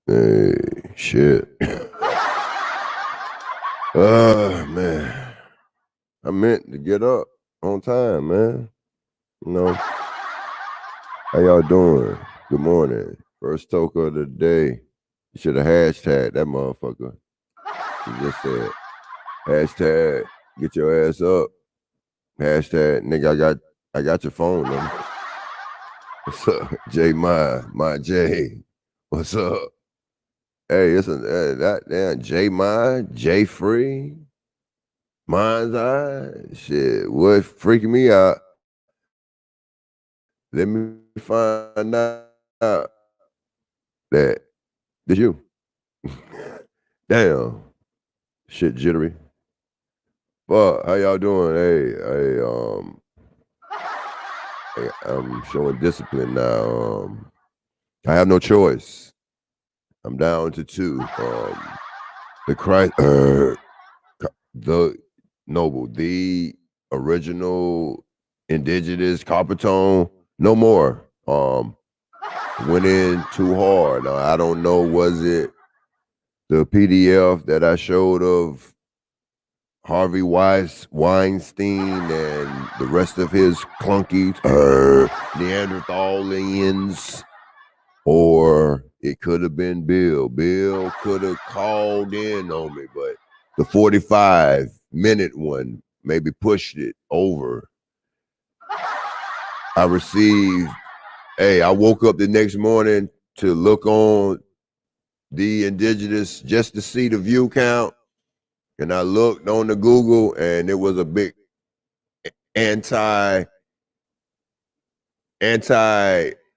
Hey, shit. Man. I meant to get up on time, man. You know, how y'all doing? Good morning. First talk of the day. You should have hashtag that motherfucker. You just said hashtag get your ass up. Hashtag nigga, I got your phone number. What's up? J my J. What's up? Hey, it's that damn J J Free. Mind's eye, shit. What freaking me out? Let me find out that it's you. Damn, shit jittery. Fuck, how y'all doing? Hey, I'm showing discipline now. I have no choice. I'm down to two. The Christ, the noble, the original indigenous Coppertone, no more. Went in too hard. I don't know, was it the PDF that I showed of Harvey Weinstein and the rest of his clunky Neanderthalians? Or it could have been Bill. Bill could have called in on me, but the 45-minute one maybe pushed it over. I woke up the next morning to look on the indigenous just to see the view count. And I looked on the Google and it was a big anti,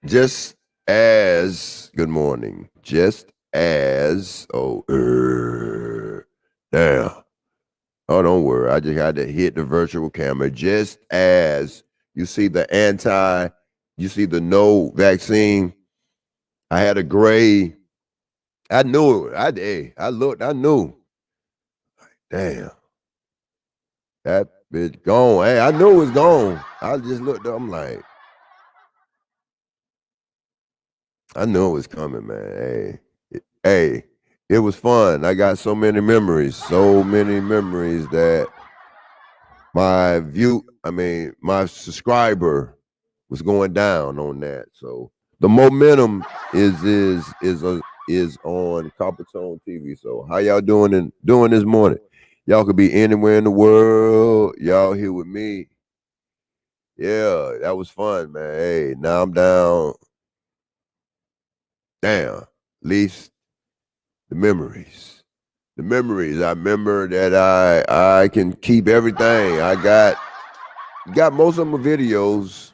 just as, good morning, just as, damn. Oh, don't worry. I just had to hit the virtual camera. Just as you see you see the no vaccine. I had a gray. I knew it. I looked, I knew. Damn. That bitch gone. Hey, I knew it was gone. I just looked up, I'm like, I knew it was coming, man. Hey, it was fun. I got so many memories that my subscriber was going down on that. So the momentum is on Coppertone TV. So how y'all doing this morning? Y'all could be anywhere in the world. Y'all here with me. Yeah, that was fun, man. Hey, now I'm down. Damn. At least the memories. The memories. I remember that I can keep everything. I got most of my videos,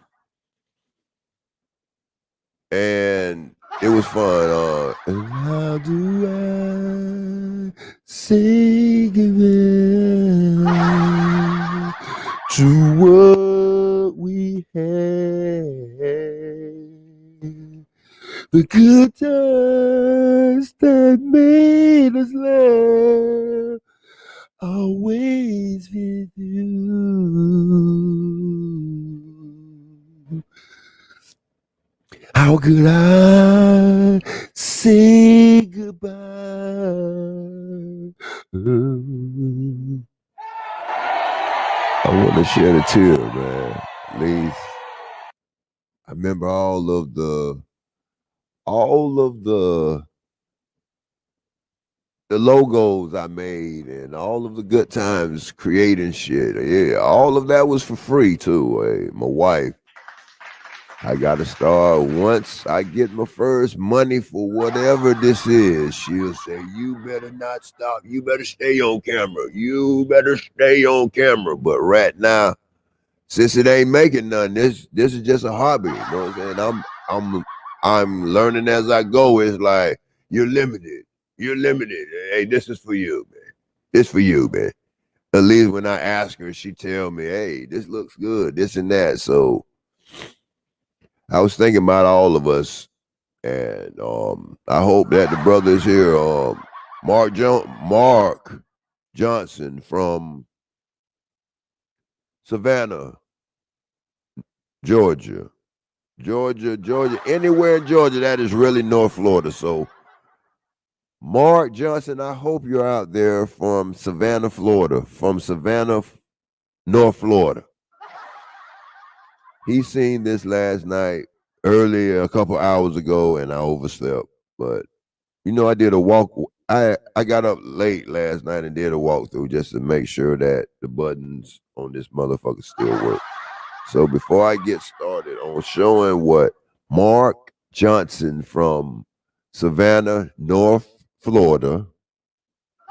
and it was fun. And how do I say goodbye to what we had? The good times that made us laugh, always with you. How could I say goodbye? I want to shed a tear, man. At least I remember all of the logos I made and all of the good times creating shit. Yeah, all of that was for free too. Hey, my wife, I gotta start once I get my first money for whatever this is. She'll say, "You better not stop. You better stay on camera. You better stay on camera." But right now, since it ain't making none, this is just a hobby. You know what I'm saying? I'm learning as I go. It's like you're limited. You're limited. Hey, this is for you, man. This for you, man. At least when I ask her, she tell me, "Hey, this looks good. This and that." So I was thinking about all of us, and I hope that the brothers here, Mark Johnson from Savannah, Georgia, Georgia, anywhere in Georgia that is really North Florida. So Mark Johnson, I hope you're out there from Savannah, Florida, from Savannah, North Florida. He seen this last night, earlier, a couple hours ago, and I overslept. But I did a walk. I got up late last night and did a walkthrough just to make sure that the buttons on this motherfucker still work. So before I get started on showing what Mark Johnson from Savannah, North Florida,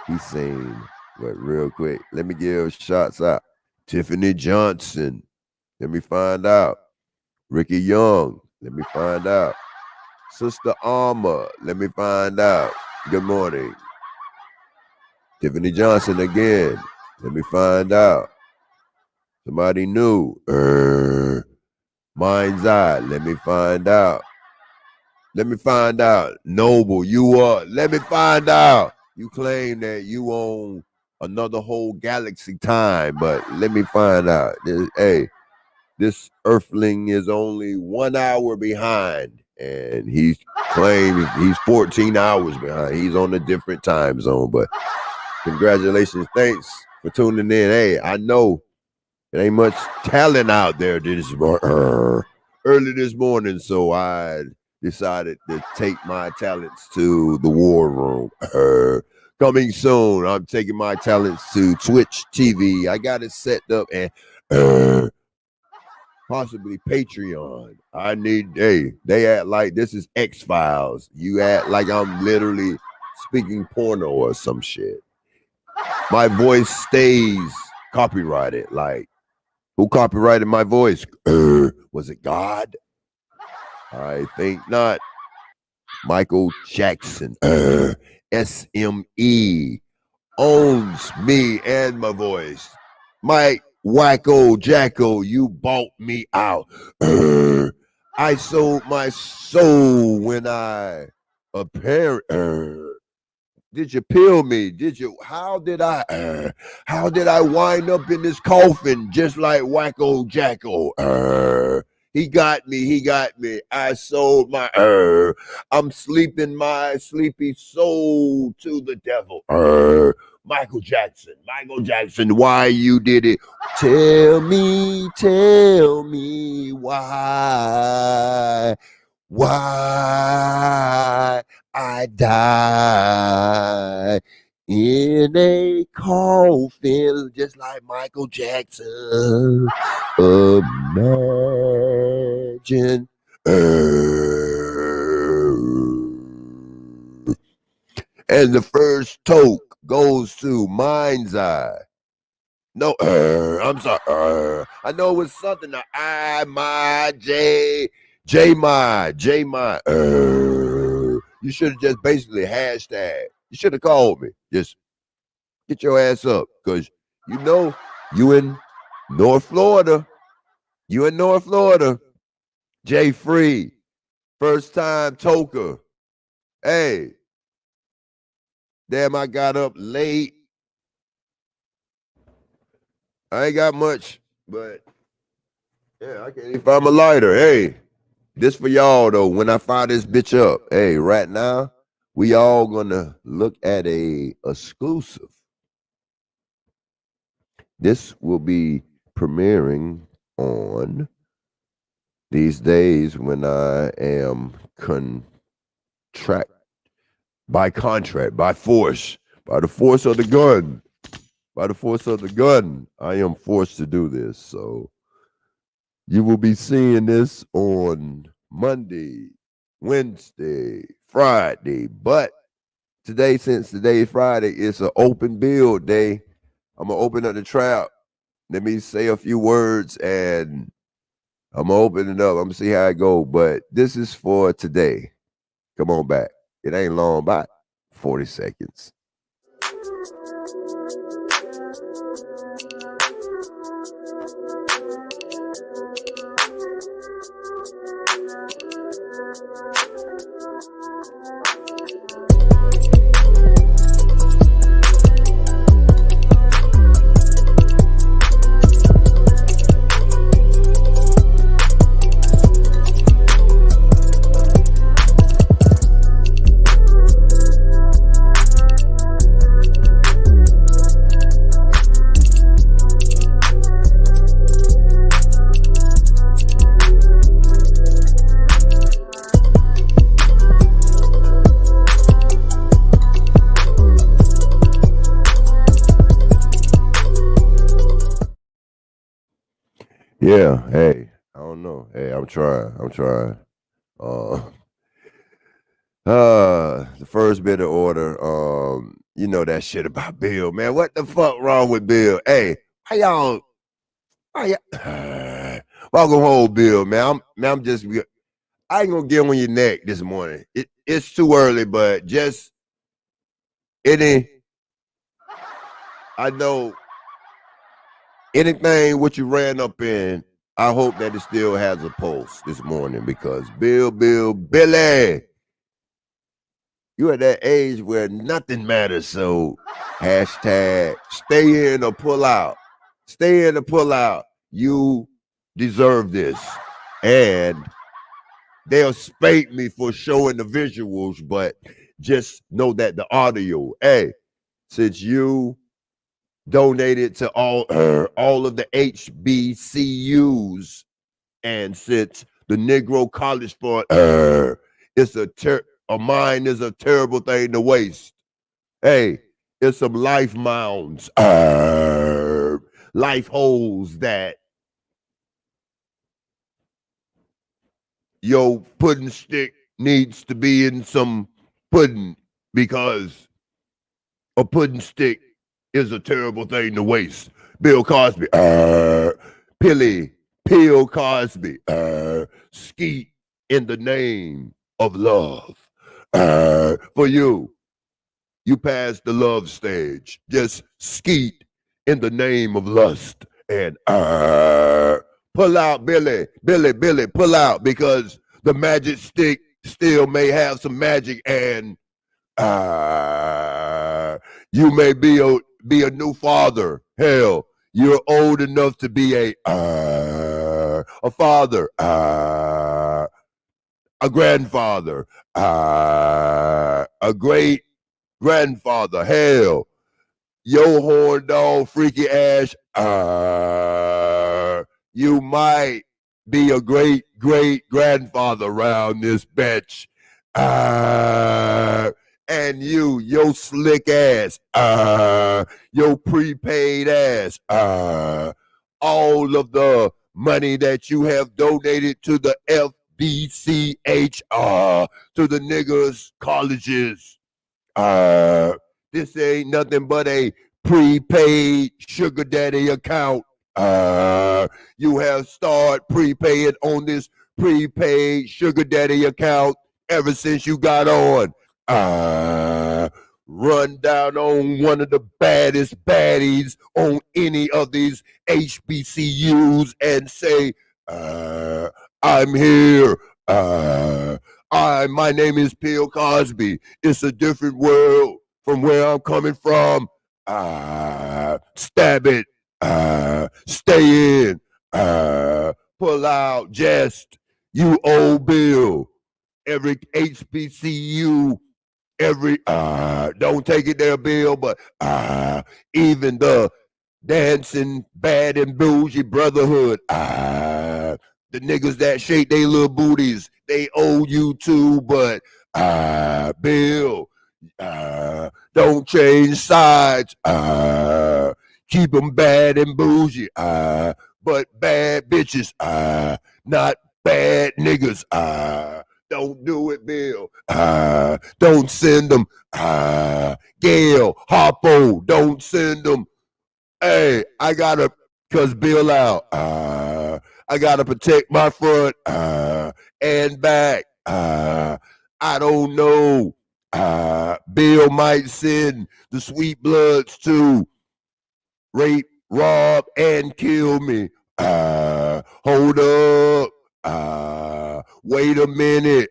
he's seen. But real quick, let me give shots out. Tiffany Johnson, let me find out. Ricky Young, let me find out. Sister Alma, let me find out. Good morning. Tiffany Johnson again, let me find out. Somebody new. Mind's Eye, let me find out. Let me find out. Noble, you are. Let me find out. You claim that you own another whole galaxy time, but let me find out. This Earthling is only 1 hour behind, and he's claiming he's 14 hours behind. He's on a different time zone, but congratulations. Thanks for tuning in. Hey, I know there ain't much talent out there early this morning, so I decided to take my talents to the war room. Coming soon, I'm taking my talents to Twitch TV. I got it set up and possibly Patreon. They act like this is X-Files. You act like I'm literally speaking porno or some shit. My voice stays copyrighted. Like, who copyrighted my voice? Was it God? I think not. Michael Jackson, SME, owns me and my voice. Mike Wacko Jacko, you bought me out. I sold my soul when I did you peel me? How did I wind up in this coffin just like Wacko Jacko? He got me. I sold my I'm sleeping my sleepy soul to the devil. Michael Jackson, why you did it? Tell me why I die in a coffin just like Michael Jackson. Imagine. And the first toke goes to Mind's Eye. No, I'm sorry. I know it was something. J-My. You should have just basically hashtag. You should have called me. Just get your ass up, because you in North Florida. J Free, first time toker. Hey, damn, I got up late. I ain't got much, but yeah, I can't even find my lighter. Hey, this for y'all though. When I fire this bitch up, hey, right now we all gonna look at a exclusive. This will be premiering on these days when I am by force, by the force of the gun. By the force of the gun, I am forced to do this. So you will be seeing this on Monday, Wednesday, Friday. But today, since today is Friday, it's an open build day. I'm going to open up the trap. Let me say a few words and I'm going to open it up. I'm going to see how it goes. But this is for today. Come on back. It ain't long, about 40 seconds. Yeah, hey, I don't know. Hey, I'm trying. I'm trying. Uh, the first bit of order. You know that shit about Bill, man. What the fuck wrong with Bill? Hey, how y'all? How y'all? Welcome home, Bill, man. I'm just. I ain't gonna get on your neck this morning. It's too early, but just any. I know anything what you ran up in. I hope that it still has a pulse this morning because Billy. You at that age where nothing matters. So hashtag stay in or pull out. Stay in or pull out. You deserve this. And they'll spank me for showing the visuals, but just know that the audio, hey, since you donated to all of the HBCUs, and since the Negro College Fund, it's a mind is a terrible thing to waste. Hey, it's some life mounds, life holes that your pudding stick needs to be in some pudding because a pudding stick is a terrible thing to waste. Bill Cosby, Pilly, Bill Cosby, skeet in the name of love. For you, you passed the love stage. Just skeet in the name of lust. And pull out, Billy, pull out because the magic stick still may have some magic and you may be a new father. Hell, you're old enough to be a father, a grandfather, a great grandfather. Hell, yo horn dog, freaky ass. You might be a great grandfather around this bitch. And yo slick ass, yo prepaid ass, all of the money that you have donated to the FBCH, to the niggas colleges. This ain't nothing but a prepaid sugar daddy account. You have started prepaying on this prepaid sugar daddy account ever since you got on. Run down on one of the baddest baddies on any of these HBCUs and say, I'm here. My name is Bill Cosby. It's a different world from where I'm coming from. Stab it. Stay in. Pull out. Just you old Bill. Every HBCU. Every don't take it there, Bill, but even the dancing bad and bougie brotherhood. The niggas that shake they little booties, they owe you too, but Bill, don't change sides. Keep them bad and bougie, but bad bitches, not bad niggas. Don't do it, Bill. Don't send them. Gail, Harpo, don't send them. Hey, I gotta, cause Bill out. I gotta protect my front and back. I don't know. Bill might send the sweet bloods to rape, rob, and kill me. Hold up. Wait a minute.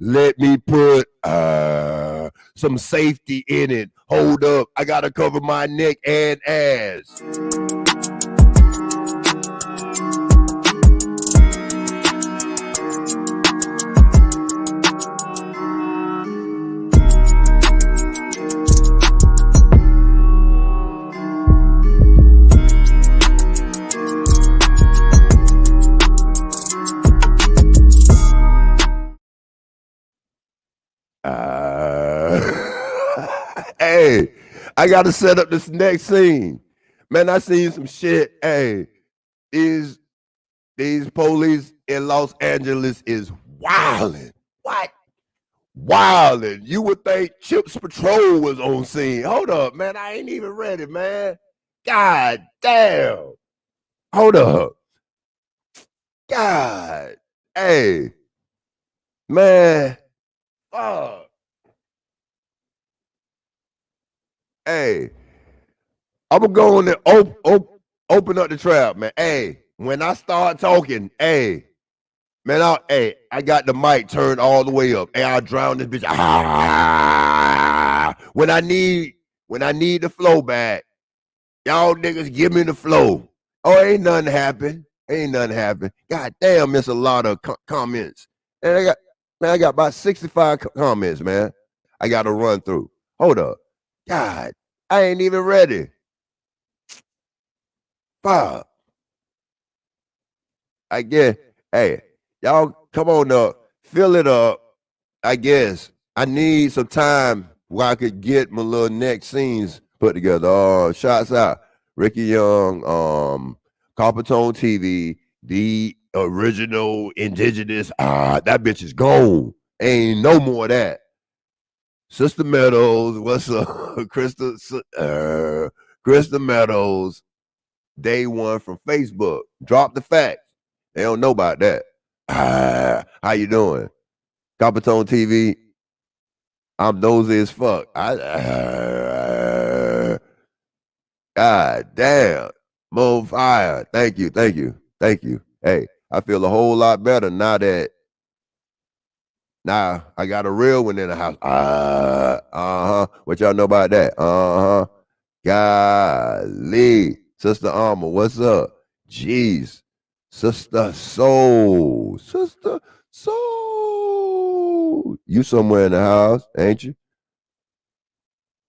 Let me put some safety in it. Hold up. I gotta cover my neck and ass. Hey, I gotta set up this next scene. Man, I seen some shit. Hey, is These police in Los Angeles is wilding. What? Wilding. You would think Chips Patrol was on scene. Hold up, man. I ain't even ready, man. God damn. Hold up. God. Hey. Man. Fuck. Hey. I'm gonna go on there, open up the trap, man. Hey, when I start talking, hey, man, I got the mic turned all the way up. Hey, I'll drown this bitch. When I need the flow back, y'all niggas give me the flow. Oh, ain't nothing happen. Ain't nothing happen. God damn, miss a lot of comments. And I got about 65 comments, man. I got to run through. Hold up. God, I ain't even ready. Fuck. I guess, hey, y'all come on up, fill it up. I guess I need some time where I could get my little next scenes put together. Shots out, Ricky Young, Coppertone TV, the original indigenous. That bitch is gone. Ain't no more of that. Sister Meadows, what's up? Krista Meadows, day one from Facebook. Drop the facts. They don't know about that. How you doing? Coppertone TV. I'm nosy as fuck. God damn. Moon fire. Thank you. Thank you. Thank you. Hey, I feel a whole lot better now that I got a real one in the house. What y'all know about that? Golly. Sister Armor, what's up? Jeez. Sister Soul. Sister Soul. You somewhere in the house, ain't you?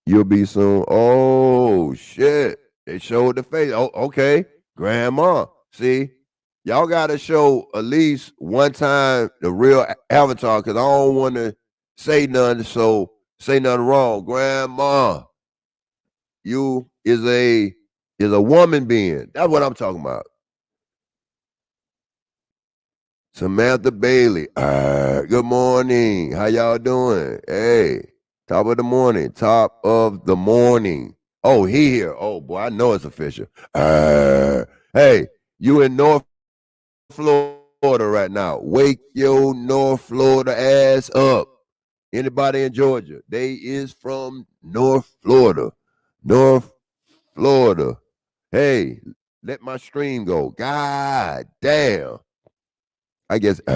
You'll be soon. Oh, shit. They showed the face. Oh, okay. Grandma. See, y'all got to show at least one time the real avatar because I don't want to say nothing. So say nothing wrong. Grandma, you is a woman being. That's what I'm talking about. Samantha Bailey. Good morning. How y'all doing? Hey, top of the morning. Top of the morning. Oh, he here. Oh boy, I know it's official. Hey, you in North Florida right now. Wake your North Florida ass up. Anybody in Georgia? They is from North Florida. North Florida. Hey, let my stream go. God damn. I guess I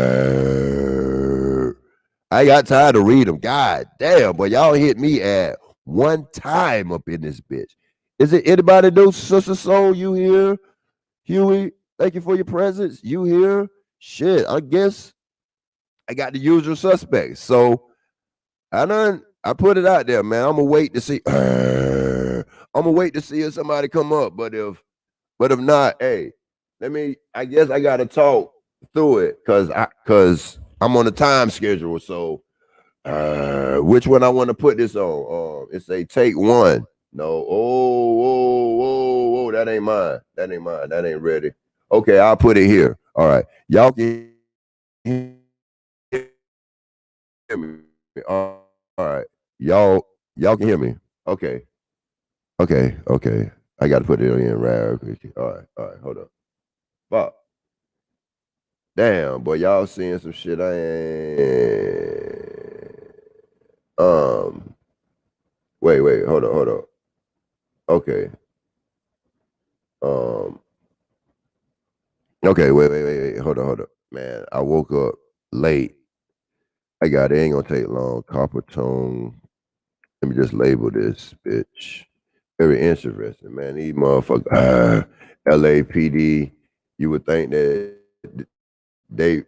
got tired of reading them. God damn, but y'all hit me at one time up in this bitch. Is it anybody new, Sister Soul? You here? Huey, thank you for your presence. You here? Shit, I guess I got the usual suspects. So I put it out there, man. I'm gonna wait to see. I'm gonna wait to see if somebody come up. But if not, hey, I guess I gotta talk through it because I'm on a time schedule. So which one I want to put this on? It's a take one. No, whoa, that ain't mine. That ain't mine. That ain't ready. Okay, I'll put it here. All right, y'all can hear me. All right, y'all can hear me. Okay, okay. I got to put it in right quick. All right, hold up. Fuck. Damn, boy, y'all seeing some shit I ain't. Wait, hold up. Okay. Um, okay, wait. Hold up. Man, I woke up late. It ain't gonna take long. Coppertone. Let me just label this bitch. Very interesting, man. These motherfuckers. LAPD. You would think that they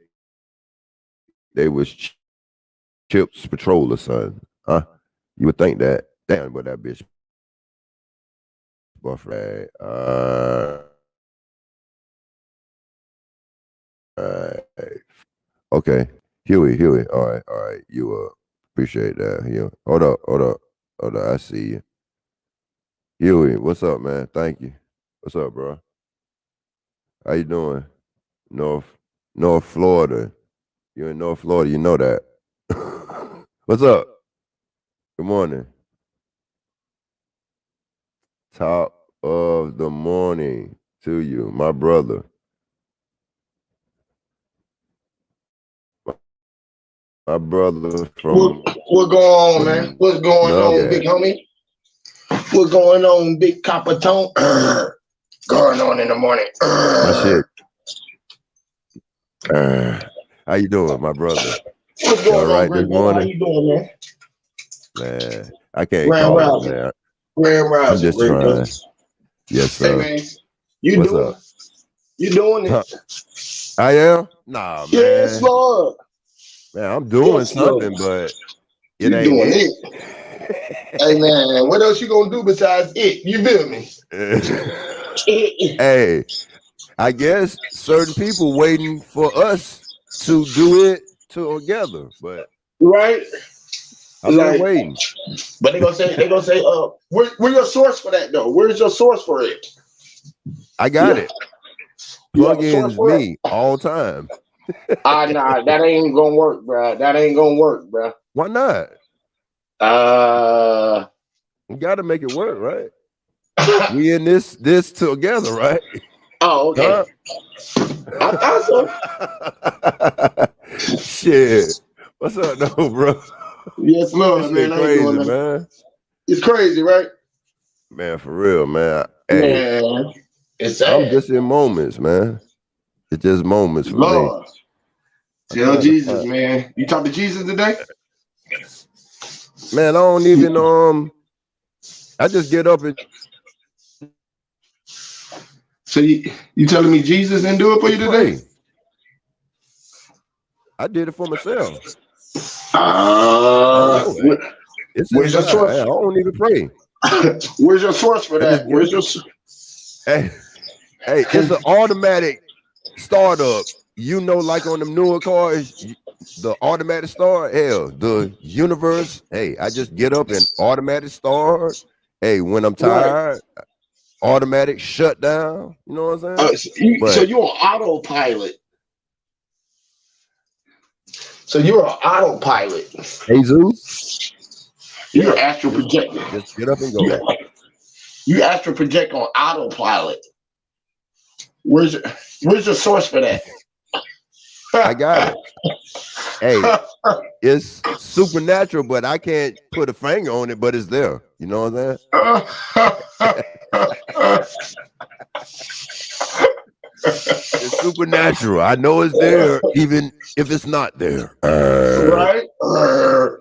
they was Chips Patrol or something. Huh? You would think that. Damn, but that bitch buffering. Okay. Huey. All right. You appreciate that. Huey. Hold up. I see you. Huey, what's up, man? Thank you. What's up, bro? How you doing? North Florida. You're in North Florida, you know that. What's up? Good morning. Top of the morning to you, my brother. My brother from What going on, man? What's going on, big homie? What's going on, big Coppertone? Going on in the morning. My shit. How you doing, my brother? What's going all right on, great this brother? morning? How you doing, man? Man, I can't call it, man. Grand rising, I'm just great trying. brother. Yes, sir. Hey, man, you doing it? I am? Nah, man. Yes, Lord. Man, I'm doing something, but it ain't doing it. Hey, man, what else you gonna do besides it? You feel me? Hey, I guess certain people waiting for us to do it together, but right. I've been waiting. But they gonna say, where's your source for that though? Where's your source for it? I got it. Plug-ins me all time. Nah, that ain't gonna work, bro. That ain't gonna work, bro. Why not? You gotta make it work, right? We in this together, right? Oh, okay. I thought so. Shit. What's up, though, bro? Yes, Lord, man. Crazy, man. It's crazy, right? Man, for real, man. Hey, man, it's sad. I'm just in moments, man. It's just moments for me. Tell Jesus, man. You talk to Jesus today? Man, I don't even I just get up and. So you telling me Jesus didn't do it for you today? I did it for myself. Where's your source? I don't even pray. Where's your source for that? Where's your Hey, it's an automatic startup. You know, like on them newer cars, the automatic start. Hell, the universe. Hey, I just get up and automatic start. Hey, when I'm tired, automatic shutdown. You know what I'm saying? So you're on autopilot. So you're an autopilot. Jesus. You're astral projecting. Just get up and go. You astral project on autopilot. Where's your source for that? I got it. Hey, it's supernatural, but I can't put a finger on it, but it's there. You know what I'm saying? It's supernatural. I know it's there, even if it's not there. Right? For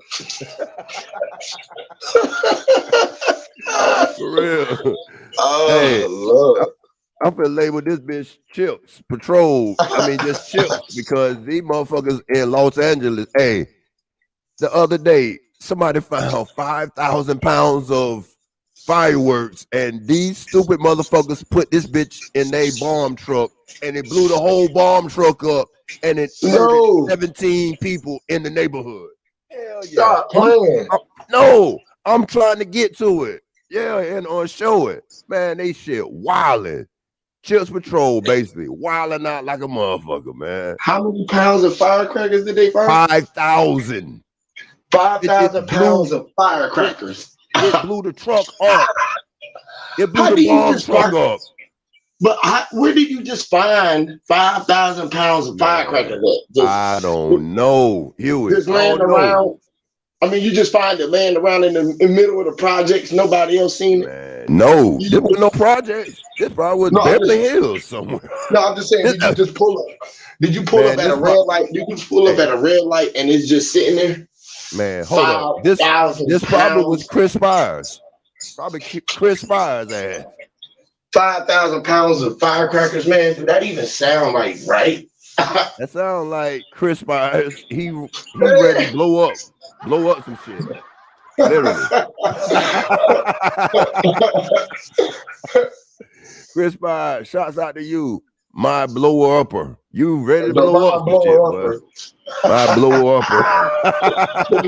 real. Oh, hey, Lord. I'm gonna label this bitch Chips Patrol. I mean, just Chips, because these motherfuckers in Los Angeles. Hey, the other day, somebody found 5,000 pounds of fireworks, and these stupid motherfuckers put this bitch in their bomb truck, and it blew the whole bomb truck up, and it hurt 17 people in the neighborhood. Hell yeah. Stop playing. I'm trying to get to it. Yeah, and show it. Man, they shit wildin'. Chips Patrol, basically, wilding out like a motherfucker, man. How many pounds of firecrackers did they find? 5,000. 5,000 pounds of firecrackers. It blew the truck up. It blew the bomb truck up. But where did you just find 5,000 pounds of firecrackers? I don't know. Just laying around. I mean, you just find it laying around in the middle of the projects. Nobody else seen it. Man, no, there was no projects. This probably was Beverly Hills somewhere. No, I'm just saying. Did you just pull up? Did you pull up at a red light? Did you pull up at a red light and it's just sitting there? Man, hold up. This probably was Chris Spires. Probably Chris Spires ass. 5,000 pounds of firecrackers, man. Do that even sound like right? That sounds like Chris Spires. He ready to blow up some shit. Literally. Chris Spires, shouts out to you. My blower upper. You ready to blow up some shit, boy. My blower upper.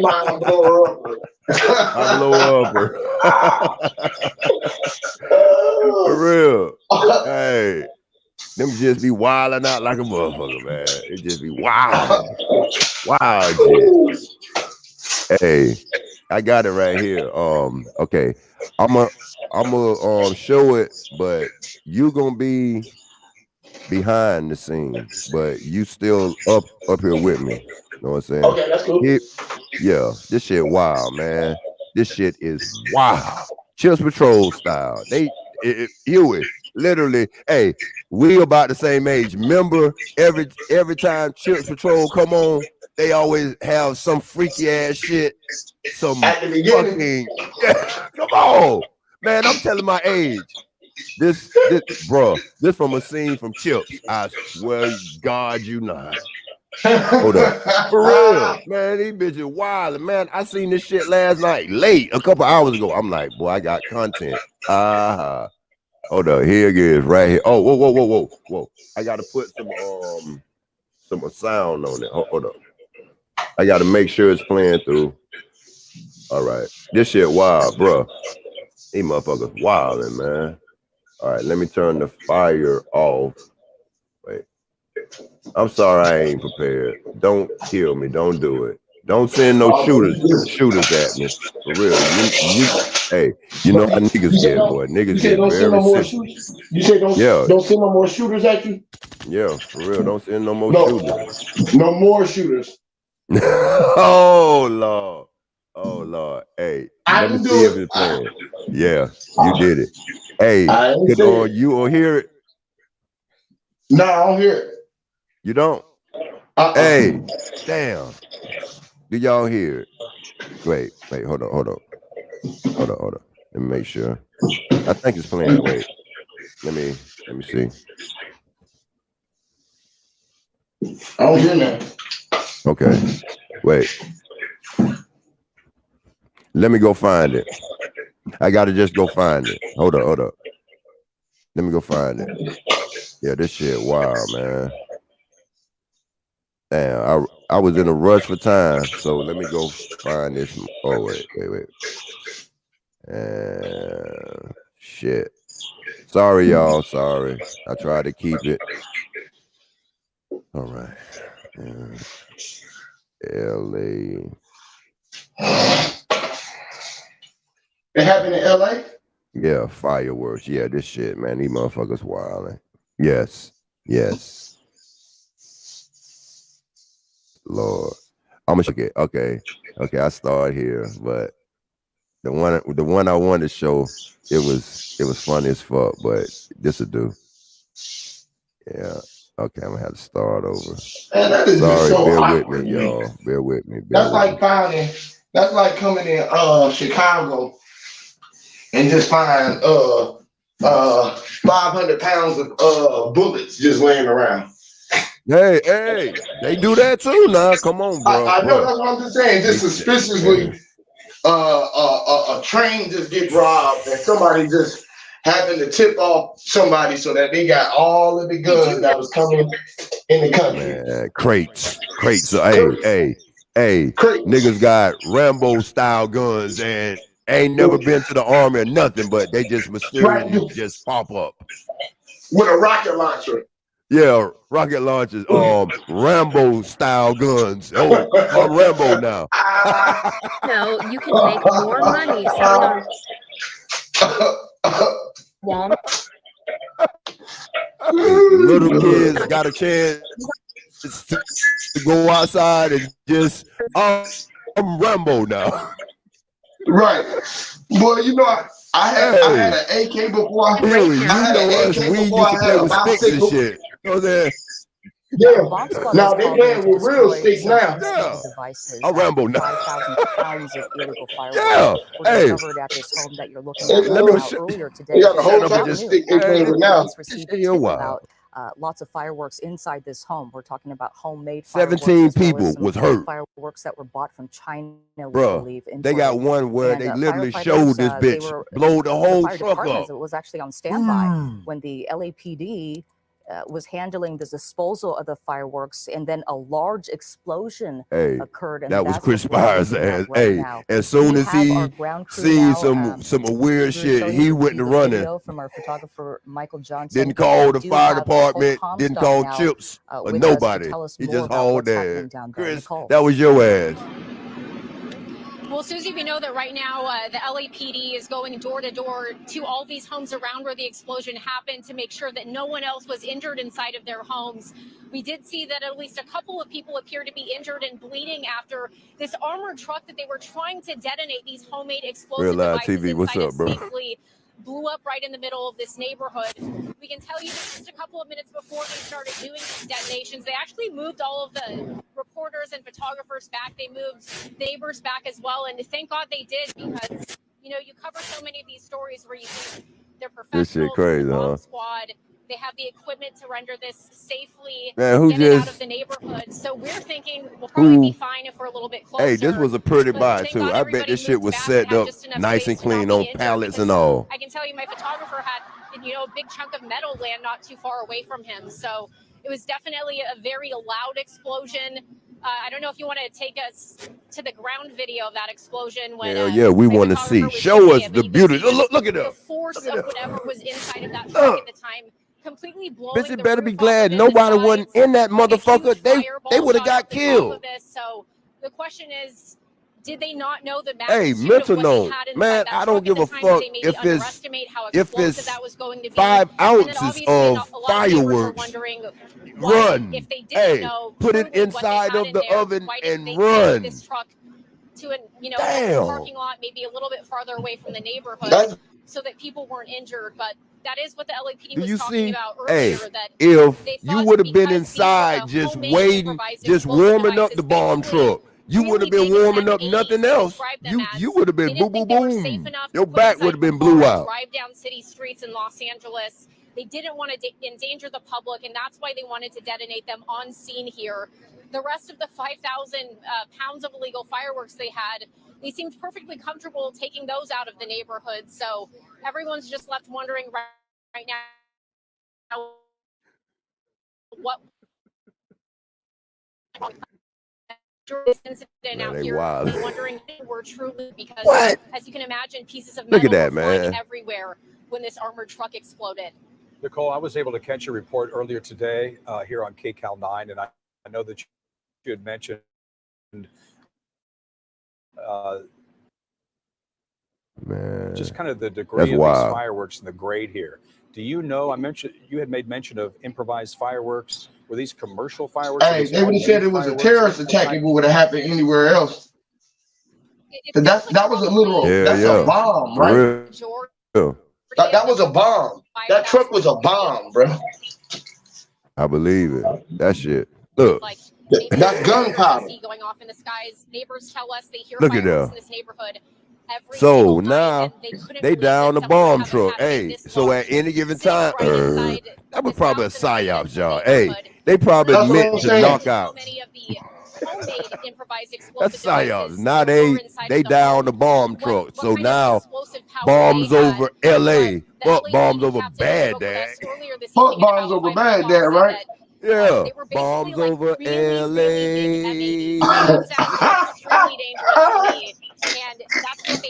My blower upper. My blower upper. For real. Hey. Them just be wilding out like a motherfucker, man. It just be wild, wild shit. Hey, I got it right here. Okay, I'm a show it, but you gonna be behind the scene, but you still up here with me. You know what I'm saying? Okay, that's cool. Yeah, this shit wild, man. This shit is wild. Chips Patrol style. Huey, literally, hey, we about the same age. Remember, every time Chips Patrol come on, they always have some freaky ass shit. Some at the beginning. fucking come on. Man, I'm telling my age. This this from a scene from Chips. I swear God, you not. Hold up. For real, man, these bitches wild. Man, I seen this shit last night, late, a couple hours ago. I'm like, boy, I got content. Hold up, here it is, right here. Oh, whoa. I gotta put some sound on it. Hold up. I gotta make sure it's playing through. All right. This shit wild, bro. These motherfuckers wildin', man. All right, let me turn the fire off. Wait. I'm sorry I ain't prepared. Don't kill me. Don't do it. Don't send no shooters at me. For real. Hey, you know how niggas get, boy. Niggas get very sensitive. You say don't send no more shooters at you? Yeah, for real. Don't send no more shooters. No more shooters. Oh Lord. Hey, let me see if it's playing. Yeah, you did it. Hey, you will hear it? No, I don't hear it. You don't? Hey, damn. Do y'all hear it? Wait, hold on. Let me make sure. I think it's playing. Wait. Let me see. I don't hear that. Okay. Wait. Let me go find it. I gotta just go find it. Hold up. Let me go find it. Yeah, this shit wild, man. Damn, I was in a rush for time, so let me go find this. Oh, wait. Shit. Sorry, y'all. Sorry. I tried to keep it. All right. LA. It happened in LA? Yeah, fireworks. Yeah, this shit, man. These motherfuckers wilding. Yes. Lord. I'm gonna check it. Okay. I start here, but the one I wanted to show, it was funny as fuck, but this'll do. Yeah. Okay, I'm gonna have to start over. Man, that is sorry, so bear awkward, with me, y'all. Bear with me. That's like coming in Chicago and just find 500 pounds of bullets just laying around. Hey, they do that too now. Come on, bro. I know, that's what I'm just saying. Just suspiciously, a train just gets robbed and somebody just happened to tip off somebody so that they got all of the guns that was coming in the country. Man, crates. Hey, crates. Niggas got Rambo style guns and ain't never been to the army or nothing, but they just mysteriously just pop up with a rocket launcher. Yeah, rocket launchers. Rambo style guns. Oh, I'm Rambo now. No, you can make more money selling Walmart. The little kids got a chance to go outside and just, I'm Rambo now. Right. Boy, you know, I had an AK before. Really, you know us, we used to play with sticks and shit. You know that? Yeah. Now they playing with real sticks now. Yeah. I'm Rambo now. 5,000 pounds of illegal fireworks were discovered at this home that you're looking at earlier today. They got a whole type of stick they playing with now. Police received a tip about lots of fireworks inside this home. We're talking about homemade fireworks. 17 people was hurt. Fireworks that were bought from China, we believe. They got one where they literally showed this bitch blow the whole truck up. It was actually on standby when the LAPD was handling the disposal of the fireworks, and then a large explosion occurred. And that was Chris Spires' ass. As soon as he seen some weird shit, he went to running. From our photographer Michael Johnson. Didn't call the fire department. Didn't call Chips or nobody. He just hauled there. Chris, that was your ass. Well, Susie, we know that right now the LAPD is going door to door to all these homes around where the explosion happened to make sure that no one else was injured inside of their homes. We did see that at least a couple of people appear to be injured and bleeding after this armored truck that they were trying to detonate these homemade explosive devices TV. What's up, bro? Safely blew up right in the middle of this neighborhood. We can tell you that just a couple of minutes before they started doing these detonations, they actually moved all of the reporters and photographers back. They moved neighbors back as well. And thank God they did, because, you know, you cover so many of these stories where you think they're professionals. This shit crazy, huh? Squad. They have the equipment to render this safely. Man, who get it just out of the neighborhood. So we're thinking we'll probably be fine if we're a little bit closer. Hey, this was a pretty buy too. I bet everybody this shit was moved set back and up had just enough nice space and to clean not on be injured, pallets and because all. I can tell you my photographer had, you know, a big chunk of metal land not too far away from him. So it was definitely a very loud explosion. I don't know if you want to take us to the ground video of that explosion. When, Hell yeah, we want to see. Show us the beauty. Look at the that. force of whatever was inside of that truck at the time. Completely blowing. Bitch, you better be glad nobody wasn't in that motherfucker. They would have got killed. So the question is, did they not know the Hey, mental note, man, I don't give a fuck if it's that was going to be. 5 ounces of fireworks. Run. If they didn't Hey, know, put it inside of the oven and run. This truck to a Damn. parking lot, maybe a little bit farther away from the neighborhood, so that people weren't injured. But that is what the LAPD was talking about earlier. That if you would have been inside just waiting, just warming up the bomb truck, you would have been warming up nothing else. You would have been boom, boom, boom. Your back would have been blew out. Drive down city streets in Los Angeles. They didn't want to endanger the public, and that's why they wanted to detonate them on scene here. The rest of the 5,000 pounds of illegal fireworks they had, they seemed perfectly comfortable taking those out of the neighborhood. So everyone's just left wondering right now what this incident out here. Wondering if they were truly, because as you can imagine, pieces of metal were flying everywhere when this armored truck exploded. Nicole, I was able to catch your report earlier today here on KCAL 9, and I know that you had mentioned just kind of the degree of these fireworks and the grade here. Do you know, you had made mention of improvised fireworks. Were these commercial fireworks? Hey, they would have said it was a terrorist attack if it would have happened anywhere else. That was a literal, a bomb, right? That was a bomb. That truck was a bomb, bro. I believe it. That shit. Look. That's gunpowder. Going off in the skies. Neighbors tell us they hear fireworks in this neighborhood. So now they down the bomb truck. Hey, so at any given time, that was probably a psyops, y'all. Hey, they probably meant to knock out. That's psyops. Now they down the bomb truck. So now bombs over LA. Fuck bombs over Baghdad. Fuck bombs over Baghdad, right? Yeah, bombs over LA.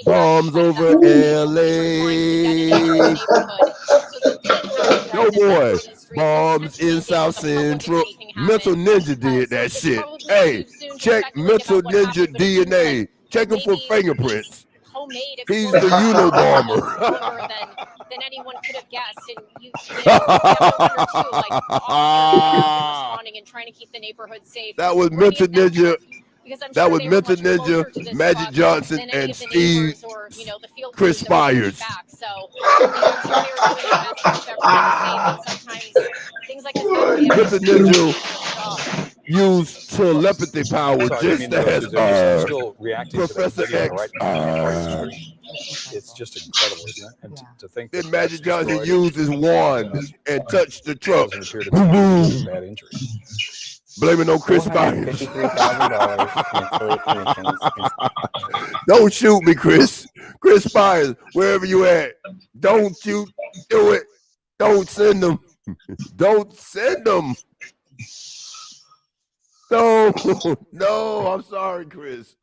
Bombs over LA. Yo, boy, bombs in South Central. Mental Ninja did that shit. Hey, check Mental Ninja DNA. Check him for fingerprints. He's the Unabomber. Than anyone could have guessed, and you responding and trying to keep the neighborhood safe. That was Mental Ninja. That was Mental Ninja, Magic Johnson, and Steve, Chris Spires. Mental Ninja used telepathy power just as Professor X. It's just incredible, isn't it? And to think that Magic Johnson used his wand and touched the truck. Bad injury. Blame it on Chris Spires. Don't shoot me, Chris. Chris Spires, wherever you at, don't you do it. Don't send them. Don't send them. No, I'm sorry, Chris.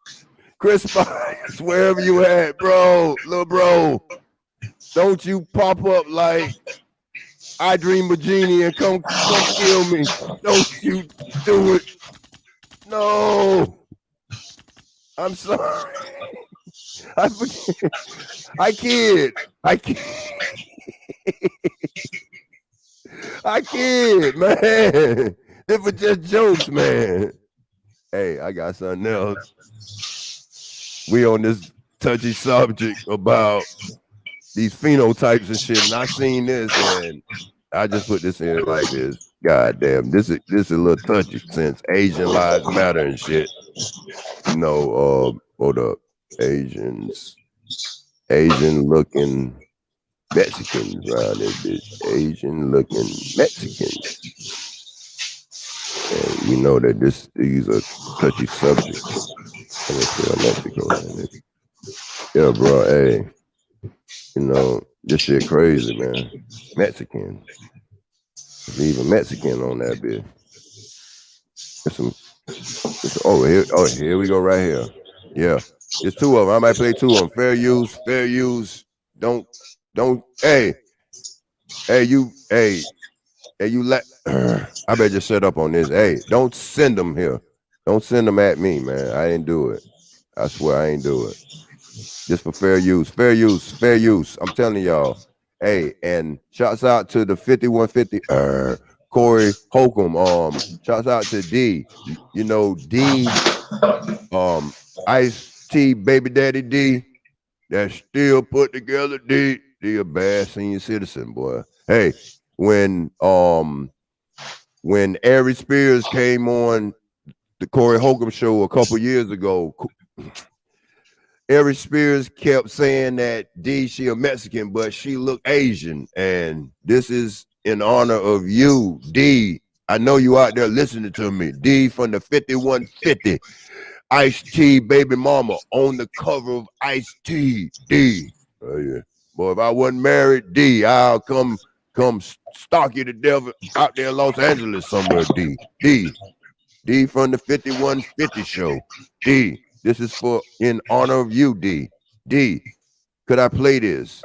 Chris Spires, wherever you at, bro, little bro. Don't you pop up like I Dream of Genie and come kill me. Don't you do it. No. I'm sorry. I forget. I kid, man. They were just jokes, man. Hey, I got something else. We on this touchy subject about these phenotypes and shit, and I seen this, and I just put this in like this. God damn, this is a little touchy since Asian lives matter and shit. You know, hold up, Asian looking Mexicans around this bitch. Asian looking Mexicans. And we know that these are touchy subjects. I'm gonna say Mexico, man. Yeah, bro, hey. You know, this shit crazy, man. Mexican. There's even Mexican on that bitch. Here we go right here. Yeah. It's two of them. I might play two of them. Fair use. Don't, hey, you let, I better just shut up on this. Hey, don't send them here. Don't send them at me, man. I didn't do it. I swear I ain't do it. Just for fair use. I'm telling y'all. Hey, and shouts out to the 5150 Corey Holcomb. Shouts out to D. You know, D, Ice-T baby daddy D, that still put together D. D a bad senior citizen, boy. Hey, when Ari Spears came on the Corey Holcomb show a couple years ago, Ari Spears kept saying that D, she a Mexican, but she look Asian. And this is in honor of you, D. I know you out there listening to me. D from the 5150. Ice-T baby mama on the cover of Ice-T. D. Oh, yeah. Boy, if I wasn't married, D, I'll come stalk you to death out there in Los Angeles somewhere, D. D from the 5150 show. D. This is in honor of you, D. D, could I play this?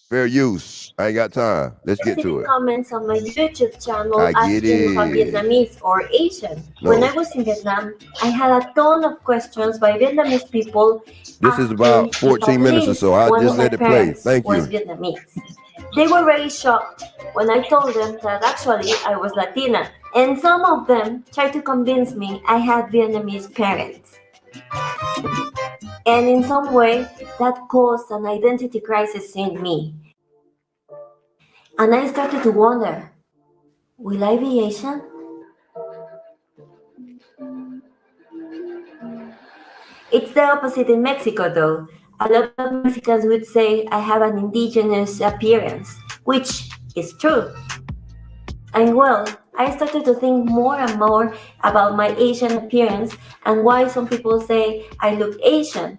Fair use. I ain't got time. Let's get to it. Comments on my YouTube channel asking if I'm Vietnamese or Asian. No. When I was in Vietnam, I had a ton of questions by Vietnamese people. This is about 14 minutes or so. I'll just let it play. Thank you. Was Vietnamese. They were very shocked when I told them that actually I was Latina. And some of them tried to convince me I had Vietnamese parents. And in some way, that caused an identity crisis in me. And I started to wonder, will I be Asian? It's the opposite in Mexico, though. A lot of Mexicans would say I have an indigenous appearance, which is true. And well, I started to think more and more about my Asian appearance and why some people say I look Asian.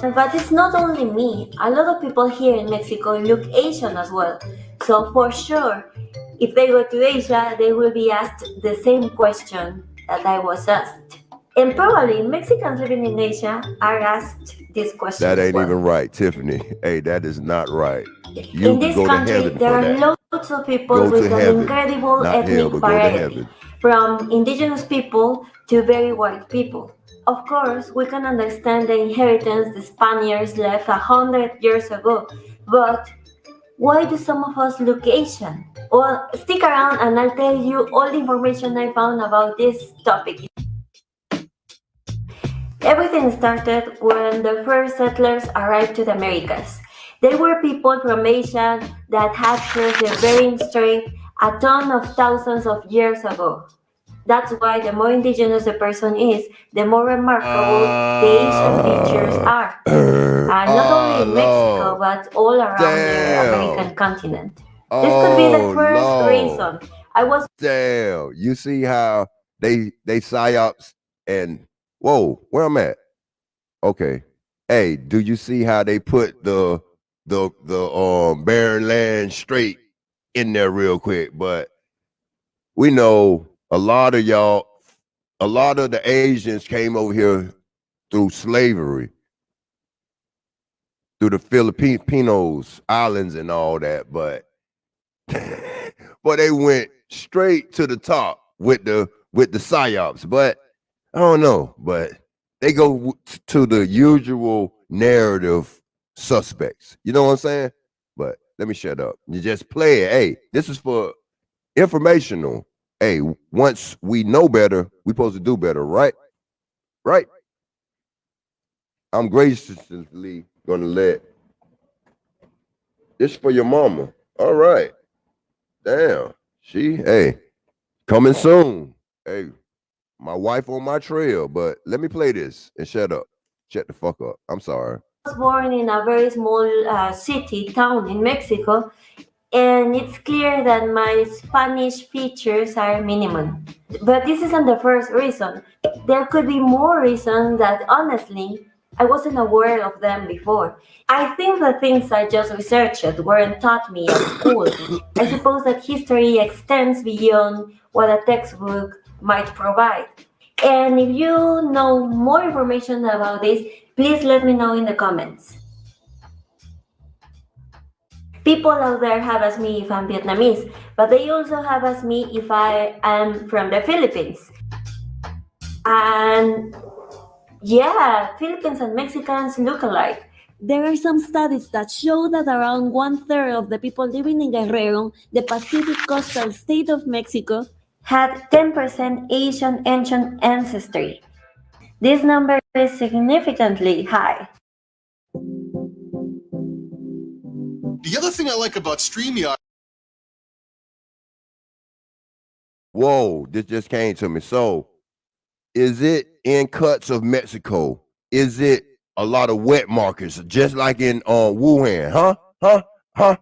But it's not only me. A lot of people here in Mexico look Asian as well. So for sure, if they go to Asia, they will be asked the same question that I was asked. And probably Mexicans living in Asia are asked this question. That ain't even right, Tiffany. Hey, that is not right. In this country, there are lots of people with an incredible ethnic variety, from indigenous people to very white people. Of course, we can understand the inheritance the Spaniards left 100 years ago, but why do some of us look Asian? Well, stick around and I'll tell you all the information I found about this topic. Everything started when the first settlers arrived to the Americas. They were people from Asia that had crossed the Bering Strait a ton of thousands of years ago. That's why the more indigenous a person is, the more remarkable the Asian features are. Not only in Mexico, but all around the American continent. This could be the first reason. Damn, you see how they psyops and whoa, where I'm at? Okay. Hey, do you see how they put the barren land straight in there real quick, but we know a lot of the Asians came over here through slavery, through the Filipinos islands and all that, but they went straight to the top with the psyops. But I don't know, but they go to the usual narrative suspects. You know what I'm saying? But let me shut up. You just play it. Hey, this is for informational. Hey, once we know better, we supposed to do better, right? Right? I'm graciously gonna let this for your mama. All right. Damn. Hey, coming soon. Hey, my wife on my trail, but let me play this and shut up. Shut the fuck up. I'm sorry. I was born in a very small town in Mexico, and it's clear that my Spanish features are minimum. But this isn't the first reason. There could be more reasons that honestly I wasn't aware of them before. I think the things I just researched weren't taught me at school. I suppose that history extends beyond what a textbook might provide. And if you know more information about this, please let me know in the comments. People out there have asked me if I'm Vietnamese, but they also have asked me if I am from the Philippines. And yeah, Philippines and Mexicans look alike. There are some studies that show that around 1/3 of the people living in Guerrero, the Pacific coastal state of Mexico, had 10% Asian ancestry. This number is significantly high. The other thing I like about StreamYard. Whoa, this just came to me. So, is it in cuts of Mexico? Is it a lot of wet markers, just like in Wuhan? Huh?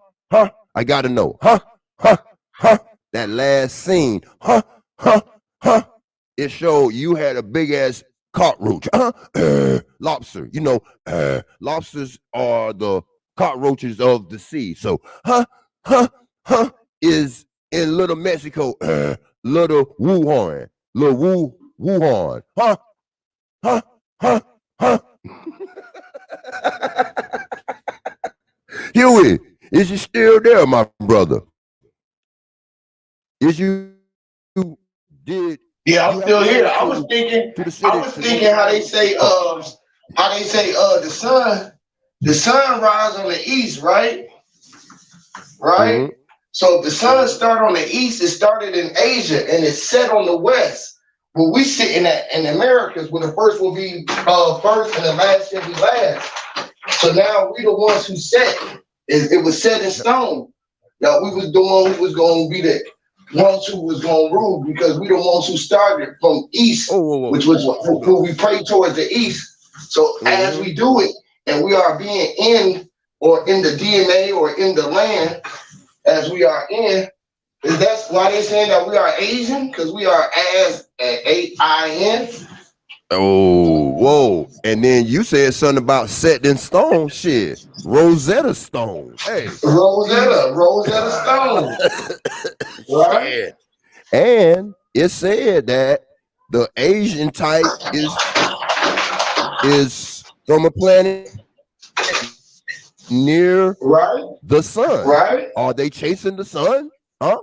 I gotta know. Huh? That last scene. Huh? It showed you had a big ass cockroach. Lobster. You know, lobsters are the cockroaches of the sea. So, is in little Mexico, little Wuhan, Wuhan. Huey, is you still there, my brother? Is you did? Yeah, I'm still here. I was thinking how they say the sun rise on the east, right? Right? Mm-hmm. So if the sun started on the east, it started in Asia and it set on the west. Where we sitting at in Americas, where the first will be first and the last will be last. So now we the ones who set. It was set in stone. Now we was the one who was going to be the ones who was going to rule, because we the ones who started from east, which was who we pray towards the east. So as we do it, and we are being in the DNA or in the land as we are in, that's why they saying that we are Asian, because we are as AIN. Oh, whoa. And then you said something about set in stone. Shit. Rosetta Stone. Hey. Rosetta Stone. Right? And it said that the Asian type is from a planet near the sun. Right? Are they chasing the sun? Huh?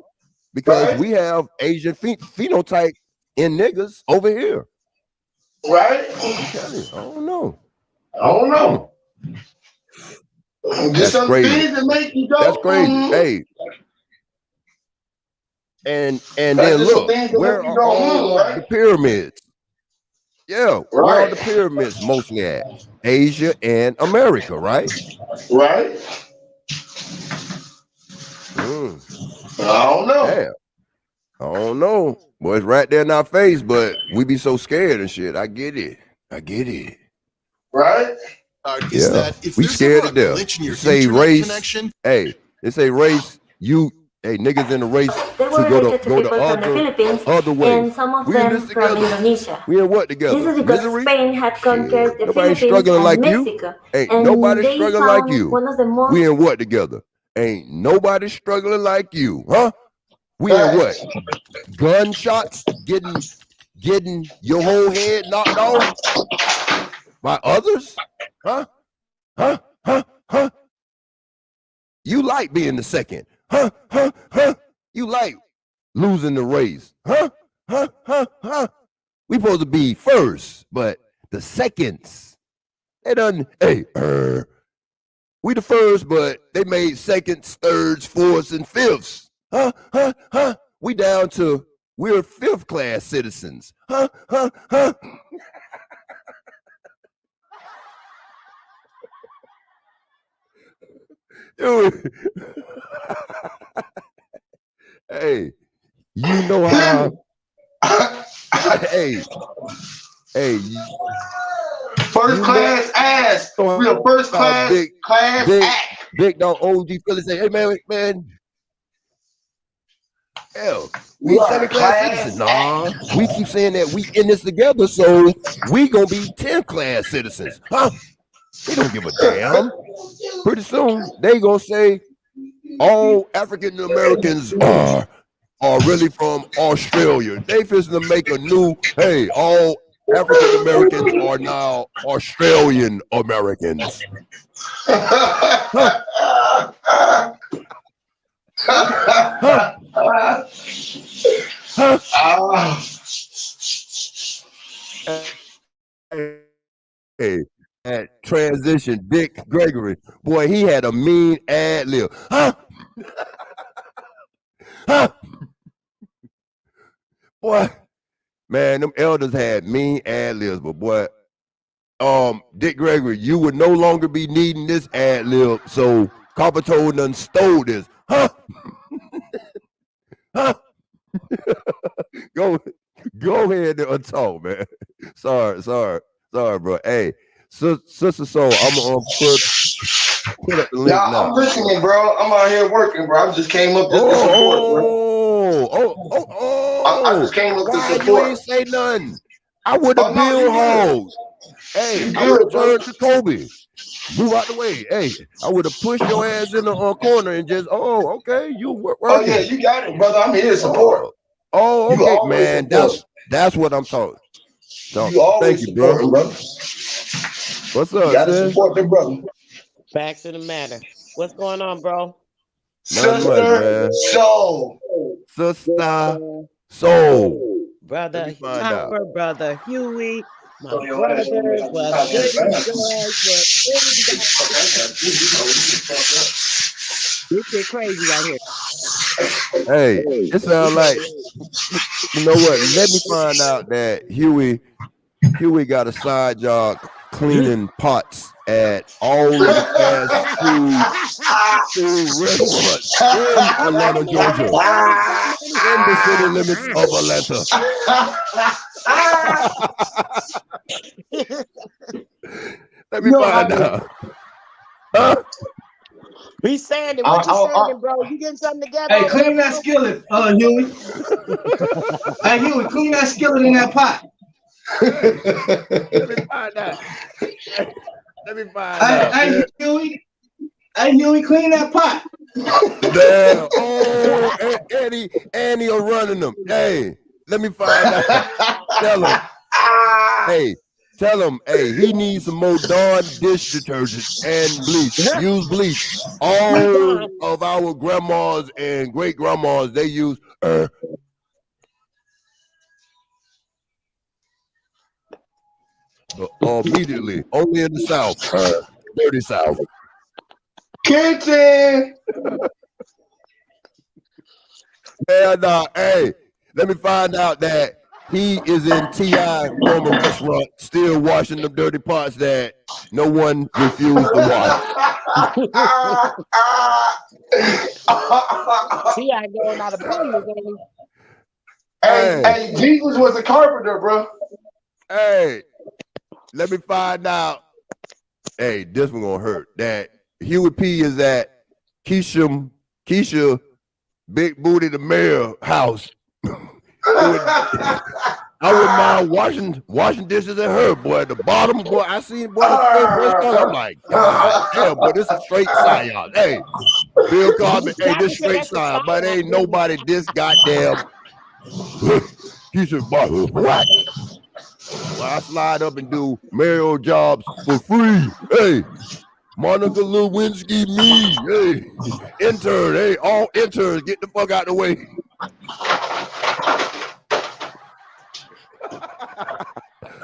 Because we have Asian phenotype in niggas over here. Right? I don't know. Just some things that make you go. That's crazy. Hey. And then look, where are all the pyramids? Yeah, where are the pyramids mostly at? Asia and America, right? Right. I don't know. Damn. I don't know. Boy, it's right there in our face, but we be so scared and shit. I get it. Right? Is that if we there's scared ever to a death. glitch in your Say internet race connection? Hey, they say race hey, niggas in the race They were to go related to the people from the Philippines other way. and some of We in them this from together. Indonesia. We in what together? This is because Misery? Spain had conquered Shit. the Nobody Philippines struggling and like Mexico, you. Ain't and nobody they struggling like found you. one of the most. We in what together? Ain't nobody struggling like you, huh? We in what? Gunshots getting your whole head knocked off by others? Huh? Huh? Huh? Huh? You like being the second. Huh? Huh? Huh? You like losing the race. Huh? Huh? Huh? Huh? We supposed to be first, but the seconds, they done, hey, we the first, but they made seconds, thirds, fourths, and fifths. Huh? Huh? Huh? We down to, we're fifth class citizens. Huh? Huh? Huh? Dude. Hey, you know how, hey, first class ass. We a first class act. Big dog OG Philly say, hey man, hell, we second class citizens. Nah, we keep saying that we in this together, so we gonna be 10th class citizens. Huh? We don't give a damn. Pretty soon they gonna say all African Americans are really from Australia. They fixing to make a new, hey, all African Americans are now Australian Americans. Huh? Huh? Huh? Hey, at transition, Dick Gregory, boy, he had a mean ad lib. Huh? Huh? Boy, man, them elders had mean ad libs, but boy, Dick Gregory, you would no longer be needing this ad lib, so Coppertone done stole this. Huh? Huh? Go ahead and talk, man. Sorry, bro. Hey, Sister Soul, I'm gonna put up the link now. I'm listening, bro. I'm out here working, bro. I just came up just to support, bro. I just came up to support. You ain't say nothing? I would have been hoes. Hey, I would have turned to Kobe. Move out the way. Hey, I would have pushed your ass in the corner and just, okay, you working. Oh yeah, you got it, brother. I'm here to support. Okay, man. That's what I'm talking. You always supporting, brother. What's up, you gotta support the brother. Back to the matter. What's going on, bro? Sister Soul. Sister Soul. Brother Hopper, brother Huey, my brothers, what's good, you guys? This shit crazy right here. Hey, it sounds like, you know what? Let me find out that Huey got a side job cleaning pots at all of the fast food restaurants in Atlanta, Georgia, in the city limits of Atlanta. Let me find out. Huh? Be sanding. What you sanding, bro? You getting something together? Hey, clean that skillet, Huey. Hey, Huey, clean that skillet in that pot. Let me find out. Let me find out. Hey, Huey. Hey, Huey, clean that pot. Damn. Oh, Annie are running them. Hey, let me find out. Tell him. Hey, tell him, hey, he needs some more Dawn dish detergent and bleach. Use bleach. All of our grandmas and great grandmas, they use immediately. Only in the South. Dirty South. Kitchen. Hey, let me find out that he is in T.I. former restaurant, still washing the dirty pots that no one refused to wash. T.I. going out of business, ain't he? Hey, Jesus was a carpenter, bro. Hey, let me find out. Hey, this one gonna hurt. That Huey P is at Keisha Big Booty the mayor house. I wouldn't mind washing dishes at her, boy. At the bottom, boy, I seen boy the same boy stuff. I'm like, God damn, boy, this is straight psyop. Hey, Bill Cosby, hey, this straight psyop, but ain't nobody this goddamn. He said, what? Well, I slide up and do mayoral jobs for free. Hey, Monica Lewinsky, me. Hey, intern. Hey, all interns, get the fuck out the way.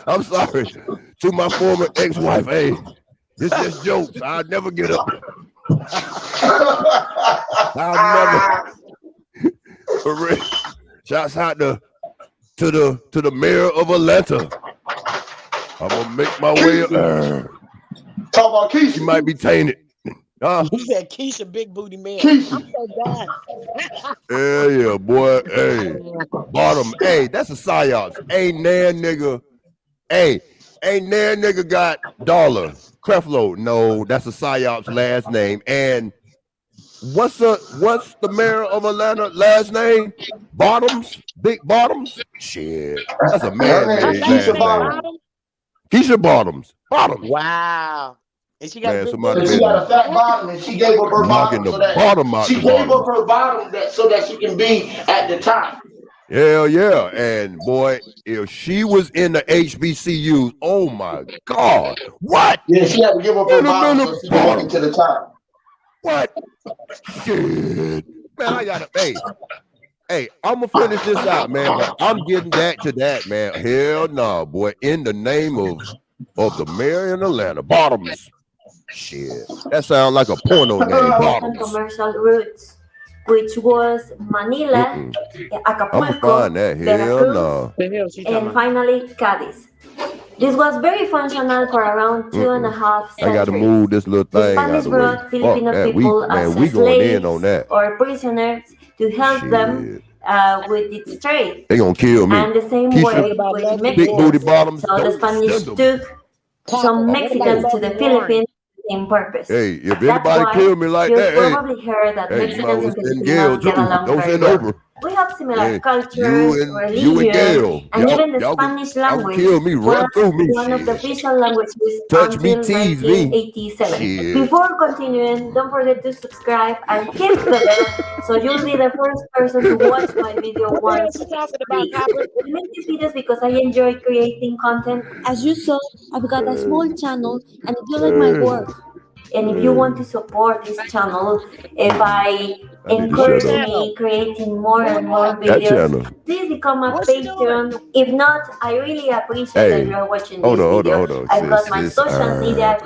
I'm sorry to my former ex-wife. Hey, it's just jokes. I'll never get up. I'll never. Shouts out to the mayor of Atlanta. I'm gonna make my way up. Talk about Keisha. She might be tainted. You said Keisha, big booty man. Keisha. I'm so glad. Yeah, boy. Hey, bottom. Hey, that's a psyops. Ain't nan nigga. Hey, ain't nan nigga got dollar. Creflo. No, that's a psyops last name. And what's the mayor of Atlanta last name? Bottoms? Big Bottoms? Shit. That's a man-made last name. Keisha Bottoms. Bottoms. Wow. And she got, she got a fat bottom, and she gave up her bottom so that she gave up her bottom so that she can be at the top. Hell yeah. And boy, if she was in the HBCUs, oh my God. What? Yeah, she had to give up her bottom so she can make it to the top. What? Shit. Man, I gotta, hey, I'm gonna finish this out, man, but I'm getting back to that, man. Hell no, boy. In the name of the mayor in Atlanta, Bottoms. Shit. That sounds like a porno name, Bottoms. Commercial routes, which was Manila, Acapulco, Veracruz, and finally Cadiz. This was very functional for around 2.5 centuries. I gotta move this little thing. The Spanish brought Filipino people as slaves or prisoners to help them with its trade. They gonna kill me. And the same way with Mexicans. Big booty bottoms. So the Spanish took some Mexicans to the Philippines. Same purpose. Hey, if anybody kill me like that, you probably heard that Mexicans and Filipinos get along very well. We have similar cultures, religion, and even the Spanish language was one of the official languages until 1987. Before continuing, don't forget to subscribe and hit the bell so you'll be the first person to watch my video once. I make these videos because I enjoy creating content. As you saw, I've got a small channel, and if you like my work, and if you want to support this channel by encouraging me creating more and more videos, please become a Patreon. If not, I really appreciate that you're watching this video. Hold on. I've got my social media.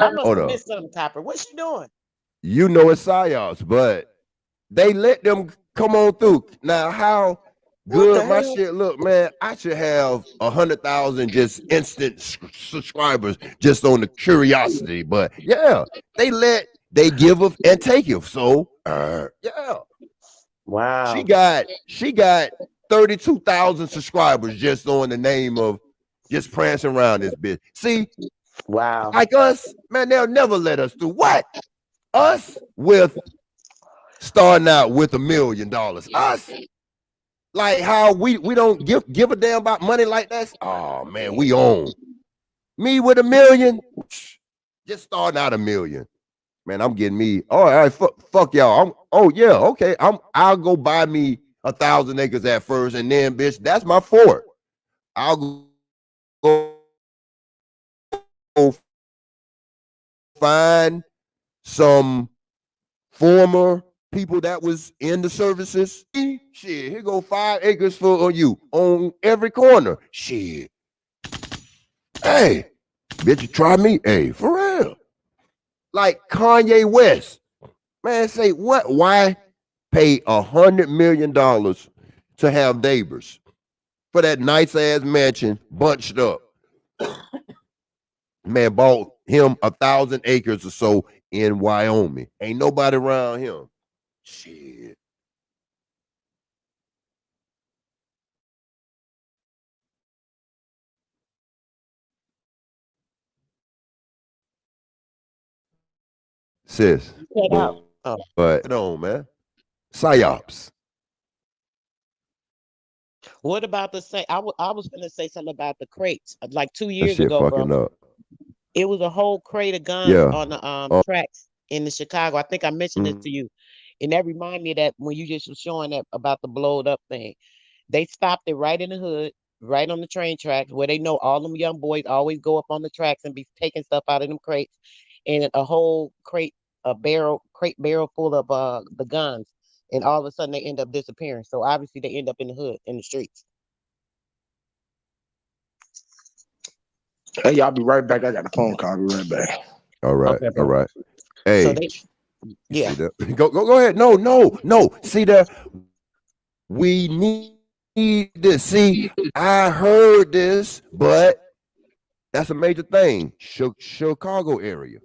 What's she doing? You know it's psyops, but they let them come on through. Now, how good my shit look, man? I should have 100,000 just instant subscribers just on the curiosity. But yeah, they give up and take it. So yeah. Wow. She got 32,000 subscribers just on the name of just prancing around this bitch. See, wow. Like us, man, they'll never let us do what? Us with starting out with $1 million. Us. Like how we don't give a damn about money like that. Oh man, we own. Me with $1 million, just starting out $1 million. Man, I'm getting me. Oh, all right, fuck y'all. Oh yeah, okay. I'll go buy me 1,000 acres at first, and then bitch, that's my fort. I'll go find some former people that was in the services. Shit, here go 5 acres for you on every corner. Shit. Hey, bitch, you try me? Hey, for real. Like Kanye West. Man, say what? Why pay $100 million to have neighbors for that nice ass mansion bunched up? Man bought him 1,000 acres or so in Wyoming. Ain't nobody around him. Shit. Sis. But on, man. Psyops. What about the say? I was gonna say something about the crates. Like 2 That years shit ago, fucking brother, up. it was a whole crate of guns Yeah. on the tracks in the Chicago. I think I mentioned this to you, and that reminded me of that when you just was showing that about the blowed up thing. They stopped it right in the hood, right on the train tracks, where they know all them young boys always go up on the tracks and be taking stuff out of them crates, and a whole crate barrel full of the guns, and all of a sudden they end up disappearing. So obviously they end up in the hood, in the streets. Hey, y'all be right back. I got a phone call. I'll be right back. All right. Okay, All bro. right. So Hey, they, you yeah, see that? Go ahead. No. See that? We need this. See, I heard this, but that's a major thing. Chicago area.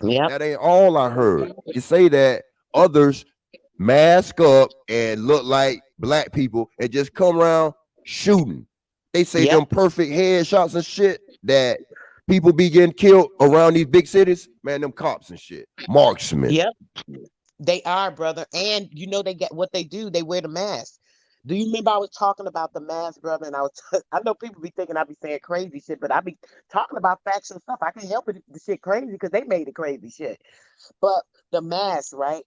yep, That ain't all I heard. You say that others mask up and look like black people and just come around shooting. They say yep, them perfect headshots and shit that people be getting killed around these big cities. Man, them cops and shit. Marksmen. yep. They are, brother. And you know they get what they do. They wear the mask. Do you remember I was talking about the mask, brother? And I was I know people be thinking I be saying crazy shit, but I be talking about facts and stuff. I can't help it if the shit crazy because they made it crazy shit. But the mask, right?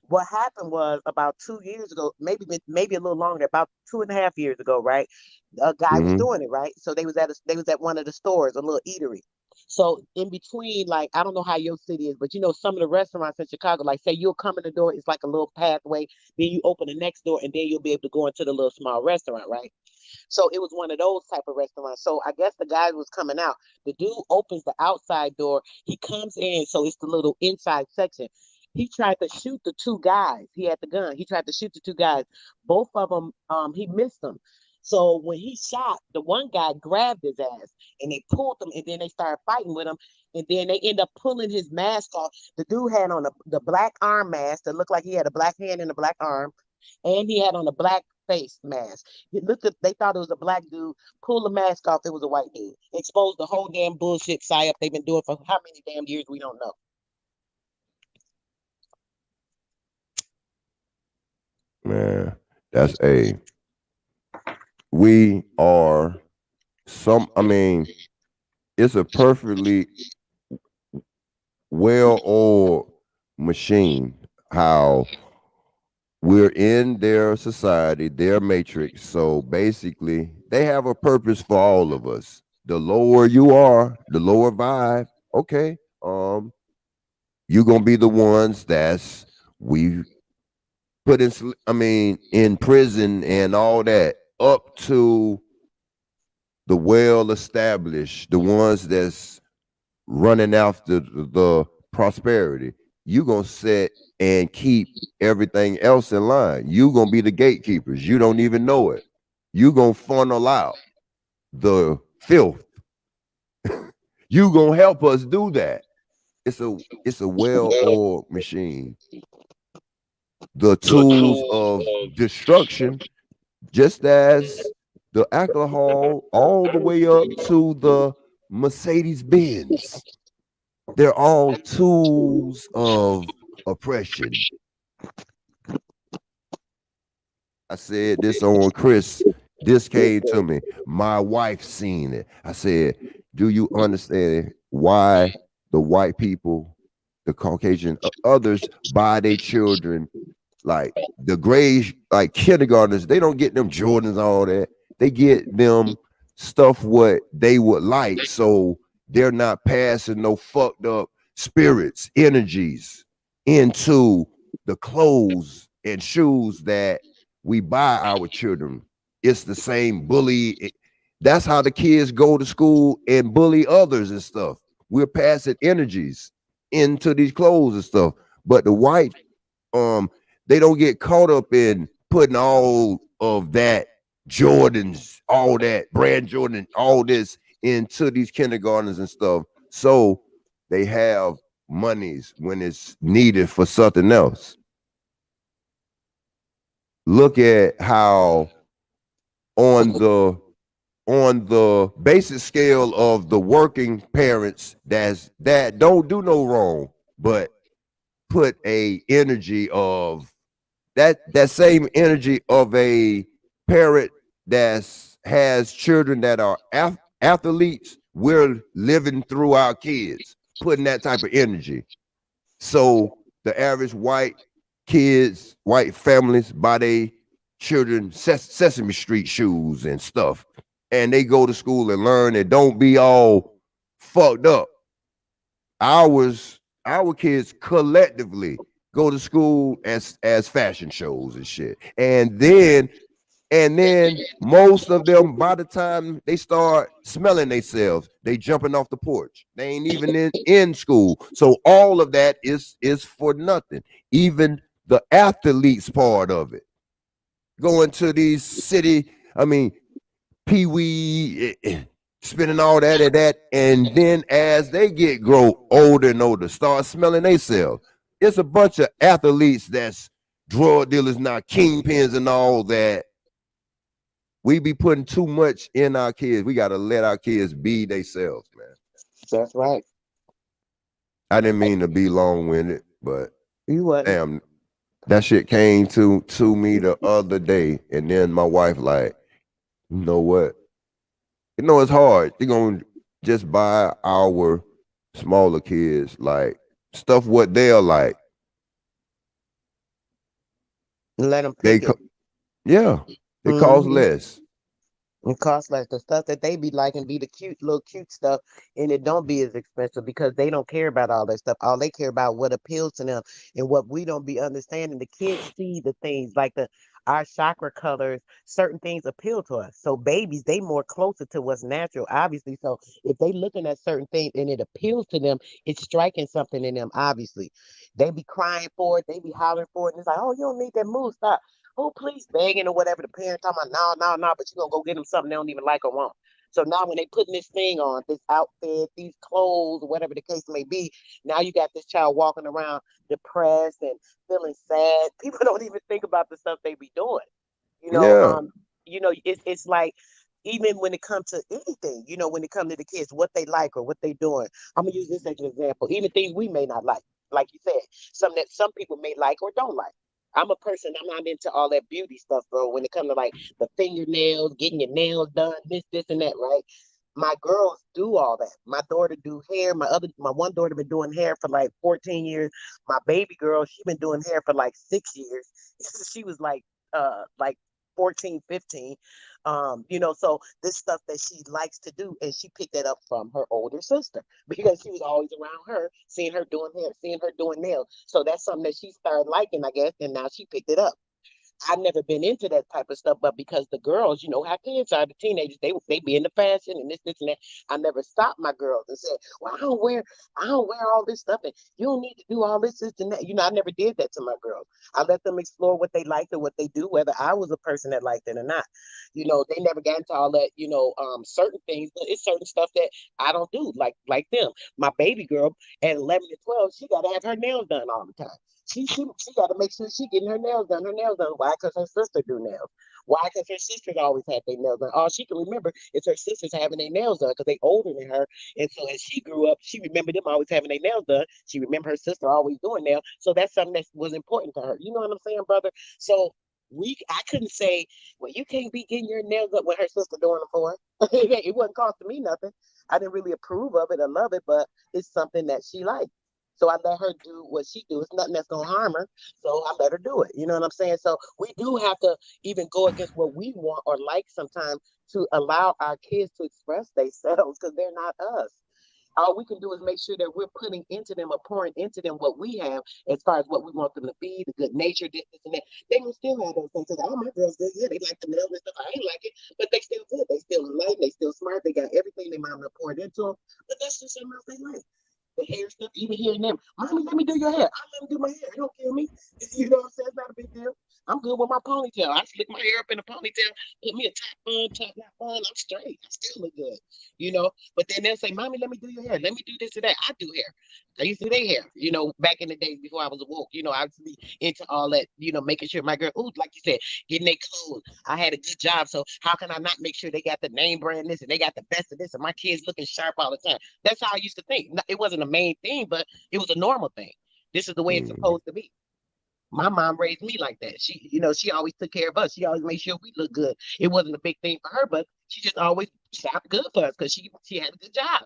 What happened was about 2 years ago, maybe a little longer, about 2.5 years ago, right? A guy was Mm-hmm. doing it, right? So they was at one of the stores, a little eatery. So in between, like I don't know how your city is, but you know some of the restaurants in Chicago, like say you'll come in the door, it's like a little pathway, then you open the next door, and then you'll be able to go into the little small restaurant, right? So it was one of those type of restaurants. So I guess the guy was coming out. The dude opens the outside door. He comes in, so it's the little inside section. He tried to shoot the two guys. He had the gun. He tried to shoot the two guys. Both of them, he missed them. So when he shot, the one guy grabbed his ass and they pulled him, and then they started fighting with him. And then they end up pulling his mask off. The dude had on the black arm mask that looked like he had a black hand and a black arm, and he had on a black face mask. They thought it was a black dude. Pulled the mask off, it was a white dude. Exposed the whole damn bullshit psyop they've been doing for how many damn years we don't know. Man, that's a we are I mean, it's a perfectly well-oiled machine. How we're in their society, their matrix. So basically, they have a purpose for all of us. The lower you are, the lower vibe. Okay, you're gonna be the ones that's we put in. In prison and all that, up to the well-established, the ones that's running after the prosperity. You gonna set and keep everything else in line. You gonna be the gatekeepers. You don't even know it. You gonna funnel out the filth. You gonna help us do that. It's a well-oiled machine. The tools of destruction, just as the alcohol, all the way up to the Mercedes Benz. They're all tools of oppression. I said this on Chris. This came to me. My wife seen it. I said, do you understand why the white people, the Caucasian, others buy their children like the grade, like kindergartners? They don't get them Jordans, all that. They get them stuff what they would like, so they're not passing no fucked up spirits, energies into the clothes and shoes that we buy our children. It's the same bully. That's how the kids go to school and bully others and stuff. We're passing energies into these clothes and stuff. But the white, they don't get caught up in putting all of that Jordans, all that brand Jordan, all this into these kindergartens and stuff. So they have monies when it's needed for something else. Look at how on the basic scale of the working parents that don't do no wrong, but put a energy of that same energy of a parent that has children that are athletes, we're living through our kids, putting that type of energy. So the average white kids, white families buy their children Sesame Street shoes and stuff, and they go to school and learn and don't be all fucked up. Our kids collectively go to school as fashion shows and shit, and then most of them, by the time they start smelling themselves, they jumping off the porch. They ain't even in school. So all of that is for nothing. Even the athletes part of it. Going to these city, pee-wee, spending all that and that. And then as they grow older and older, start smelling themselves. It's a bunch of athletes that's drug dealers now, kingpins and all that. We be putting too much in our kids. We got to let our kids be themselves, man. That's right. I didn't mean to be long-winded, but damn, that shit came to me the other day, and then my wife like, you know what? You know it's hard. You're gonna just buy our smaller kids like stuff what they're like. Let them pick it. Yeah, it costs less. It costs less. The stuff that they be liking be the cute stuff, and it don't be as expensive because they don't care about all that stuff. All they care about what appeals to them and what we don't be understanding. The kids see the things like our chakra colors, certain things appeal to us. So babies, they more closer to what's natural, obviously. So if they looking at certain things and it appeals to them, it's striking something in them, obviously. They be crying for it, they be hollering for it, and it's like, oh, you don't need that move, stop. Oh, please, begging or whatever. The parent talking about, no, but you're going to go get them something they don't even like or want. So now when they putting this thing on, this outfit, these clothes, or whatever the case may be, now you got this child walking around depressed and feeling sad. People don't even think about the stuff they be doing. Yeah. It's like, even when it comes to anything, when it comes to the kids, what they like or what they doing. I'm going to use this as an example. Even things we may not like you said, something that some people may like or don't like. I'm a person, I'm not into all that beauty stuff, bro. When it comes to like the fingernails, getting your nails done, this, and that, right? My girls do all that. My daughter do hair. My one daughter been doing hair for like 14 years. My baby girl, she been doing hair for like 6 years. She was like 14, 15. So this stuff that she likes to do, and she picked that up from her older sister because she was always around her, seeing her doing hair, seeing her doing nails. So that's something that she started liking, I guess, and now she picked it up. I've never been into that type of stuff, but because the girls, how kids are, the teenagers, they be into fashion and this, and that. I never stopped my girls and said, well, I don't wear all this stuff, and you don't need to do all this, and that. I never did that to my girls. I let them explore what they liked and what they do, whether I was a person that liked it or not. They never got into all that, certain things, but it's certain stuff that I don't do, like them. My baby girl at 11 to 12, she got to have her nails done all the time. She got to make sure she getting her nails done. Her nails done. Why? Because her sister do nails. Why? Because her sisters always had their nails done. All she can remember is her sisters having their nails done because they older than her. And so as she grew up, she remembered them always having their nails done. She remembered her sister always doing nails. So that's something that was important to her. You know what I'm saying, brother? So I couldn't say, well, you can't be getting your nails up when her sister doing them for her. It wasn't costing me nothing. I didn't really approve of it or love it, but it's something that she liked. So I let her do what she do. It's nothing that's gonna harm her. So I let her do it. You know what I'm saying? So we do have to even go against what we want or like sometimes to allow our kids to express themselves because they're not us. All we can do is make sure that we're putting into them or pouring into them what we have as far as what we want them to be, the good nature, this and that. They will still have those things. Oh, my girls good. Yeah, they like the nails and stuff. I ain't like it, but they still good. They still enlightened. They still smart. They got everything their mama poured into them. But that's just something else they like. The hair stuff, even hearing them, mommy, let me do your hair. I let them do my hair. It don't kill me. You know what I'm saying? It's not a big deal. I'm good with my ponytail. I slick my hair up in a ponytail, put me a top knot bun. I'm straight. I still look good, But then they'll say, mommy, let me do your hair. Let me do this or that. I do hair. I used to do their hair, back in the days before I was awoke. I was into all that, making sure my girl, like you said, getting their clothes. I had a good job, so how can I not make sure they got the name brand this and they got the best of this and my kids looking sharp all the time? That's how I used to think. It wasn't a main thing, but it was a normal thing. This is the way it's supposed to be. My mom raised me like that. She, you know, she always took care of us. She always made sure we looked good. It wasn't a big thing for her, but she just always shopped good for us because she had a good job.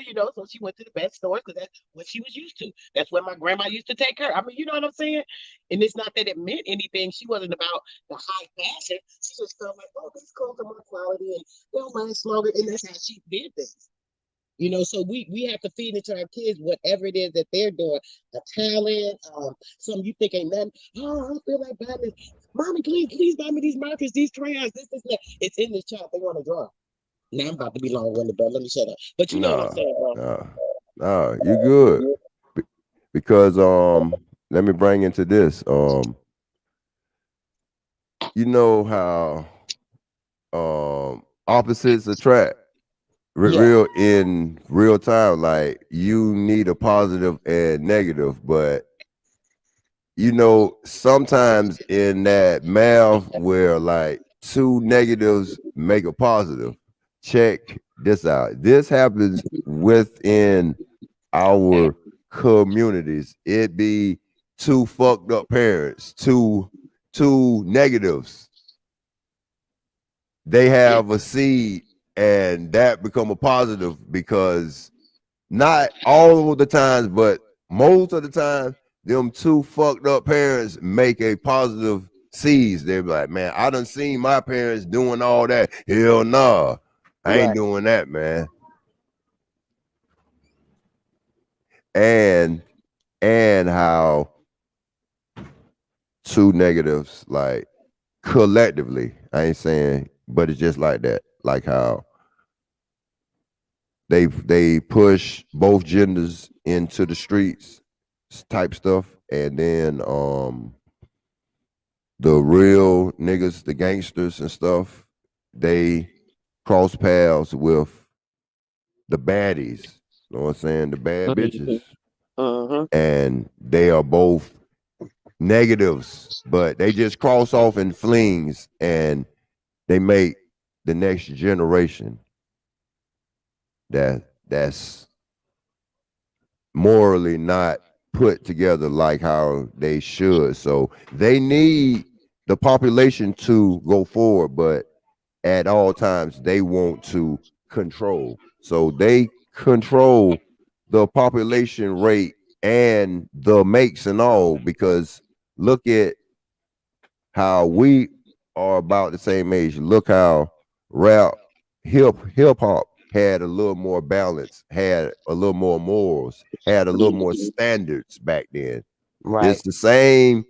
You know, so she went to the best stores because that's what she was used to. That's where my grandma used to take her. I mean, you know what I'm saying? And it's not that it meant anything. She wasn't about the high fashion. She just felt like, oh, these clothes are more quality and they'll last longer. And that's how she did things. You know, so we have to feed into our kids whatever it is that they're doing, a talent, something you think ain't nothing. Oh, I don't feel like buying this. Mommy, please buy me these markers, these crayons, this, that. It's in this child. They want to draw. Now I'm about to be long-winded, bro. Let me shut up. But you know what I'm saying, bro. Nah, you good. Because let me bring into this. You know how opposites attract. Real in real time, like you need a positive and negative, but you know, sometimes in that math where like two negatives make a positive, check this out. This happens within our communities. It be two fucked up parents, two negatives. They have a seed and that become a positive because not all of the times, but most of the time, them two fucked up parents make a positive seeds. They're like, man, I done seen my parents doing all that. Hell nah, I ain't doing that, man. And how two negatives, like collectively, I ain't saying, but it's just like that. Like how they push both genders into the streets type stuff, and then the real niggas, the gangsters and stuff, they cross paths with the baddies. You know what I'm saying? The bad bitches. And they are both negatives, but they just cross off in flings and they make the next generation that's morally not put together like how they should. So they need the population to go forward, but at all times they want to control. So they control the population rate and the makes and all, because look at how we are about the same age. Look how rap, hip hop had a little more balance, had a little more morals, had a little more standards back then. It's the same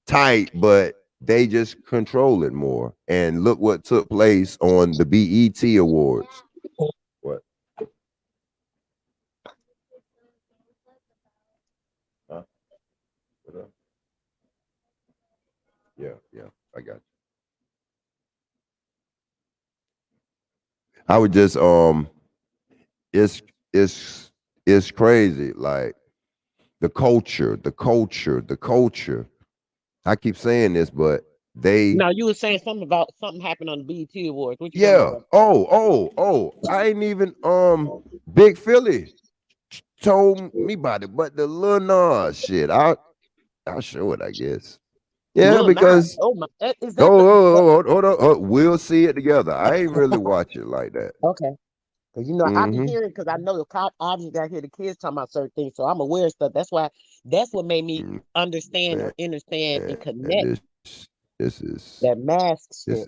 type, but they just control it more. And look what took place on the BET Awards. What? Huh? What up? Yeah, I got you. I would just it's it's crazy, like the culture. I keep saying this, but No, you were saying something about something happened on the BET Awards. What you talking about? Oh, I ain't even Big Philly told me about it, but the Lil Nas shit, I'll show it, I guess. Yeah, Lil Nas. because Oh my, is that hold on, we'll see it together. I ain't really watch it like that. okay? Because you know I be hearing, because I know the cop obviously got to hear the kids talking about certain things, so I'm aware of stuff. That's what made me understand or understand and connect This is that mask shit.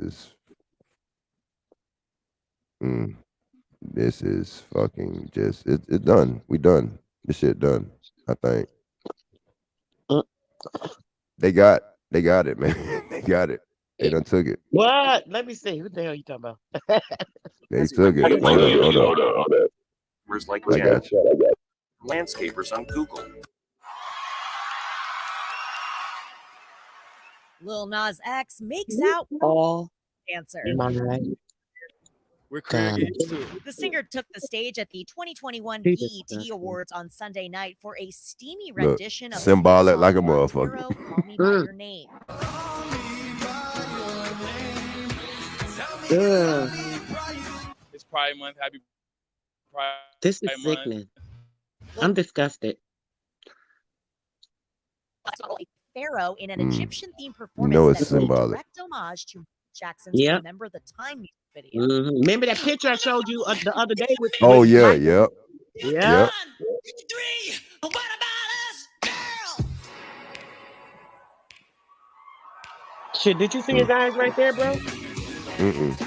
This is fucking just it's done. We done. This shit done. I think they got it, man. They got it. They done took it. What? Let me see. What the hell you talking about? They took it. Hold up. Like I got you. landscapers on Google. Lil Nas X makes out dancer. We're creating. The singer took the stage at the 2021 BET Awards on Sunday night for a steamy rendition of symbolic like a motherfucker. Hero, Call Me By Your Name. It's Pride Month. Happy Pride. This is sickening. I'm disgusted. pharaoh in an Mm. Egyptian-themed You performance know it's that paid symbolic. direct homage to Jackson's Yep. Remember the Time music video. Remember that picture I showed you the other day with Oh yeah, Michael? yep, Yeah. yep. Shit, did you see his eyes right there, bro? Mm-mm.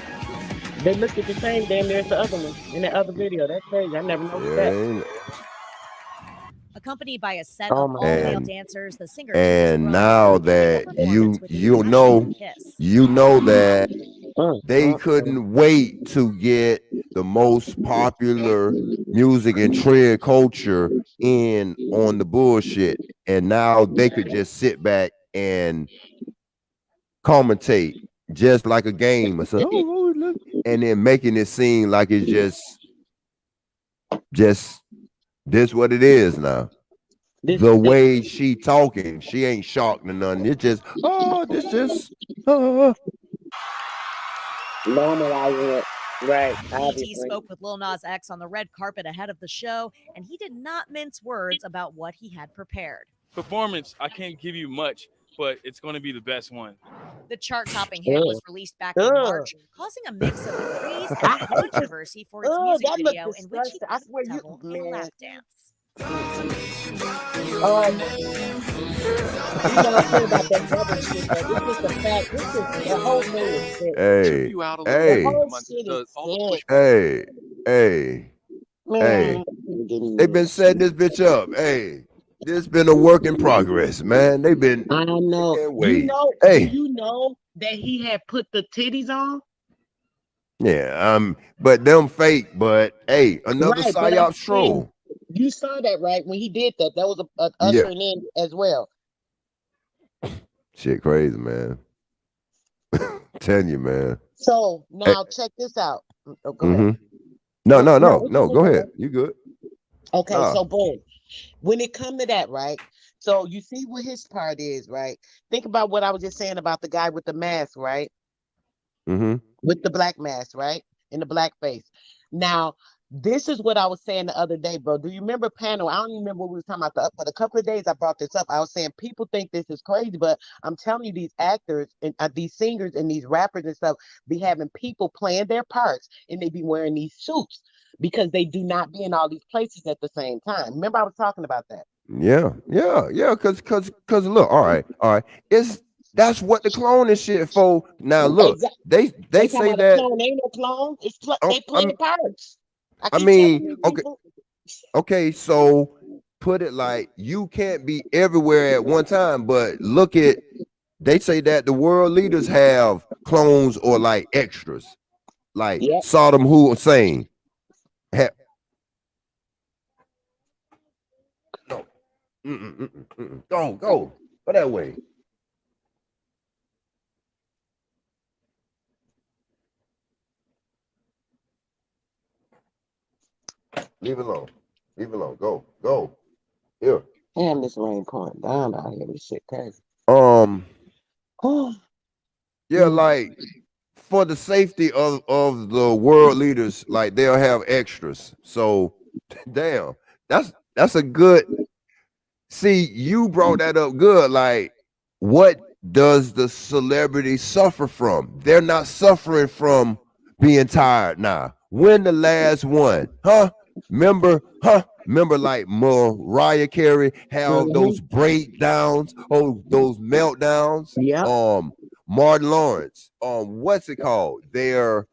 They looked at the same damn near as the other one in that other video. That's crazy. I never noticed that. Yeah, Accompanied by a set Oh of my all-male and dancers, the singer took his and throne now and began that the performance with a you passionate know kiss. you know that they Mm. couldn't wait to get the most popular music and trend culture in on the bullshit, and now they could just sit back and commentate just like a game or so, look, and then making it seem like it's just this what it is now. The way she talking, she ain't shocked or nothing. It's just, normalizing it. Right, BET obviously. spoke with Lil Nas X on the red carpet ahead of the show, and he did not mince words about what he had prepared. Performance, I can't give you much, but it's going to be the best one. The chart-topping hit was released back in March, causing a mix of praise and controversy for its music that looked video in which he disgusting. I swear you, devil in a man. lap dance. You know what I'm saying about that devil shit, though. This is the fact. This is the whole thing is sick. hey, The hey, whole shit is sick. hey. Man, They've been setting this bitch up. Hey, this been a work in progress, man. They've been. I know. Can't You wait. know, Hey. do you know that he had put the titties on? Yeah, but them fake. But hey, another Right, but I'm psyop troll. saying, you saw that, right? When he did that, that was a Yeah. ushering in as well. Shit, crazy, man. Telling you, man. So now check this out. Oh, go ahead. No. No, Go ahead. You good? Okay, Nah. so boom. When it come to that, right? So you see what his part is, right? Think about what I was just saying about the guy with the mask, right? With the black mask, right? And the black face. Now, this is what I was saying the other day, bro. Do you remember panel? I don't even remember what we were talking about, but a couple of days I brought this up. I was saying people think this is crazy, but I'm telling you, these actors and these singers and these rappers and stuff be having people playing their parts, and they be wearing these suits because they do not be in all these places at the same time. Remember, I was talking about that. Yeah. Cause look, all right. That's what the cloning shit for. Now look, they say that clone ain't no clone. It's they playing parts. I mean, okay, so put it like you can't be everywhere at one time, but look at, they say that the world leaders have clones or like extras, like Saddam Hussein. No, go that way. Leave it alone. Go. Here. Damn, this rain pouring down out here. This shit crazy. Yeah, like for the safety of the world leaders, like they'll have extras. So, damn, that's a good. See, you brought that up good. Like, what does the celebrity suffer from? They're not suffering from being tired now. When the last one, huh? Remember like Mariah Carey have those breakdowns, those meltdowns. Yeah. Martin Lawrence, what's it called? Their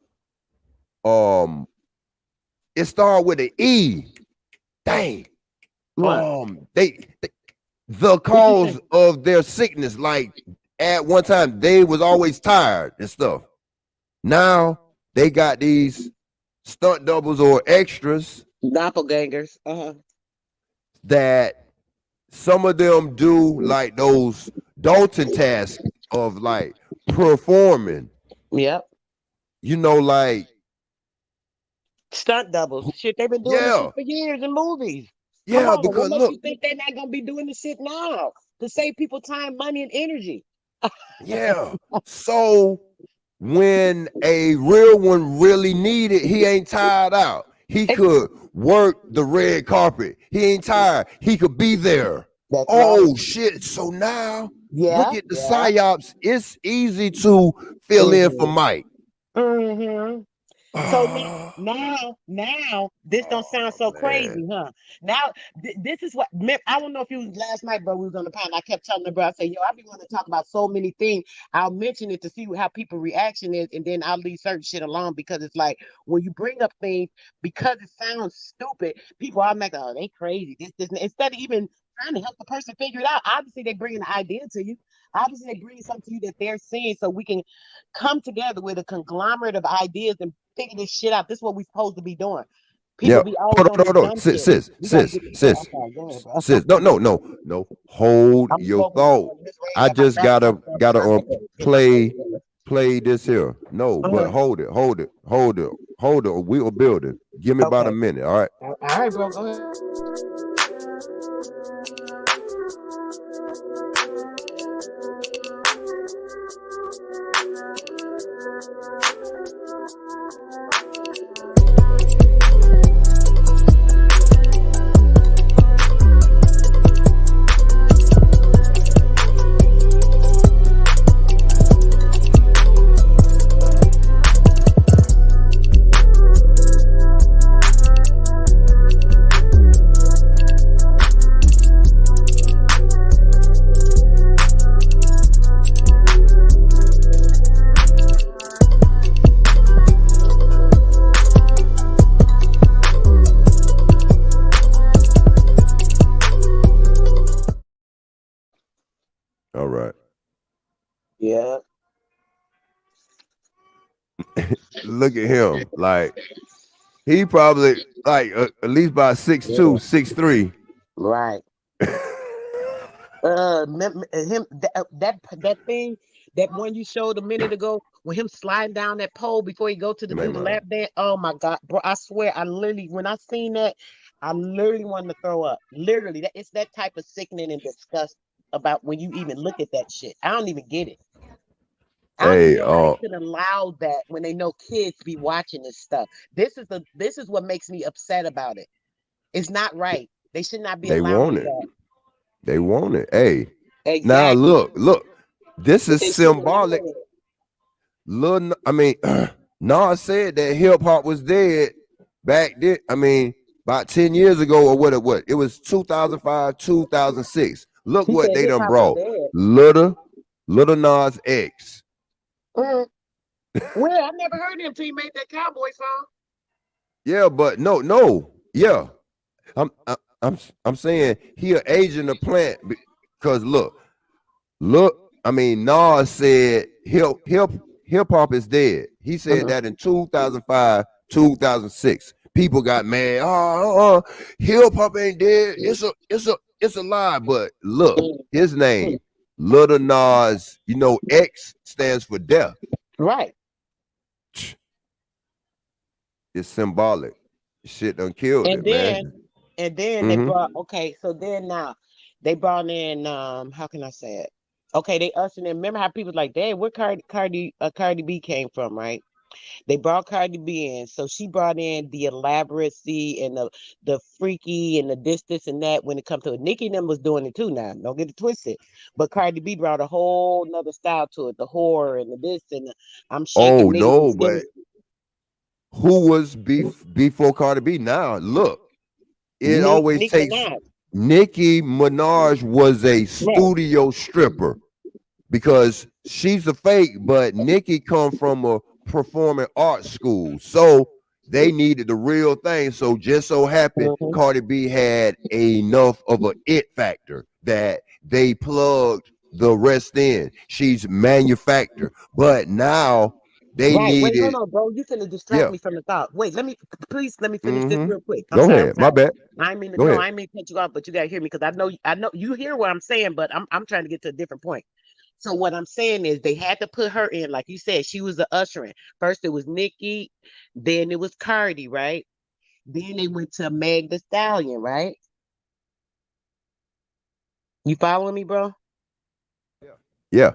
it started with an E. Dang. They the cause of their sickness, like at one time they was always tired and stuff. Now they got these stunt doubles or extras, doppelgangers, that some of them do like those Dalton tasks of like performing. Yep. You know, like stunt doubles. Shit, they've been doing this shit for years in movies. Yeah, because what makes you think they're not gonna be doing this shit now to save people time, money, and energy? Yeah. So when a real one really needed, he ain't tired out. He could work the red carpet. He ain't tired. He could be there. That's Oh right. shit! So now look Yeah, at the yeah. psyops. It's easy to fill in for Mm-hmm. Mike. Mm-hmm. So now, this don't sound so Man. crazy, huh? Now, this is what I don't know if you was last night, bro. We was on the panel. I kept telling the bro, I say, yo, I be wanting to talk about so many things. I'll mention it to see how people reaction is, and then I'll leave certain shit alone because it's like when you bring up things because it sounds stupid, people automatically, oh, they crazy. This, instead of even trying to help the person figure it out. Obviously, they bringing an idea to you. Obviously, they bringing something to you that they're seeing, so we can come together with a conglomerate of ideas and figure this shit out. This is what we're supposed to be doing. People Yep. be always on this Hold on. dumb shit. We gotta get okay, go ahead, bro. Sis. No. Hold I'm your smoking this thought. this rain I got my just back gotta fucked up and I had to get my play painkillers. this here. No, but hold it. We are building. Give me about a Okay. minute. All right. All right, bro. Go ahead. All right. Yeah. Look at him. Like he probably like at least by 6'2", 6'3". Right. Him that thing, that one you showed a minute ago, with him sliding down that pole before he go to do the Man. lap dance. Oh my God, bro! I swear, I literally when I seen that, I literally wanted to throw up. Literally, it's that type of sickening and disgust about when you even look at that shit. I don't even get it. I don't even Hey, know how they could allow that when they know kids be watching this stuff. This is what makes me upset about it. It's not right. They should not be they want allowing it. that. They want it. Hey. Now Exactly. look. This But is they shouldn't allow symbolic. it. Nas said that hip hop was dead back then. I mean, about 10 years ago or what? It was 2005, 2006. Look He what said they hip done hop was brought. dead. Little Nas X. Mm. Well, I never heard him till he made that cowboy song. Yeah, but no. Yeah. I'm saying he an agent of plant because look, I mean, Nas said hip hop is dead. He said that in 2005, 2006. People got mad. Hip hop ain't dead. It's a lie. But look, his name, Little Nas. X stands for death. Right. It's symbolic. Shit done killed And it, man. then they brought so then now they brought in how can I say it? Okay, they ushered in. Remember how people like, "Dad, where Cardi B came from?" Right? They brought Cardi B in, so she brought in the elaboracy and the freaky and the this and that when it comes to it. Nicki and them was doing it too now. Don't get it twisted. But Cardi B brought a whole nother style to it, the horror and the this and the I'm shaking Oh niggas and no, skinny. but who was before Cardi B? Now look, it always Nicki takes. Minaj. Nicki Minaj was a Right. studio stripper because she's a fake, but Nicki come from a performing arts school, so they needed the real thing. So just so happened Cardi B had enough of a it factor that they plugged the rest in. She's manufactured, but now they Right. Wait, hold needed. on, bro. You finna distract Yeah. me from the thought. Wait, let me finish this real quick. I'm Go sorry, ahead. My bad. I mean Go no, ahead. I mean cut you off, but you gotta hear me because I know you hear what I'm saying, but I'm trying to get to a different point. So what I'm saying is they had to put her in, like you said, she was the ushering. First it was Nicki, then it was Cardi, right? Then they went to Meg the Stallion, right? You following me, bro? Yeah.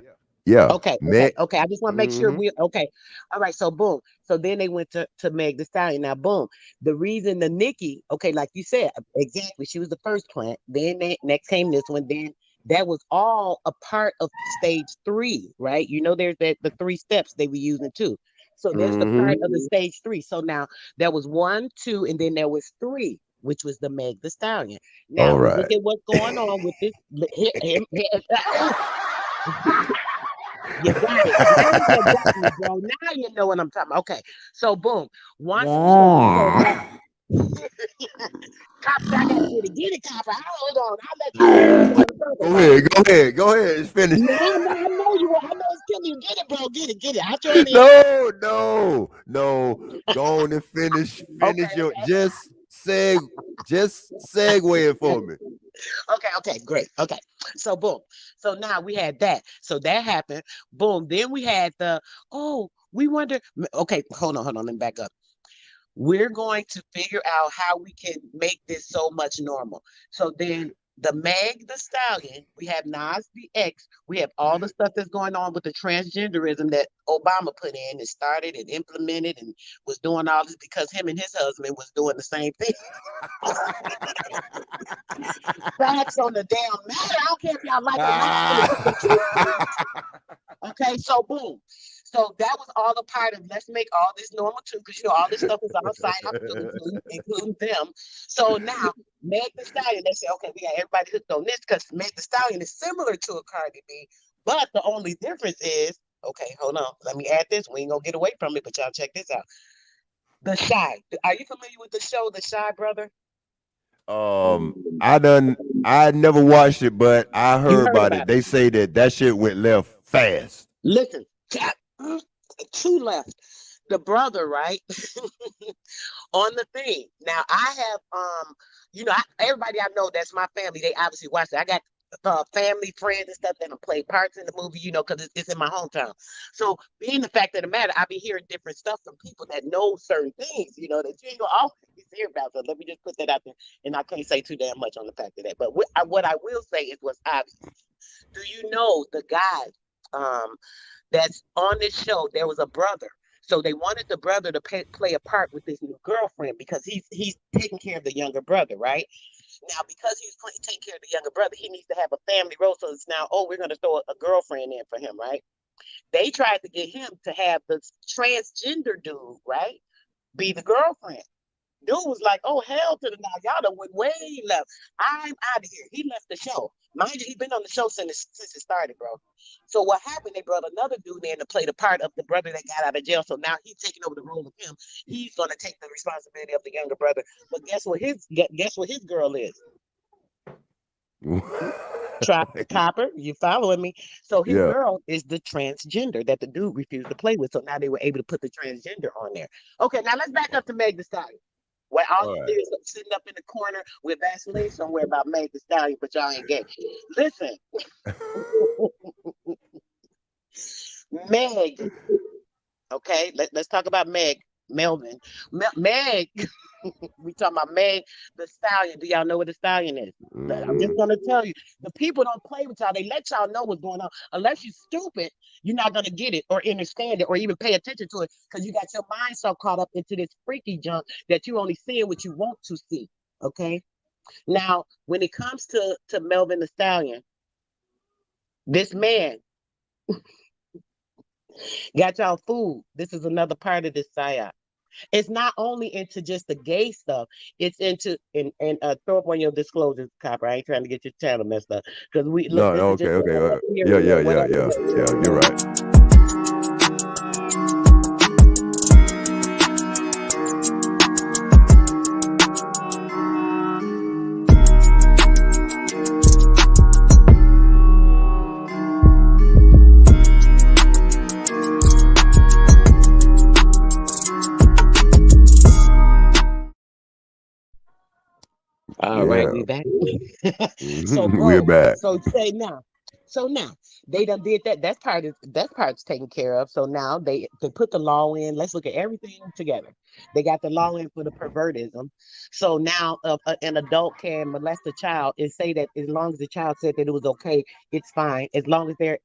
Yeah. Okay, Meg. I just want to make sure we okay. All right, so boom. So then they went to Meg the Stallion. Now, boom. The reason the Nikki, okay, like you said, exactly. She was the first plant. Then next came this one. Then that was all a part of stage 3, right? You know, there's the 3 steps they were using too. So there's the part of the stage 3. So now there was 1, 2, and then there was 3, which was the Meg the Stallion. Now All right. look at what's going on with this. You got it. Now you got me, bro. Now you know what I'm talking about. Okay. So boom. Once Copper, I gotta get it, Copper. Hold on. I'll let you finish what I'm talking about. Go ahead. It's finished. No, I know you. I know it's killing you. Get it, bro. Get it. I'll join in. No. Go on and finish your just segue it for me. Okay, great. Okay. So boom. So now we had that. So that happened. Boom. Then we had we wonder. Okay, hold on. Let me back up. We're going to figure out how we can make this so much normal. So then the Meg the Stallion, we have Nas the X, we have all the stuff that's going on with the transgenderism that Obama put in and started and implemented and was doing all this because him and his husband was doing the same thing. Facts on the damn matter. I don't care if y'all like it. Okay, so boom. So that was all a part of let's make all this normal too, because all this stuff is outside, including them. So now Meg the Stallion, they say, okay, we got everybody hooked on this because Meg the Stallion is similar to a Cardi B, but the only difference is, okay, hold on, let me add this. We ain't gonna get away from it, but y'all check this out. The Shy. Are you familiar with the show, The Shy Brother? I never watched it, but I heard about it. They say that shit went left fast. Listen, two left. The brother, right? On the thing. Now I have everybody I know that's my family, they obviously watch it. I got family, friends, and stuff that play parts in the movie, because it's in my hometown. So being the fact of the matter, I be hearing different stuff from people that know certain things, that you ain't gonna always hear about. So let me just put that out there, and I can't say too damn much on the fact of that. But what I will say is what's obvious. Do you know the guy that's on this show? There was a brother. So they wanted the brother to play a part with this new girlfriend because he's taking care of the younger brother, right? Now, because he's taking care of the younger brother, he needs to have a family role. So it's now, we're going to throw a girlfriend in for him, right? They tried to get him to have the transgender dude, right, be the girlfriend. Dude was like, oh, hell to the now. Y'all done went way left. I'm out of here. He left the show. Mind you, he's been on the show since it started, bro. So what happened, they brought another dude in to play the part of the brother that got out of jail. So now he's taking over the role of him. He's going to take the responsibility of the younger brother. But guess what his girl is? Copper, you following me? So his girl is the transgender that the dude refused to play with. So now they were able to put the transgender on there. Okay, now let's back up to Meg the Stallion. Where all you do is sitting up in the corner with Vaseline somewhere about Meg the Stallion, but y'all ain't gay. Listen. Meg. Okay, let's talk about Meg. Melvin. Meg. We talking about Meg the Stallion. Do y'all know what the Stallion is? I'm just gonna tell you. The people don't play with y'all. They let y'all know what's going on. Unless you're stupid, you're not gonna get it or understand it or even pay attention to it because you got your mind so caught up into this freaky junk that you only seeing what you want to see. Okay. Now, when it comes to Melvin the Stallion, this man got y'all fooled. This is another part of this psyop. It's not only into just the gay stuff. It's into and throw up on your disclosures, Copper. I ain't trying to get your channel messed up because we look. No, okay. Yeah. You're right. All right, we back. So we're back. So say now, So now they done did that. That part's taken care of. So now they put the law in. Let's look at everything together. They got the law in for the pervertism. So now an adult can molest a child and say that as long as the child said that it was okay, it's fine. As long as they're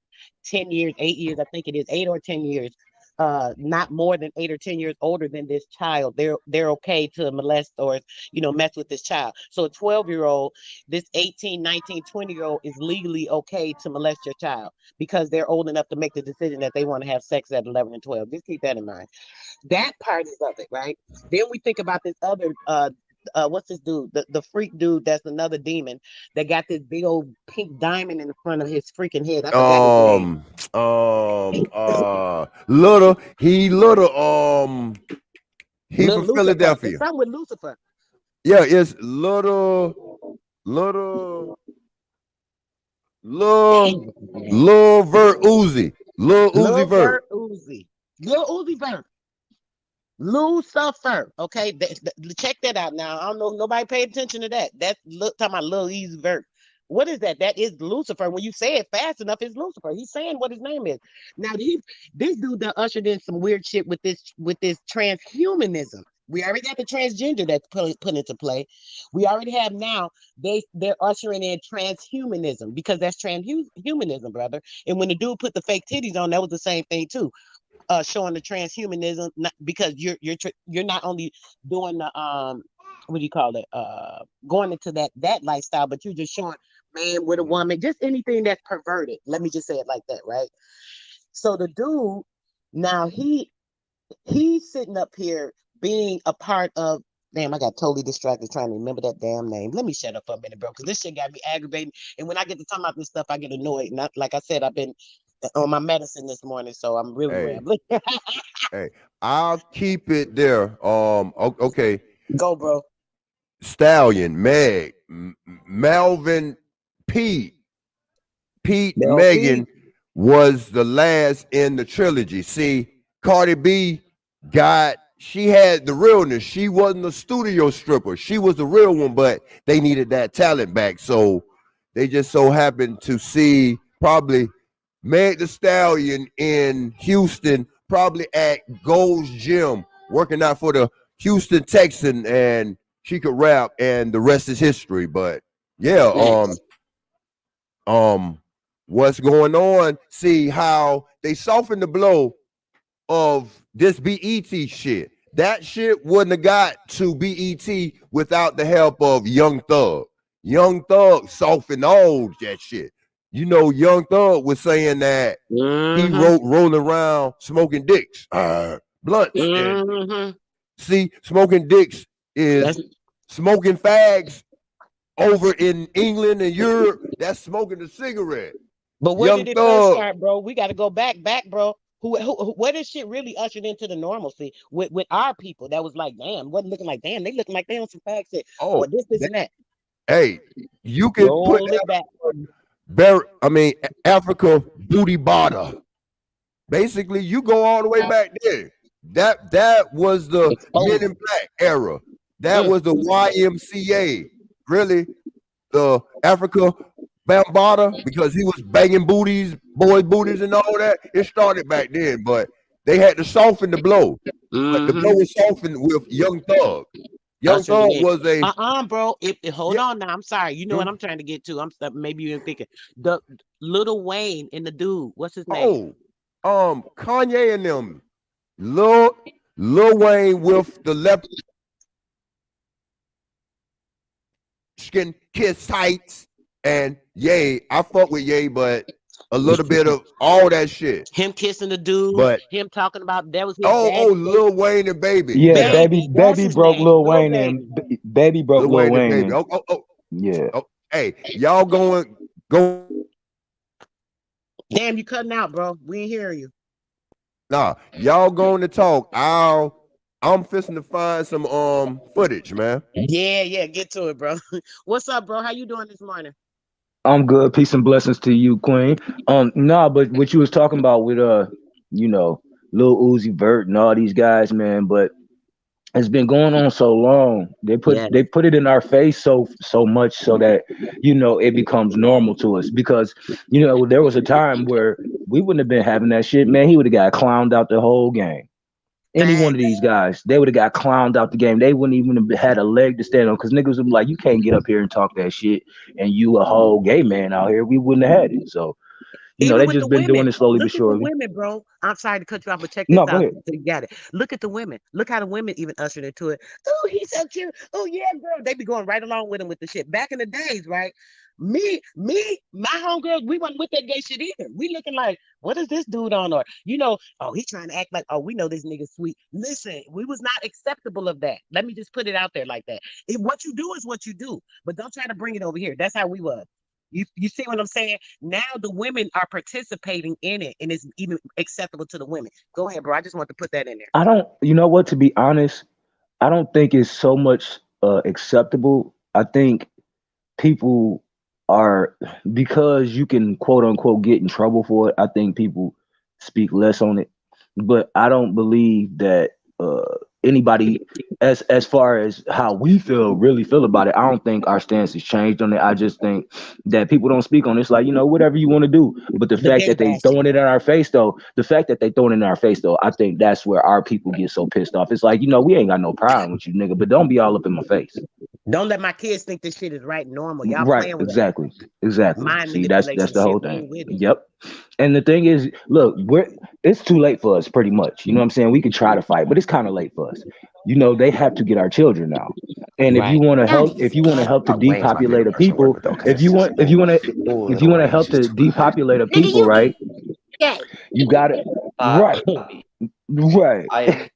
10 years, 8 years, I think it is 8 or 10 years, not more than 8 or 10 years older than this child, they're okay to molest or mess with this child. So a 12-year-old, this 18, 19, 20-year-old is legally okay to molest your child because they're old enough to make the decision that they want to have sex at 11 and 12. Just keep that in mind. That part is of it, right? Then we think about this other what's this dude? The freak dude that's another demon that got this big old pink diamond in the front of his freaking head. I forgot his name. Little, he from Lucifer. Philadelphia. It's something with Lucifer. Yeah, it's little Vert Uzi. Lil Uzi Vert. Lil Uzi Vert. Lucifer. Okay, check that out now. I don't know if nobody paid attention to that. That's talking about Lil Uzi Vert. What is that? That is Lucifer. When you say it fast enough, it's Lucifer. He's saying what his name is. Now, this dude that ushered in some weird shit with this transhumanism. We already got the transgender that's put into play. We already have now, they're ushering in transhumanism because that's transhumanism, brother. And when the dude put the fake titties on, that was the same thing too. Showing the transhumanism, because you're not only doing the what do you call it? Going into that lifestyle, but you're just showing man with a woman, just anything that's perverted. Let me just say it like that, right? So the dude, now he's sitting up here being a part of. Damn, I got totally distracted trying to remember that damn name. Let me shut up for a minute, bro, because this shit got me aggravating. And when I get to talk about this stuff, I get annoyed. Not like I said, I've been on my medicine this morning, so I'm really rambling. Hey, I'll keep it there. Okay. Go, bro. Stallion, Meg, Melvin, Pete, Megan was the last in the trilogy. See, Cardi B she had the realness. She wasn't a studio stripper. She was the real one, but they needed that talent back. So they just so happened to see probably Meg the Stallion in Houston, probably at Gold's Gym, working out for the Houston Texan, and she could rap, and the rest is history. But yeah, what's going on? See how they softened the blow of this BET shit. That shit wouldn't have got to BET without the help of Young Thug. Young Thug softened all that shit. Young Thug was saying that he rolling around smoking dicks, blunts. And see, smoking dicks is smoking fags over in England and Europe. That's smoking a cigarette. But where did it first start, bro? We got to go back, bro. Where this shit really ushered into the normalcy with our people? That was like, damn, wasn't looking like damn. They looking like they on some fags that this and that. Hey, you can put it back. Africa booty bada. Basically, you go all the way back there. That was the Men in Black era. That was the YMCA. Really, the Africa Bambata, because he was banging boys' booties and all that. It started back then, but they had to soften the blow. But the blow was softened with Young Thug. Young Thug was a bro. Hold on now. I'm sorry. You know what I'm trying to get to. Maybe you're thinking the Lil Wayne and the dude. What's his name? Kanye and them. Lil Wayne with the left skin kiss tights, and Ye. I fuck with Ye, but a little bit of all that shit. Him kissing the dude, but him talking about that was his Lil Wayne and Baby. Yeah, baby broke Lil Wayne and Baby broke Lil Wayne. And Baby. Yeah. Hey, y'all go. Damn, you cutting out, bro. We ain't hear you. Nah, y'all going to talk. I'm fixing to find some footage, man. Yeah, get to it, bro. What's up, bro? How you doing this morning? I'm good. Peace and blessings to you, Queen. But what you was talking about with Lil Uzi Vert and all these guys, man. But It's been going on so long. Yeah. They put it in our face so much so that it becomes normal to us. Because there was a time where we wouldn't have been having that shit. Man, he would have got clowned out the whole game. Any one of Facts. these guys, they would have got clowned out the game. They wouldn't even have had a leg to stand on because niggas would be like, you can't get up here and talk that shit, and you a whole gay man out here. We wouldn't have had it. So Even they with the just been doing women, it slowly but look at the surely. women, bro. I'm sorry to cut you off, but check this No, go out. ahead. So you got it. Look at the women. Look how the women even ushered into it. Oh, he's so cute. Oh yeah, girl. They be going right along with him with the shit. Back in the days, right? My homegirls, we wasn't with that gay shit either. We looking like, what is this dude on? Or oh, he's trying to act like, oh, we know this nigga sweet. Listen, we was not acceptable of that. Let me just put it out there like that. What you do is what you do, but don't try to bring it over here. That's how we was. You see what I'm saying? Now the women are participating in it, and it's even acceptable to the women. Go ahead, bro. I just want to put that in there. I don't. You know what? To be honest, I don't think it's so much acceptable. I think people are, because you can quote unquote get in trouble for it. I think people speak less on it, but I don't believe that anybody, as far as how we really feel about it. I don't think our stance has changed on it. I just think that people don't speak on it. It's like, whatever you want to do. But the The fact gay that they bashing. throwing it in our face though, I think that's where our people get so pissed off. It's like, we ain't got no problem with you, nigga, but don't be all up in my face. Don't let my kids think this shit is right and normal. Y'all Right, playing with us. exactly. Mind See, that's manipulation the shit. whole We thing. ain't with it. Yep. And the thing is, look, it's too late for us, pretty much. You know what I'm saying? We could try to fight, but it's kind of late for us. They have to get our children now. And if you Right. want to Y'all help, niggas gay. to depopulate a people, if you want to help to depopulate a Nigga, people, you right? gay. You got it. Right, Bobby, right. I am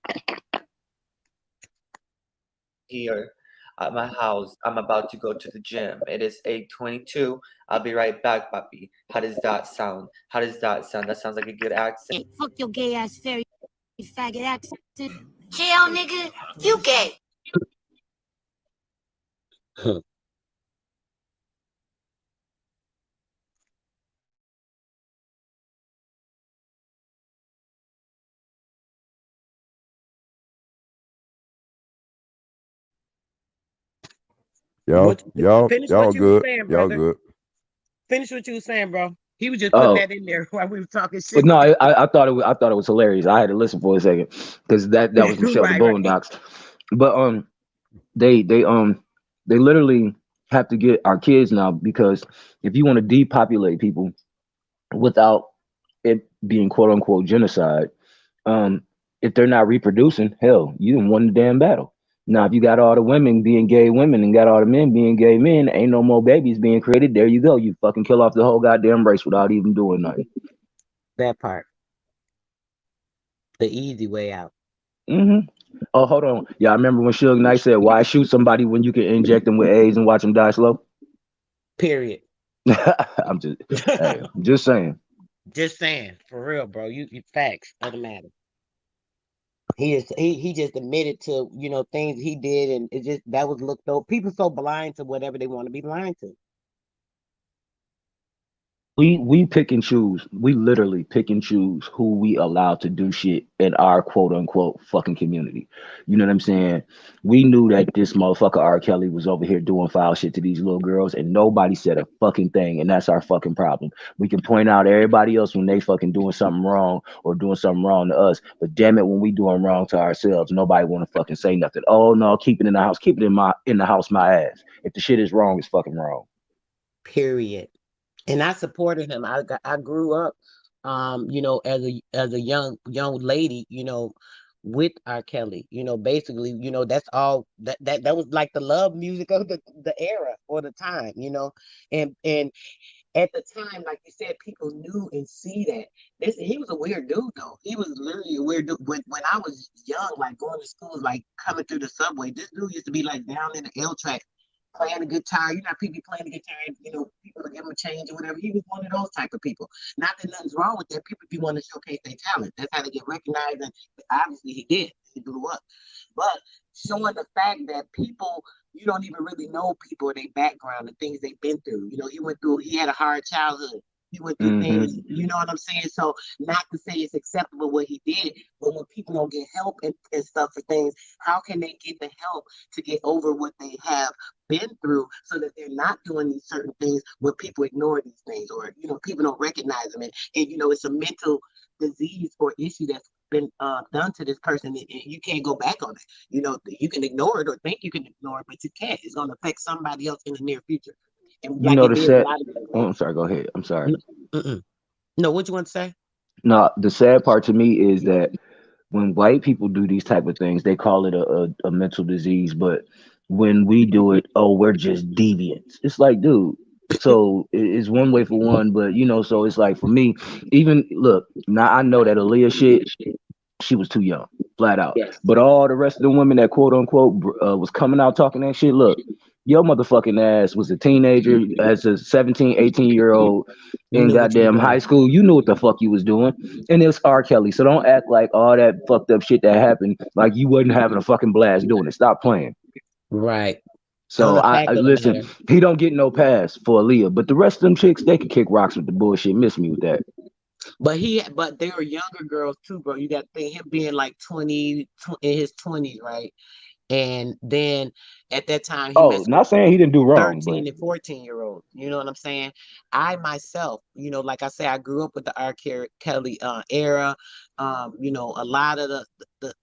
here at my house. I'm about to go to the gym. It is 8:22. I'll be right back, Bobby. How does that sound? How does that sound? That sounds like a good accent. Hey, fuck your gay ass fairy faggot accent. Hell, nigga, you gay. What, finish what Y'all you were good. saying, Y'all brother. good. Finish what you were saying, bro. He was just putting Oh, that in there while we were talking but shit. no, I thought it was hilarious. I had to listen for a second because that was Michelle the Right, right. Boondocks. But they literally have to get our kids now, because if you want to depopulate people without it being quote unquote genocide, um, if they're not reproducing, hell, you didn't won the damn battle. Now, if you got all the women being gay women and got all the men being gay men, ain't no more babies being created. There you go. You fucking kill off the whole goddamn race without even doing nothing. That part. The easy way out. hmm Oh, hold on. Yeah, I remember when Suge Knight said, "Why shoot somebody when you can inject them with AIDS and watch them die slow?" Period. I'm just, hey, I'm just saying. Just saying, for real, bro. You facts of the matter. He just admitted to things he did, and it just that was looked over. People so blind to whatever they want to be blind to. We pick and choose. We literally pick and choose who we allow to do shit in our quote unquote fucking community. You know what I'm saying? We knew that this motherfucker R. Kelly was over here doing foul shit to these little girls, and nobody said a fucking thing, and that's our fucking problem. We can point out everybody else when they fucking doing something wrong or doing something wrong to us, but damn it, when we doing wrong to ourselves, nobody want to fucking say nothing. Oh no, keep it in the house. Keep it in the house, my ass. If the shit is wrong, it's fucking wrong. Period. And I supported him. I grew up, as a young lady, with R. Kelly. Basically, that's all that was like the love music of the era or the time. And at the time, like you said, people knew and see that. He was a weird dude though. He was literally a weird dude. When I was young, like going to school, like coming through the subway, this dude used to be like down in the L track playing the guitar. People be playing the guitar, people to give him a change or whatever. He was one of those type of people. Not that nothing's wrong with that. People do want to showcase their talent. That's how they get recognized, and obviously he did. He blew up. But showing the fact that people, you don't even really know people or their background, the things they've been through. He had a hard childhood. He went through things, you know what I'm saying? So not to say it's acceptable what he did, but when people don't get help and stuff for things, how can they get the help to get over what they have been through so that they're not doing these certain things when people ignore these things or, you know, people don't recognize them. And you know, it's a mental disease or issue that's been done to this person and you can't go back on it. You know, you can ignore it or think you can ignore it, but you can't. It's going to affect somebody else in the near future. And You like know it the did a sad. lot of things. Oh, I'm sorry. Go ahead. I'm sorry. No, what you want to say? No, the sad part to me is that when white people do these type of things, they call it a mental disease. But when we do it, oh, we're just deviants. It's like, dude. So it's one way for one, but you know, so it's like for me, even look, now I know that Aaliyah shit, she was too young, flat out. Yes. But all the rest of the women that quote unquote was coming out talking that shit, look, your motherfucking ass was a teenager as a 17, 18-year-old You in knew what you were goddamn high doing. school. You knew what the fuck you was doing. And it was R. Kelly. So don't act like all that fucked up shit that happened, like you wasn't having a fucking blast doing it. Stop playing. Right. So The I fact of the listen, matter. he don't get no pass for Aaliyah, but the rest of them chicks, they can kick rocks with the bullshit. Miss me with that. But they were younger girls too, bro. You got to think him being like 20, in his 20s, right? And then at that time he Oh, messed with not saying he didn't do wrong, but 13 and 14-year-olds. You know what I'm saying? I myself, you know, like I say, I grew up with the Kelly era. You know, a lot of the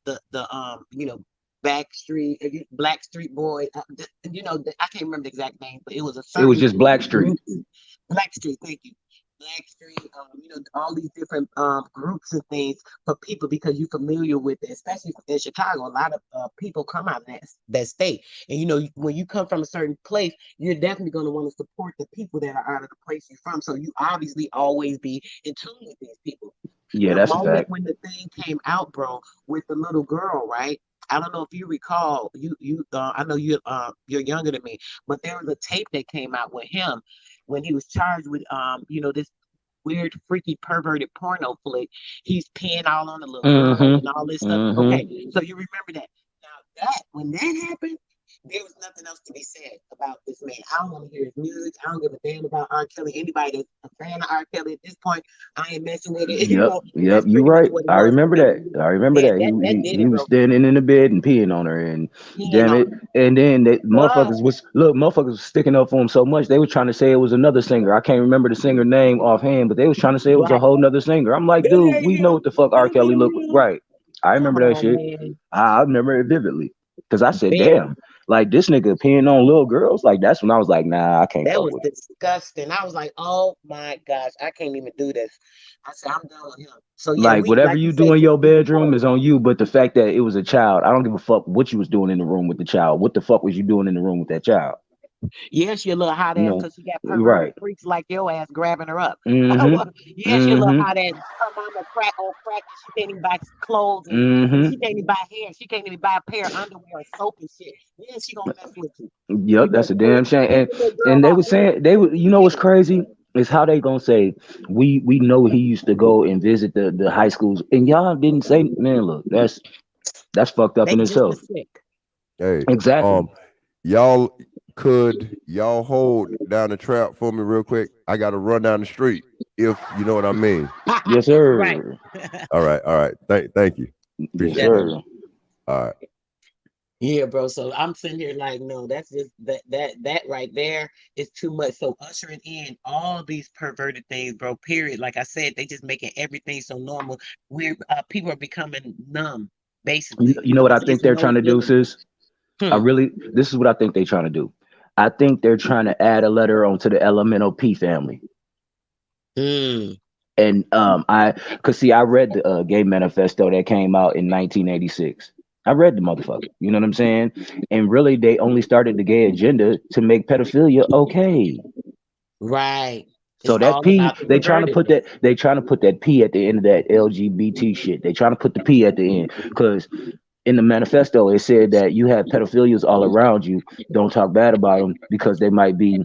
you know, Black Street Boy. You know, I can't remember the exact name, but it was a it was certain just Black Street. group. Black Street, thank you. Black Street, you know, all these different groups and things for people because you're familiar with it, especially in Chicago. A lot of people come out of that state, and you know, when you come from a certain place, you're definitely going to want to support the people that are out of the place you're from. So you obviously always be in tune with these people. Yeah, The that's a moment fact. when the thing came out, bro, with the little girl, right? I don't know if you recall. I know you're younger than me, but there was a tape that came out with him when he was charged with you know, this weird, freaky, perverted porno flick. He's peeing all on the little girl and all this stuff. Okay, so you remember that. Now when that happened, there was nothing else to be said about this man. I don't want to hear his music. I don't give a damn about R. Kelly. Anybody that's a fan of R. Kelly at this point, I ain't messing with it. You Yep, know, and yep, that's you pretty much right. what it I was for remember me. that. I remember Yeah, that. that He did he it, was bro. standing in the bed and peeing on her, and Peeing damn on it. her. And then they But motherfuckers was sticking up for him so much they was trying to say it was another singer. I can't remember the singer name offhand, but they was trying to say it was a right, whole nother singer. I'm like, it dude, ain't we know him. what the fuck R. It Kelly look ain't him. right. I Come remember that on, shit. man. I remember it vividly because I said, Very. damn, like this nigga peeing on little girls. Like that's when I was like, nah, I can't That fuck was with it. disgusting. I was like, oh my gosh, I can't even do this. I said, I'm done with him. So yeah, Like we whatever like you you say, do in just your be bedroom is supportive. on you, but the fact that it was a child, I don't give a fuck what you was doing in the room with the child. What the fuck was you doing in the room with that child? Yeah, she a little hot You ass know, because she got perverted right? freaks like your ass grabbing her up. Mm-hmm. Yeah, she a little Mm-hmm. hot ass. Her mama crack on crack and she can't even buy clothes and she Mm-hmm. can't even buy hair. She can't even buy a pair of underwear or soap and shit. Yeah, she gonna mess with you. Yep, You that's better a damn shame. take the little girl And they off were every saying they were, you know what's crazy is how they gonna say we know he used to go and visit the high schools and y'all didn't say, man, look, that's fucked up They in just itself. as sick. Hey, Exactly. y'all y'all hold down the trap for me real quick? I gotta run down the street, if you know what I mean. Yes, Right. sir. All right. Thank you. Yes, Appreciate that. sir. All right. Yeah, bro. So I'm sitting here like, no, that's just that right there is too much. So ushering in all these perverted things, bro. Period. Like I said, they just making everything so normal. We're people are becoming numb, basically. You know what I It's think they're no trying to do, feeling. sis? Hmm. This is what I think they're trying to do. I think they're trying to add a letter onto the elemental P family. Mm. And I read the gay manifesto that came out in 1986. I read the motherfucker. You know what I'm saying? And really, they only started the gay agenda to make pedophilia okay. Right. So It's that all P, about the pervertedness. they trying to put that P at the end of that LGBT shit. They trying to put the P at the end because in the manifesto it said that you have pedophilias all around you. Don't talk bad about them because it might be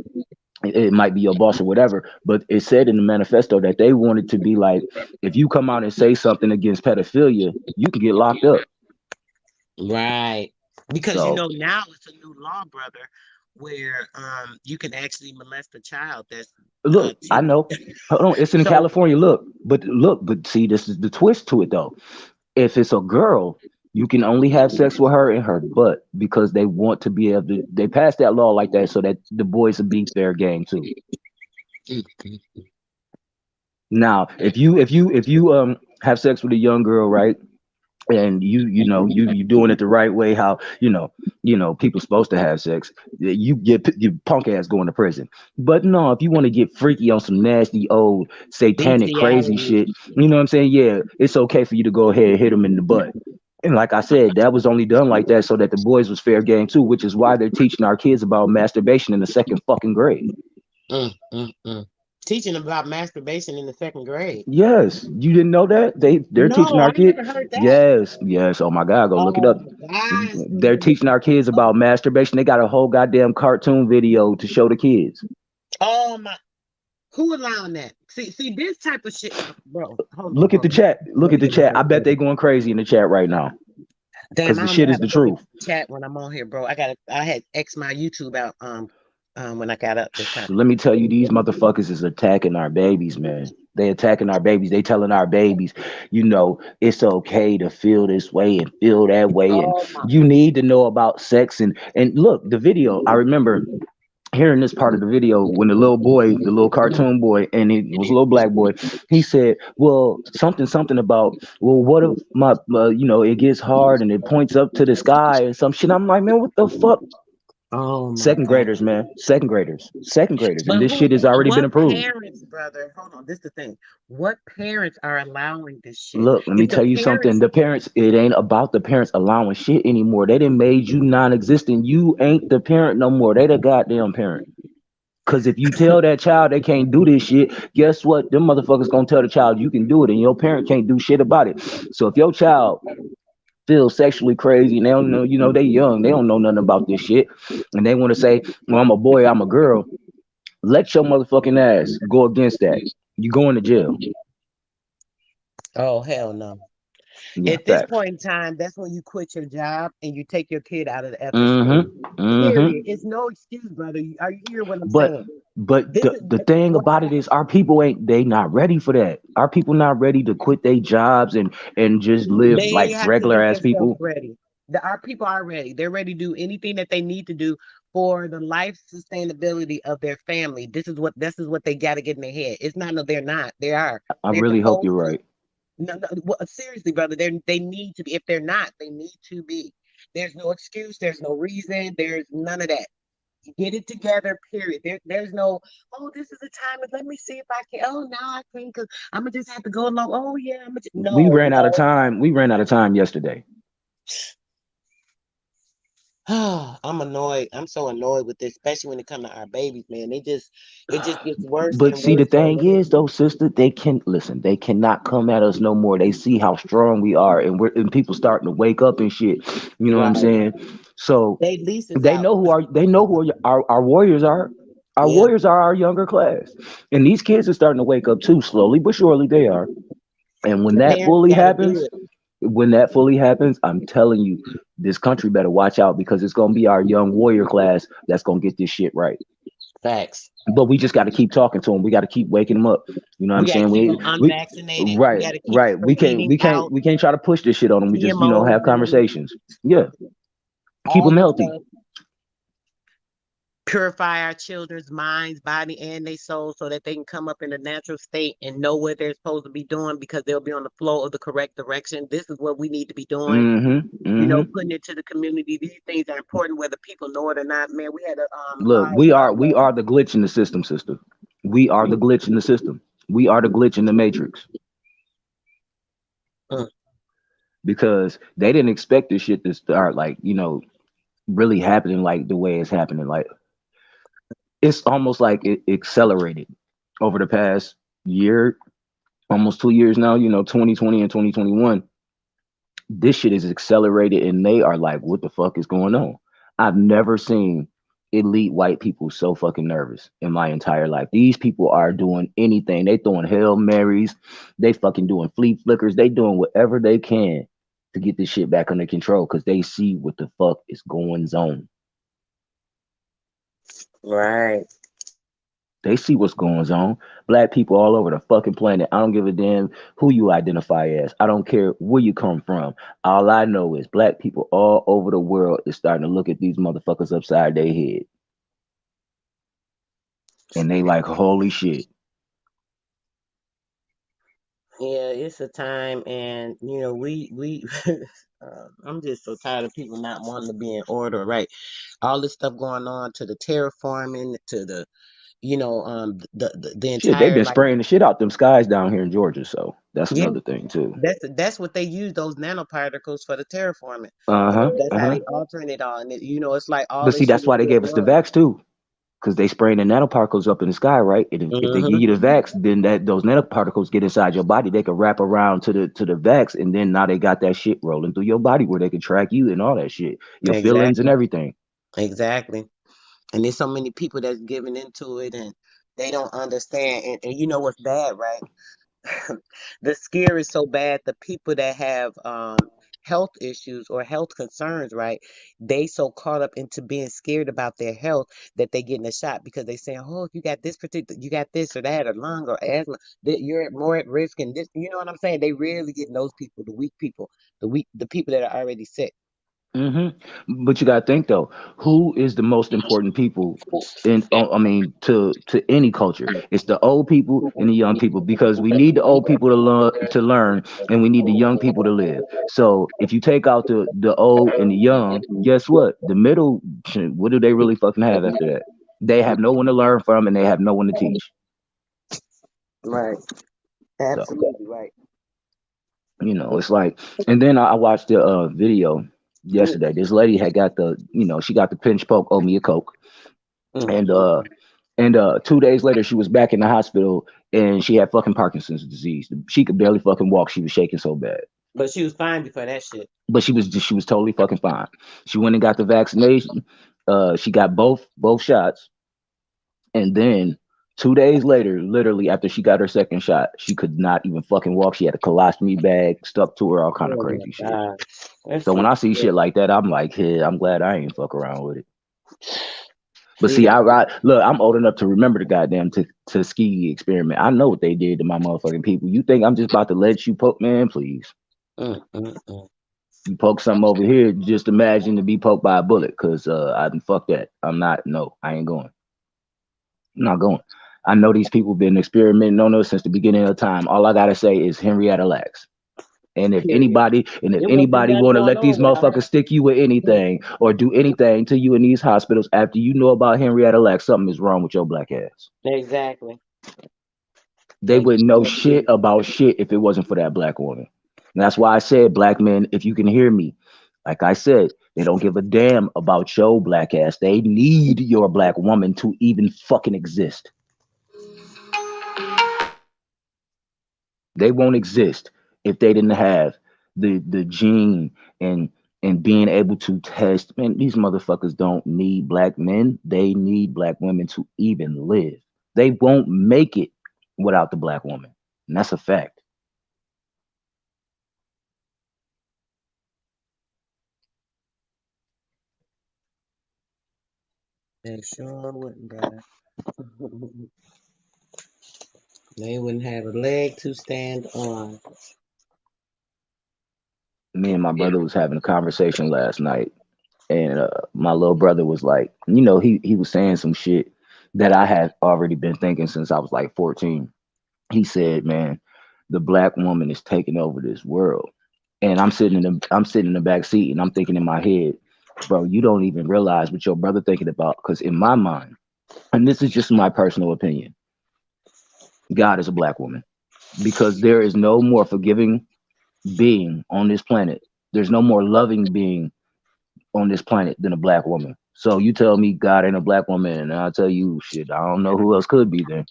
your boss or whatever, but it said in the manifesto that they wanted to be like, if you come out and say something against pedophilia, you can get locked up. Right. Because you So know now it's a new law, brother, where you can actually molest a child. That's Look, I know. Hold on, it's in so California. But see, this is the twist to it though. If it's a girl, you can only have sex with her in her butt because they want to be able to. They passed that law like that so that the boys will be fair game too. Now, if you have sex with a young girl, right? And you doing it the right way, how people supposed to have sex, you get your punk ass going to prison. But no, if you want to get freaky on some nasty old satanic crazy bestiality. shit, you know what I'm saying? Yeah, it's okay for you to go ahead and hit them in the butt. And like I said, that was only done like that so that the boys was fair game too, which is why they're teaching our kids about masturbation in the second fucking grade. Teaching about masturbation in the second grade. Yes, you didn't know that? They're teaching No, our I kids. never heard that. Yes. Oh my God, go look it up. Oh my gosh, They're teaching our kids about masturbation. They got a whole goddamn cartoon video to show the kids. oh my, who allowing that? See this type of shit, bro. Hold on, Look at bro. the chat. Look at the chat. I bet they going crazy in the chat right now Damn, because I the don't know shit how is to the look at truth. the chat when I'm on here, bro. I had X my YouTube out when I got up this time. Let me tell you, these motherfuckers is attacking our babies, man. They attacking our babies. They telling our babies, it's okay to feel this way and feel that way, and Oh my. you need to know about sex. And look, the video. I remember hearing this part of the video when the little boy, the little cartoon boy, and he was a little black boy. He said, "Well, something about, well, what if it gets hard and it points up to the sky and some shit." I'm like, man, what the fuck? Oh my Second God. graders, man. Second graders, and But this shit has already been what approved. parents, brother? Hold on, this is the thing. What parents are allowing this shit? Look, let me If the tell you something. parents, The parents, it ain't about the parents allowing shit anymore. They done made you non-existent. You ain't the parent no more. They the goddamn parent. Cause if you tell that child they can't do this shit, guess what? Them motherfuckers gonna tell the child you can do it, and your parent can't do shit about it. So if your child feels sexually crazy and they don't know, they young, they don't know nothing about this shit, and they want to say, "Well, I'm a boy, I'm a girl," let your motherfucking ass go against that. You going to jail. oh hell no. Yeah, At this facts. point in time, that's when you quit your job and you take your kid out of the after school. Mm-hmm. Mm-hmm. Period. It's no excuse, brother. Are you hearing what I'm But saying? but This the, is the thing what about it is our people ain't they not ready for that. Our people not ready to quit their jobs and just live they like have to regular get ass themselves people. ready. Our people are ready. They're ready to do anything that they need to do for the life sustainability of their family. This is what they got to get in their head. It's not no, they're not. They are. I They're really hope you're supposed to. right. No, no, well, seriously, brother. They need to be. If they're not, they need to be. There's no excuse. There's no reason. There's none of that. Get it together, period. There's no, oh, this is the time. Let me see if I can. Oh, now I can because I'm gonna just have to go along. Oh, yeah, We no, ran out of no. time. We ran out of time yesterday. I'm annoyed. I'm so annoyed with this, especially when it comes to our babies, man. It just gets worse But and see, the worse and thing worse. is, though, sister, they can listen. They cannot come at us no more. They see how strong we are, and people starting to wake up and shit. You know what I'm Right. saying? So They lease is they out. know who our warriors are. Our Yeah. warriors are our younger class, and these kids are starting to wake up too, slowly but surely. They are, and when The that parents fully got to do happens, it. I'm telling you, this country better watch out because it's gonna be our young warrior class that's gonna get this shit right. Facts. But we just got to keep talking to them. We got to keep waking them up. You know what We I'm got to saying? keep them We unvaccinated. We right, got to keep them right. from We can't eating we can't out we can't try to push this shit on them. We just GMOs have and conversations. Yeah, keep all them this healthy. stuff. Purify our children's minds, body, and their soul so that they can come up in a natural state and know what they're supposed to be doing because they'll be on the flow of the correct direction. This is what we need to be doing. Mm-hmm. Mm-hmm. Putting it to the community. These things are important whether people know it or not. Man, we had a Look, live we are the glitch in the system, sister. We are the glitch in the system. We are the glitch in the matrix uh, because they didn't expect this shit to start like really happening like the way it's happening. Like it's almost like it accelerated over the past year, almost 2 years now. 2020 and 2021. This shit is accelerated, and they are like, "What the fuck is going on?" I've never seen elite white people so fucking nervous in my entire life. These people are doing anything. They throwing Hail Marys, they fucking doing flea flickers, they doing whatever they can to get this shit back under control because they see what the fuck is going on. Right. They see what's going on. Black people all over the fucking planet. I don't give a damn who you identify as. I don't care where you come from. All I know is black people all over the world is starting to look at these motherfuckers upside their head. And they like, holy shit. Yeah, it's a time, and we I'm just so tired of people not wanting to be in order, right? All this stuff going on, to the terraforming, to the the Shit, they've entire, been like, spraying the shit out them skies down here in Georgia, so that's yeah, another thing too. that's what they use, those nanoparticles, for the terraforming. Uh-huh. That's how Uh-huh. they altering it all, and it's like all But this see, shit that's is why they being gave us the run. vax too. Because they spraying the nanoparticles up in the sky, right? And if they give Mm-hmm. you the vax, then those nanoparticles get inside your body. They can wrap around to the vax, and then now they got that shit rolling through your body where they can track you and all that shit, your feelings and Exactly. everything. Exactly. And there's so many people that's giving into it, and they don't understand. And you know what's bad, right? The scare is so bad. The people that have health issues or health concerns, right? They so caught up into being scared about their health that they getting a shot, because they saying, "Oh, if you got this particular, you got this or that, or lung or asthma, that you're more at risk." And this, you know what I'm saying? They rarely get those people, the weak people, the people that are already sick. But you got to think though, who is the most important people in? I mean, to any culture, it's the old people and the young people, because we need the old people to learn, and we need the young people to live. So if you take out the old and the young, guess what? The middle, shit, what do they really fucking have after that? They have no one to learn from, and they have no one to teach. Right. So Absolutely right. it's like, and then I watched the video yesterday. This lady had got she got the pinch poke, owe me a coke, and Mm-hmm. and 2 days later she was back in the hospital, and she had fucking Parkinson's disease. She could barely fucking walk. She was shaking so bad, But she was fine before that shit. but she was totally fucking fine. She went and got the vaccination. She got both shots, and then 2 days later, literally after she got her second shot, she could not even fucking walk. She had a colostomy bag stuck to her, all kind of Oh my crazy shit. God. That's So when so I see sick. shit like that, I'm like, hey, I'm glad I ain't fuck around with it. But See see, that? look, I'm old enough to remember the goddamn Tuskegee experiment. I know what they did to my motherfucking people. You think I'm just about to let you poke, man? Please. Mm-mm-mm. You poke something over here, just imagine to be poked by a bullet, because I fuck that. I'm not, no, I ain't going. I'm not going. I know these people been experimenting on us since the beginning of time. All I gotta say is Henrietta Lacks. And if Period. anybody, and if There wasn't anybody nothing want to going let these on without motherfuckers stick you with her. anything or do anything to you in these hospitals after you know about Henrietta Lacks, something is wrong with your black ass. Exactly. They wouldn't know shit Exactly. about shit if it wasn't for that black woman. And that's why I said, black men, if you can hear me, like I said, they don't give a damn about your black ass. They need your black woman to even fucking exist. They won't exist if they didn't have the gene and being able to test. Man, these motherfuckers don't need black men. They need black women to even live. They won't make it without the black woman. And that's a fact. They sure wouldn't, brother. They wouldn't have a leg to stand on. Me and my brother was having a conversation last night, and my little brother was like, he was saying some shit that I had already been thinking since I was like 14. He said, man, the black woman is taking over this world. And I'm sitting in the back seat, and I'm thinking in my head, bro, you don't even realize what your brother thinking about. Because in my mind, and this is just my personal opinion, God is a black woman. Because there is no more forgiving being on this planet. There's no more loving being on this planet than a black woman. So you tell me God ain't a black woman, and I'll tell you, shit, I don't know who else could be then.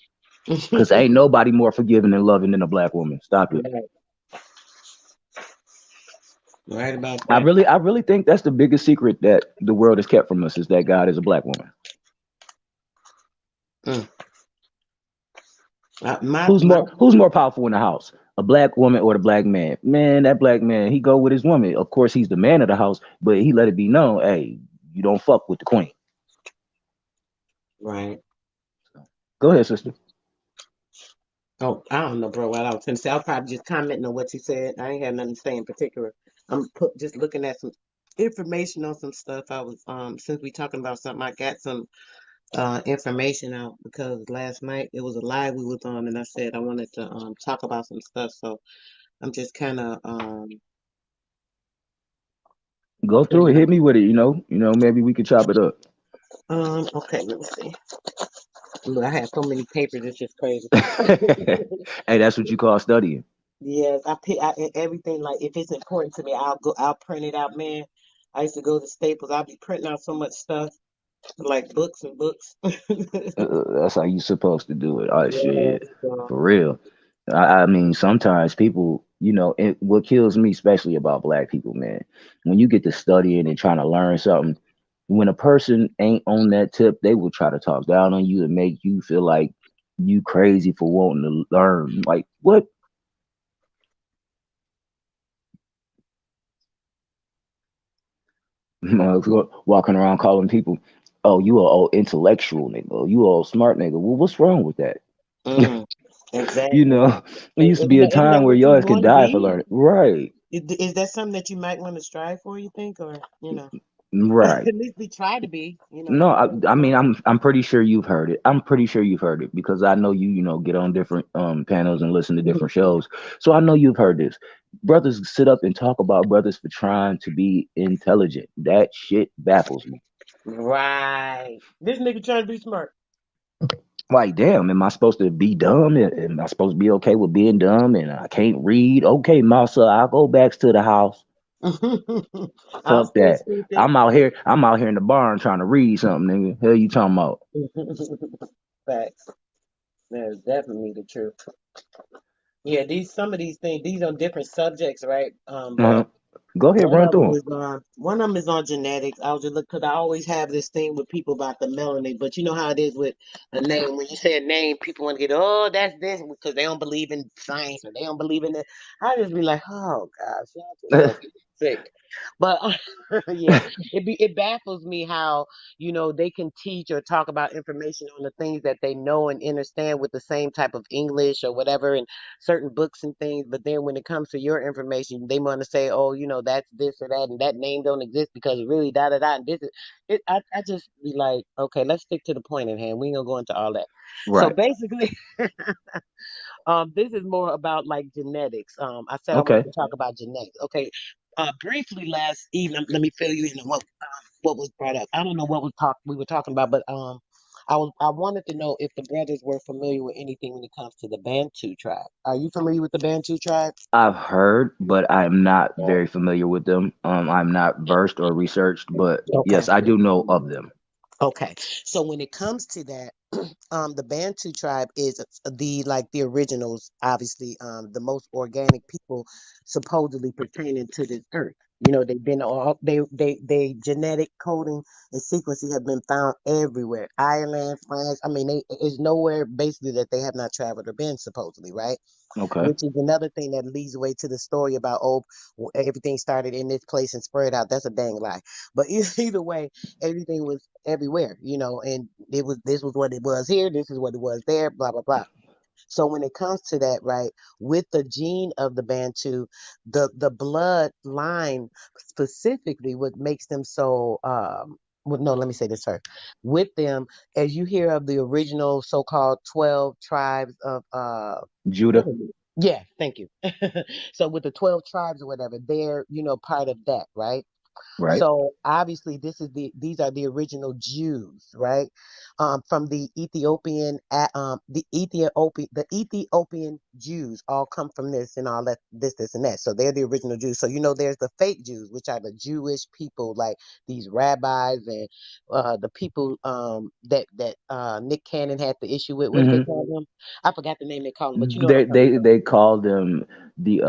Because ain't nobody more forgiving and loving than a black woman. Stop it. Right. Right about I that. really, I really think that's the biggest secret that the world has kept from us, is that God is a black woman. Mm. My Who's more powerful in the house? A black woman or the black man? Man, that black man, he go with his woman. Of course, he's the man of the house, but he let it be known, hey, you don't fuck with the queen. Right. Go ahead, sister. Oh, I don't know, bro. What I was gonna say, I was probably just commenting on what you said. I ain't had nothing to say in particular. Just looking at some information on some stuff. I was since we talking about something, I got some information out because last night it was a live we was on, and I said I wanted to talk about some stuff. So I'm just kind of Go through it. Hit me with it. Maybe we could chop it up. okay. Let me see. Look, I have so many papers. It's just crazy. Hey, that's what you call studying. Yes, everything. Like if it's important to me, I'll print it out, man. I used to go to Staples. I'll be printing out so much stuff, like books and books. That's how you supposed to do it. Oh Yes, shit, for real. I mean, sometimes people, what kills me, especially about black people, man, when you get to studying and trying to learn something, when a person ain't on that tip, they will try to talk down on you and make you feel like you crazy for wanting to learn. Like what? Walking around calling people, "Oh, you a old intellectual nigga. Oh, you a old smart nigga." Well, what's wrong with that? exactly. You know, there used to be a Isn't time that where what you y'all could want to die for be? learning. Right, Is that something that you might want to strive for? You think, or at right. least we try to be. No, You never I know. mean, I'm pretty sure you've heard it. I'm pretty sure you've heard it because I know you, get on different panels and listen to different shows. So I know you've heard this. Brothers sit up and talk about brothers for trying to be intelligent. That shit baffles me. Right. This nigga trying to be smart. Like, damn, am I supposed to be dumb? Am I supposed to be okay with being dumb and I can't read? Okay, Massa, I'll go back to the house. I'll Fuck stay that. stupid. I'm out here in the barn trying to read something, nigga. Hell you talking about? Facts. That is definitely the truth. Yeah, some of these things, these are different subjects, right? Uh-huh. But Go ahead, one run of them through is on genetics. I was just look because I always have this thing with people about the melanin, but you know how it is with a name. When you say a name, people want to get, oh, that's this because they don't believe in science or they don't believe in it. I just be like, oh gosh, y'all just them. so sick. But yeah, it baffles me how they can teach or talk about information on the things that they know and understand with the same type of English or whatever in certain books and things. But then when it comes to your information, they want to say, oh, that's this or that, and that name don't exist because it really da da da. And this is it. I just be like, okay, let's stick to the point at hand. We ain't gonna go into all that. So Right. basically, this is more about like genetics. I said I wanted Okay. to talk about genetics. Okay. Briefly last evening, let me fill you in on what was brought up. I don't know what we were talking about, but I wanted to know if the brothers were familiar with anything when it comes to the Bantu tribe. Are you familiar with the Bantu tribe? I've heard, but I'm not very familiar with them. I'm not versed or researched, but Okay. yes, I do know of them. Okay. So when it comes to that, the Bantu tribe is the originals, obviously, the most organic people supposedly pertaining to this earth. They've been all they genetic coding and sequencing have been found everywhere. Ireland, France. I mean, it's nowhere basically that they have not traveled or been supposedly, right? Okay. Which is another thing that leads away to the story about everything started in this place and spread out. That's a dang lie. But either way, everything was everywhere, and this was what it was here, this is what it was there, blah blah blah. So when it comes to that, right, with the gene of the Bantu, the blood line specifically, what makes them so well, no, let me say this first. With them, as you hear of the original so-called 12 tribes of what Judah. is it? Yeah, thank you. So with the 12 tribes or whatever, they're, part of that, right? Right. So obviously these are the original Jews, right? From the Ethiopian Jews all come from this and all that, this and that. So they're the original Jews. So there's the fake Jews, which are the Jewish people, like these rabbis and the people that Nick Cannon had the issue with. What did they Hmm. call them? I forgot the name they call them, but you know what They I'm trying to they say. they call them the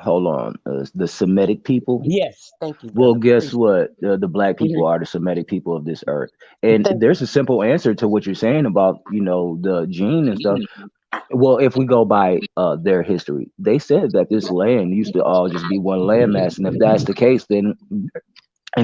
hold on, the Semitic people. Yes, thank you, Well, brother. guess Appreciate what? The black it. people are the Semitic people of this earth, Mhm. and Thank there's a simple answer to what you're saying about the gene and stuff. Well, if we go by their history, they said that this land used to all just be one landmass, and if that's the case, then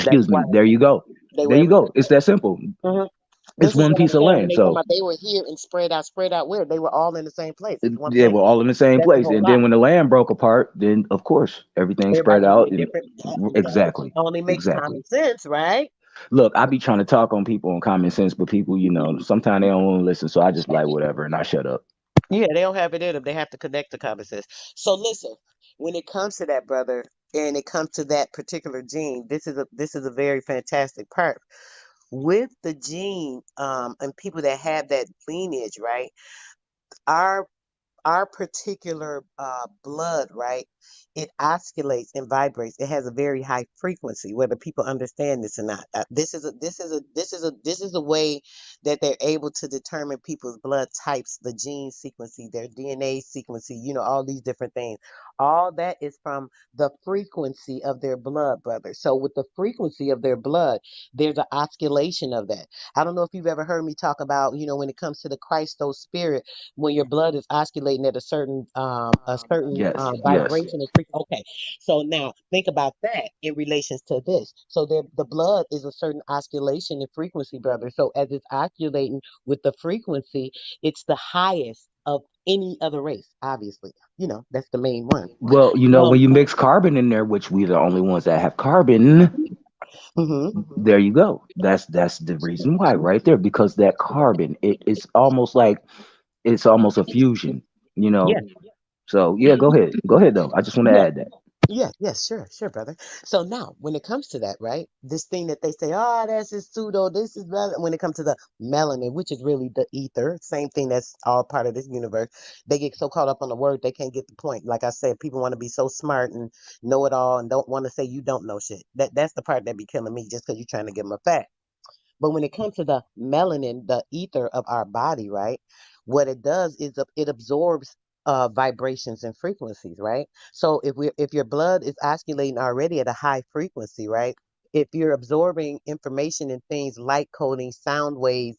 That's excuse why me, there you go, they were there you everywhere. go. It's that simple. Mhm. This It's is one what I'm piece of saying when land. they talking So about they were here and spread out where? They were all in the same place. Is what I'm yeah, saying. we're all in the same That's a place. whole And lot. then when the land broke apart, then of course everything Everybody spread just out. went And different. That exactly, only makes exactly. common sense, right? Look, I be trying to talk on people on common sense, but people, sometimes they don't want to listen. So I just be like, whatever, and I shut up. Yeah, they don't have it in them. They have to connect to common sense. So listen, when it comes to that, brother, and it comes to that particular gene, this is a very fantastic part with the gene, and people that have that lineage, right? Our our particular blood, right? It oscillates and vibrates. It has a very high frequency, whether people understand this or not. This is a way that they're able to determine people's blood types, the gene sequencing, their DNA sequencing, all these different things. All that is from the frequency of their blood, brother. So with the frequency of their blood, there's an oscillation of that. I don't know if you've ever heard me talk about, when it comes to the Christo spirit, when your blood is oscillating at a certain Yes, yes. vibration or okay. So now think about that in relations to this. So the blood is a certain oscillation in frequency, brother. So as it's oscillating with the frequency, it's the highest of any other race, obviously. That's the main one. Well, Um, when you mix carbon in there, which we the only ones that have carbon, mhm. there you go. That's the reason why, right there, because that carbon, it's almost like it's almost a fusion, you Yeah. know. So yeah, go ahead though. I just want to Yeah. add that. Yeah, yeah, sure, brother. So now, when it comes to that, right? This thing that they say, oh, that's just pseudo, this is blah. When it comes to the melanin, which is really the ether, same thing that's all part of this universe, they get so caught up on the word they can't get the point. Like I said, people want to be so smart and know it all and don't want to say you don't know shit. That's the part that be killing me just because you're trying to give them a fact. But when it comes to the melanin, the ether of our body, right? What it does is it absorbs vibrations and frequencies, right? So if your blood is oscillating already at a high frequency, right? If you're absorbing information in things like coding, sound waves,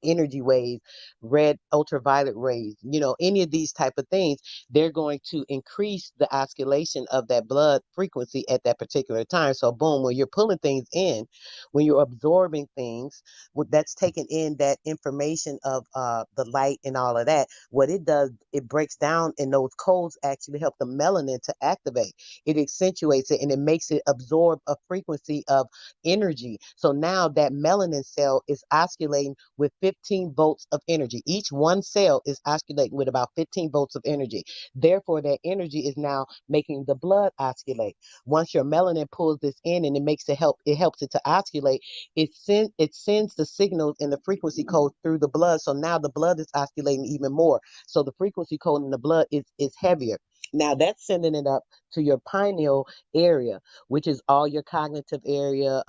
energy waves, red ultraviolet rays, any of these type of things, they're going to increase the oscillation of that blood frequency at that particular time. So boom, when you're pulling things in, when you're absorbing things, that's taking in that information of the light and all of that. What it does, it breaks down, and those codes actually help the melanin to activate. It accentuates it and it makes it absorb a frequency of energy. So now that melanin cell is oscillating with 15 volts of energy. Each one cell is oscillating with about 15 volts of energy. Therefore, that energy is now making the blood oscillate. Once your melanin pulls this in and it helps it to oscillate, it sends the signals and the frequency code through the blood. So now the blood is oscillating even more. So the frequency code in the blood is heavier. Now that's sending it up to your pineal area, which is all your cognitive area,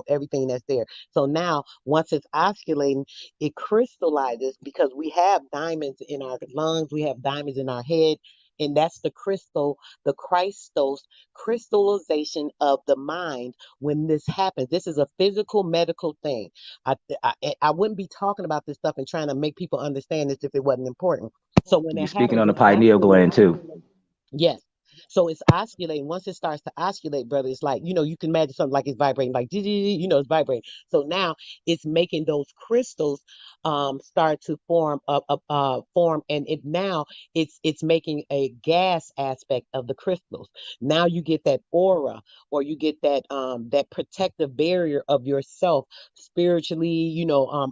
everything that's there. So now once it's oscillating, it crystallizes because we have diamonds in our lungs, we have diamonds in our head, and that's the Christos crystallization of the mind when this happens. This is a physical medical thing. I wouldn't be talking about this stuff and trying to make people understand this if it wasn't important. So when You're that speaking happens, on the it's pineal gland oscillating. too. Yes. So it's oscillating. Once it starts to oscillate, brother, it's like, you can imagine something like it's vibrating, like, it's vibrating. So now it's making those crystals start to form, and it's making a gas aspect of the crystals. Now you get that aura, or you get that protective barrier of yourself spiritually,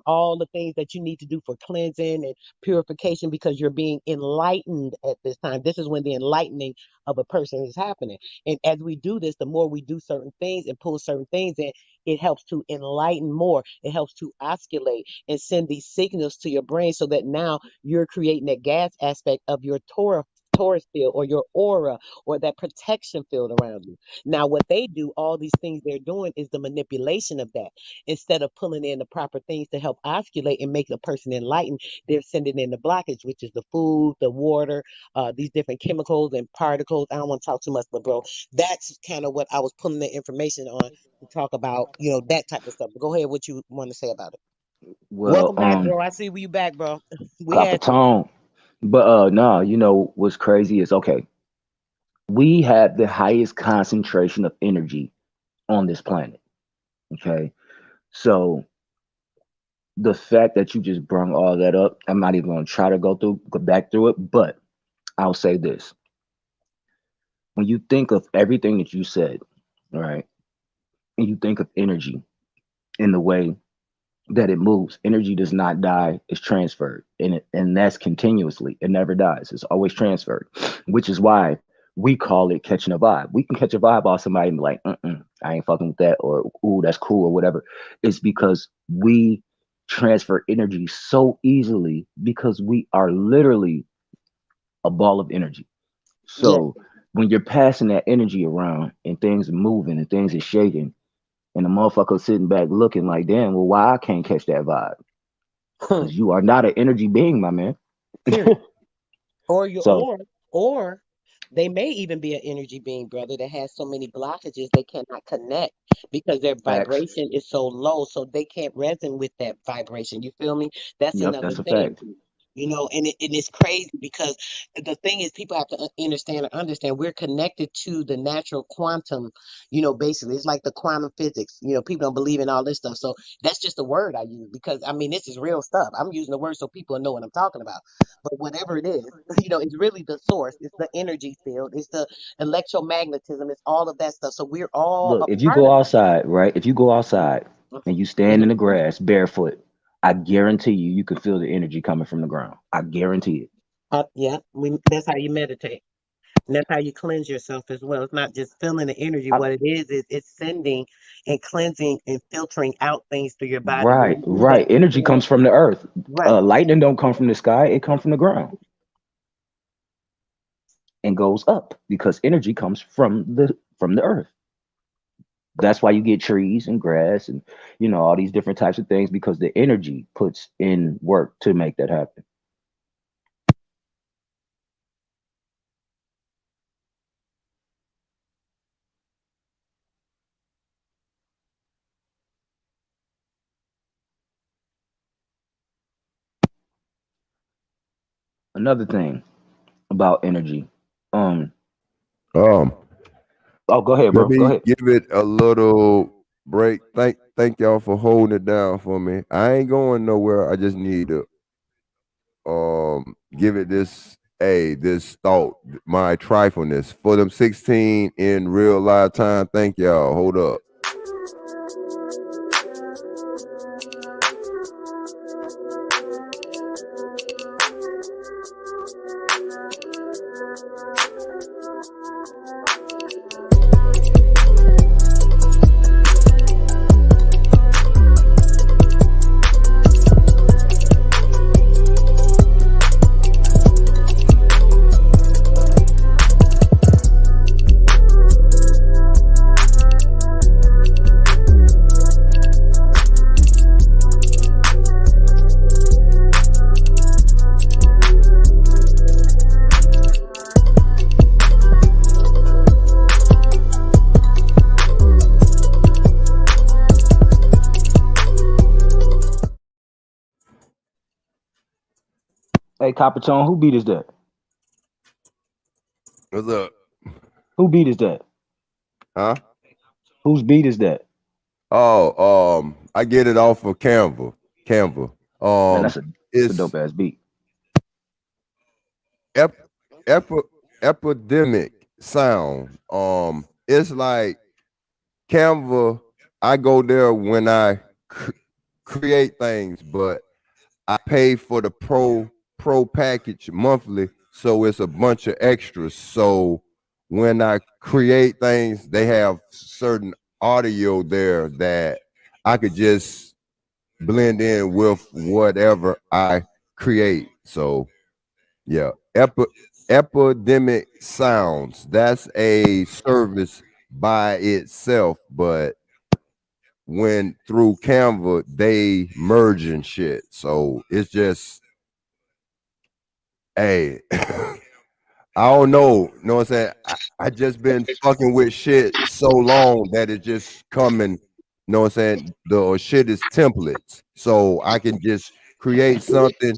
all the things that you need to do for cleansing and purification, because you're being enlightened at this time. This is when the enlightening of a person is happening. And as we do this, the more we do certain things and pull certain things in, it helps to enlighten more. It helps to oscillate and send these signals to your brain so that now you're creating that gas aspect of your Taurus field, or your aura, or that protection field around you. Now, what they do, all these things they're doing, is the manipulation of that. Instead of pulling in the proper things to help osculate and make the person enlightened, they're sending in the blockage, which is the food, the water, these different chemicals and particles. I don't want to talk too much, but bro, that's kind of what I was pulling the information on to talk about, that type of stuff. But go ahead, what you want to say about it. Well, Welcome back, bro. I see you back, bro. We had you. Coppertone. But no, what's crazy is okay. We have the highest concentration of energy on this planet. Okay, so the fact that you just brung all that up, I'm not even gonna try to go back through it, but I'll say this. When you think of everything that you said, right, and you think of energy in the way that it moves, energy does not die, it's transferred. And that's continuously. It never dies. It's always transferred, which is why we call it catching a vibe. We can catch a vibe off somebody and be like, I ain't fucking with that, or ooh, that's cool, or whatever. It's because we transfer energy so easily because we are literally a ball of energy. Yeah. So when you're passing that energy around and things are moving and things are shaking, and the motherfucker sitting back looking like, damn, well, why I can't catch that vibe? Because you are not an energy being, my man. Period. Or you So or they may even be an energy being, brother, that has so many blockages they cannot connect because their facts. vibration is so low, so they can't resonate with that vibration. You feel me? That's Yep, another that's a thing. fact. You know, and it's crazy because the thing is, people have to understand and understand we're connected to the natural quantum, you know, basically. It's like the quantum physics. You know, people don't believe in all this stuff. So that's just a word I use because, I mean, this is real stuff. I'm using the word so people know what I'm talking about. But whatever it is, you know, it's really the source. It's the energy field. It's the electromagnetism. It's all of that stuff. So we're all Look, a if you part go of outside, right? If you go outside it. and you stand in the grass barefoot, I guarantee you can feel the energy coming from the ground. I guarantee it. Yeah, that's how you meditate. And that's how you cleanse yourself as well. It's not just feeling the energy. I, What it is it's sending and cleansing and filtering out things through your body. When right, you do that, right. Energy comes from the earth. right. Lightning don't come from the sky; it comes from the ground and goes up because energy comes from the earth. That's why you get trees and grass and all these different types of things because the energy puts in work to make that happen. Another thing about energy. Um. Um, Oh, go ahead, Let bro. Go me ahead. give it a little break. Thank y'all for holding it down for me. I ain't going nowhere. I just need to give it this thought, my trifleness for them 16 in real live time. Thank y'all. Hold up. Hey, Coppertone, who beat is that? What's up? Who beat is that? Huh? Whose beat is that? Oh, I get it off of Canva. Canva. Man, that's a It's dope ass beat. ep- epidemic sound. It's like Canva. I go there when I create things, but I pay for the pro package monthly, so it's a bunch of extras. So when I create things, they have certain audio there that I could just blend in with whatever I create. So yeah, epidemic sounds. That's a service by itself, but when through Canva they merging shit. So it's just hey, I don't know. You know what I'm saying? I just been fucking with shit so long that it just coming, you know what I'm saying? The shit is templates. So I can just create something,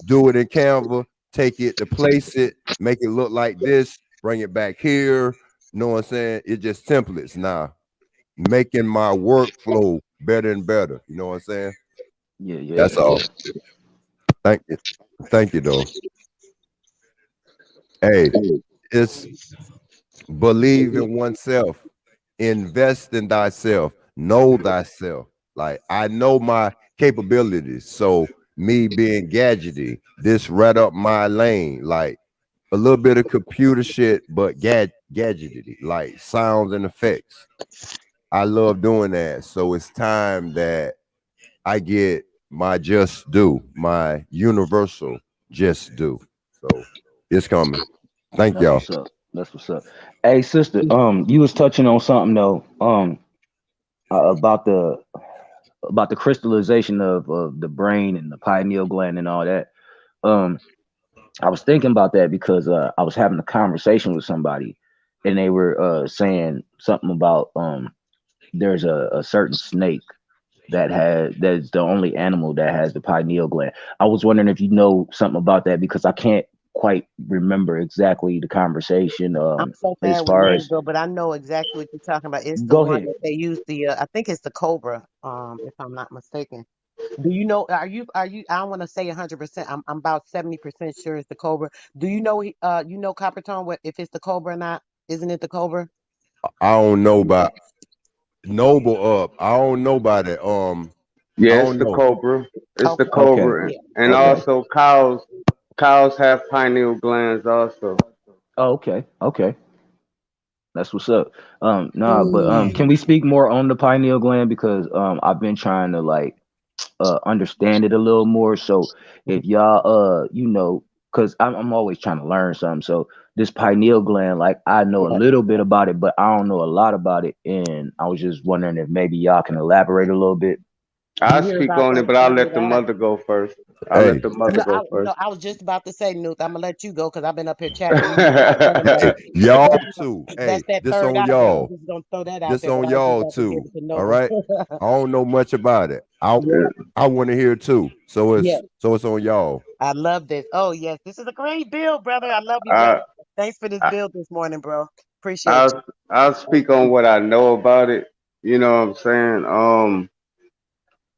do it in Canva, take it to place it, make it look like this, bring it back here. You know what I'm saying? It's just templates now, making my workflow better and better. You know what I'm saying? Yeah. That's all. Thank you. Thank you, though. Hey, it's believe in oneself, invest in thyself, know thyself. Like I know my capabilities, so me being gadgety, this right up my lane. Like a little bit of computer shit, but gadgety, like sounds and effects. I love doing that. So it's time that I get my just due, my universal just due. So it's coming. Thank That's y'all. what's up. That's what's up. Hey, sister, you was touching on something though, about the crystallization of the brain and the pineal gland and all that. Um, I was thinking about that because I was having a conversation with somebody, and they were saying something about there's a certain snake that's the only animal that has the pineal gland. I was wondering if you know something about that because I can't quite remember exactly the conversation I'm so as bad with far names, as. though, but I know exactly what you're talking about. It's the Go one ahead. that they use I think it's the cobra, if I'm not mistaken. Do you know? Are you? I don't want to say 100%. I'm about 70% sure it's the cobra. Do you know? You know Coppertone? What if it's the cobra or not? Isn't it the cobra? I don't know about Noble up. I don't know about it. I Yeah, it's don't the know. cobra. It's the Okay. Okay. cobra, Yeah. and Okay. also cows have pineal glands also. Oh, okay. Okay. That's what's up. Nah, but Mm. can we speak more on the pineal gland because I've been trying to like understand it a little more. So if y'all because I'm always trying to learn something. So this pineal gland, like I know a Yeah. little bit about it, but I don't know a lot about it, and I was just wondering if maybe y'all can elaborate a little bit. You I hear speak about on the it, but I'll let the iguana? mother go first. I'll let Hey, the mother No, go first. I was just about to say, Nuke. I'm gonna let you go because I've been up here chatting with you for 20 hey, minutes. y'all Because too. that's Hey, that this third on eye, though. I'm y'all. just gonna throw that out This there. But on I just y'all want to give too. it to All Noble. right. I don't know much about it. Yeah, I want to hear too. yeah. So it's on y'all. I love this. Oh yes, this is a great build, brother. I love you, I, brother. Thanks for this I build this morning, bro. Appreciate you. I'll speak on what I know about it. You know what I'm saying?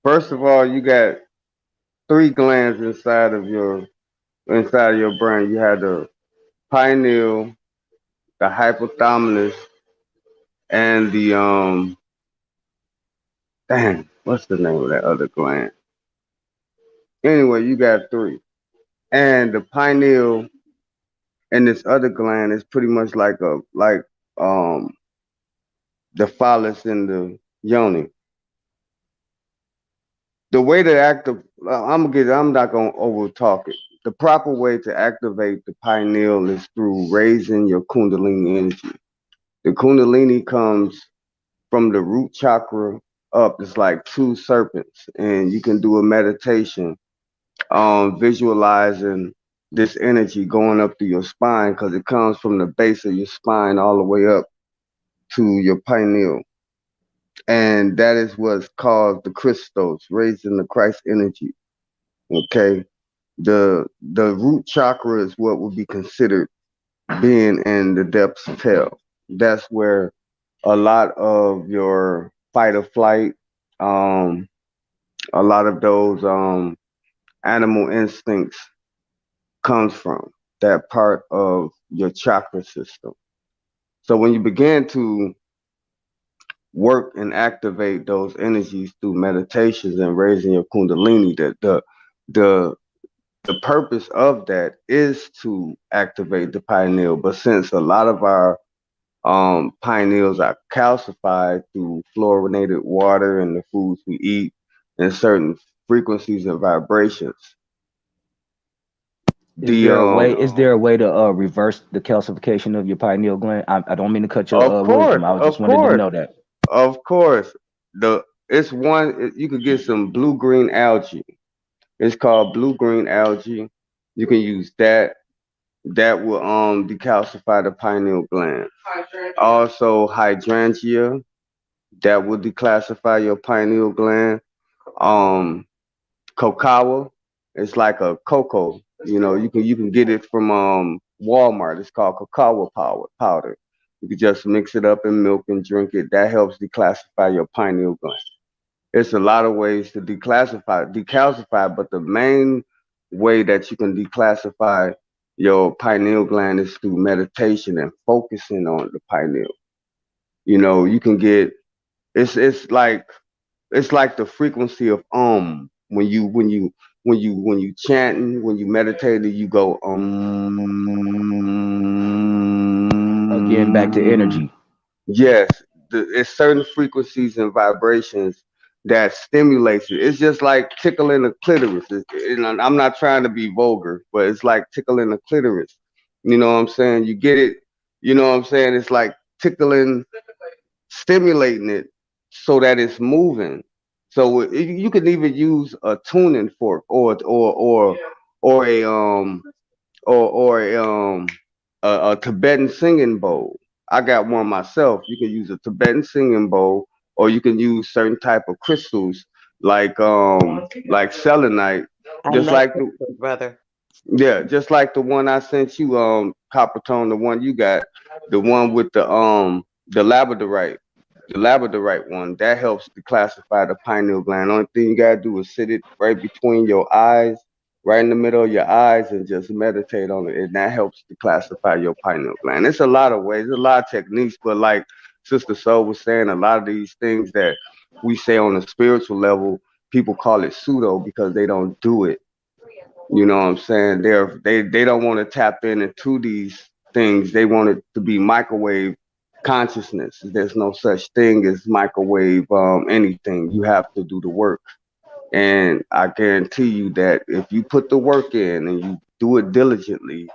First of all, you got three glands inside of your brain. You have the pineal, the hypothalamus, and the dang, what's the name of that other gland? Anyway, you got three. And the pineal and this other gland is pretty much um the phallus in the yoni. The way to active, I'm not gonna over talk it. The proper way to activate the pineal is through raising your kundalini energy. The kundalini comes from the root chakra up. It's like two serpents, and you can do a meditation, visualizing this energy going up through your spine because it comes from the base of your spine all the way up to your pineal. And that is what's called the Christos, raising the Christ energy. Okay. The root chakra is what would be considered being in the depths of hell. That's where a lot of your fight or flight, um, a lot of those animal instincts comes from. That part of your chakra system. So when you begin to work and activate those energies through meditations and raising your kundalini, the the purpose of that is to activate the pineal. But since a lot of our pineals are calcified through fluorinated water and the foods we eat and certain frequencies and vibrations, Is the there a way? Is there a way to reverse the calcification of your pineal gland? I don't mean to cut your of wisdom. course, I just of wanted to course, know that. of course, the it's one you could get some blue green algae. It's called blue green algae. You can use that. That will decalcify the pineal gland. Also hydrangea, that will declassify your pineal gland. Um, Cocoa, it's like a cocoa. You can get it from Walmart. It's called cocoa powder. You can just mix it up in milk and drink it. That helps declassify your pineal gland. It's a lot of ways to decalcify, but the main way that you can declassify your pineal gland is through meditation and focusing on the pineal. You know, you can get it's like the frequency of when you chanting, when you meditating, you go Again, back to energy. Yes, it's certain frequencies and vibrations that stimulates it. It's just like tickling the clitoris. I'm not trying to be vulgar, but it's like tickling the clitoris. You know what I'm saying? You get it. You know what I'm saying? It's like tickling, stimulating it so that it's moving. So you can even use a tuning fork or a a Tibetan singing bowl. I got one myself. You can use a Tibetan singing bowl, or you can use certain type of crystals like selenite, I just love like the crystals, brother. yeah, just like the one I sent you, Coppertone, the one you got, the one with the labradorite, the labradorite one, that helps to classify the pineal gland. Only thing you gotta do is sit it right between your eyes, right in the middle of your eyes, and just meditate on it, and that helps to classify your pineal gland. It's a lot of ways, a lot of techniques, but like Sister Soul was saying, a lot of these things that we say on a spiritual level, people call it pseudo because they don't do it. You know what I'm saying? They don't want to tap into these things. They want it to be microwave consciousness. There's no such thing as microwave anything. You have to do the work. And I guarantee you that if you put the work in and you do it diligently,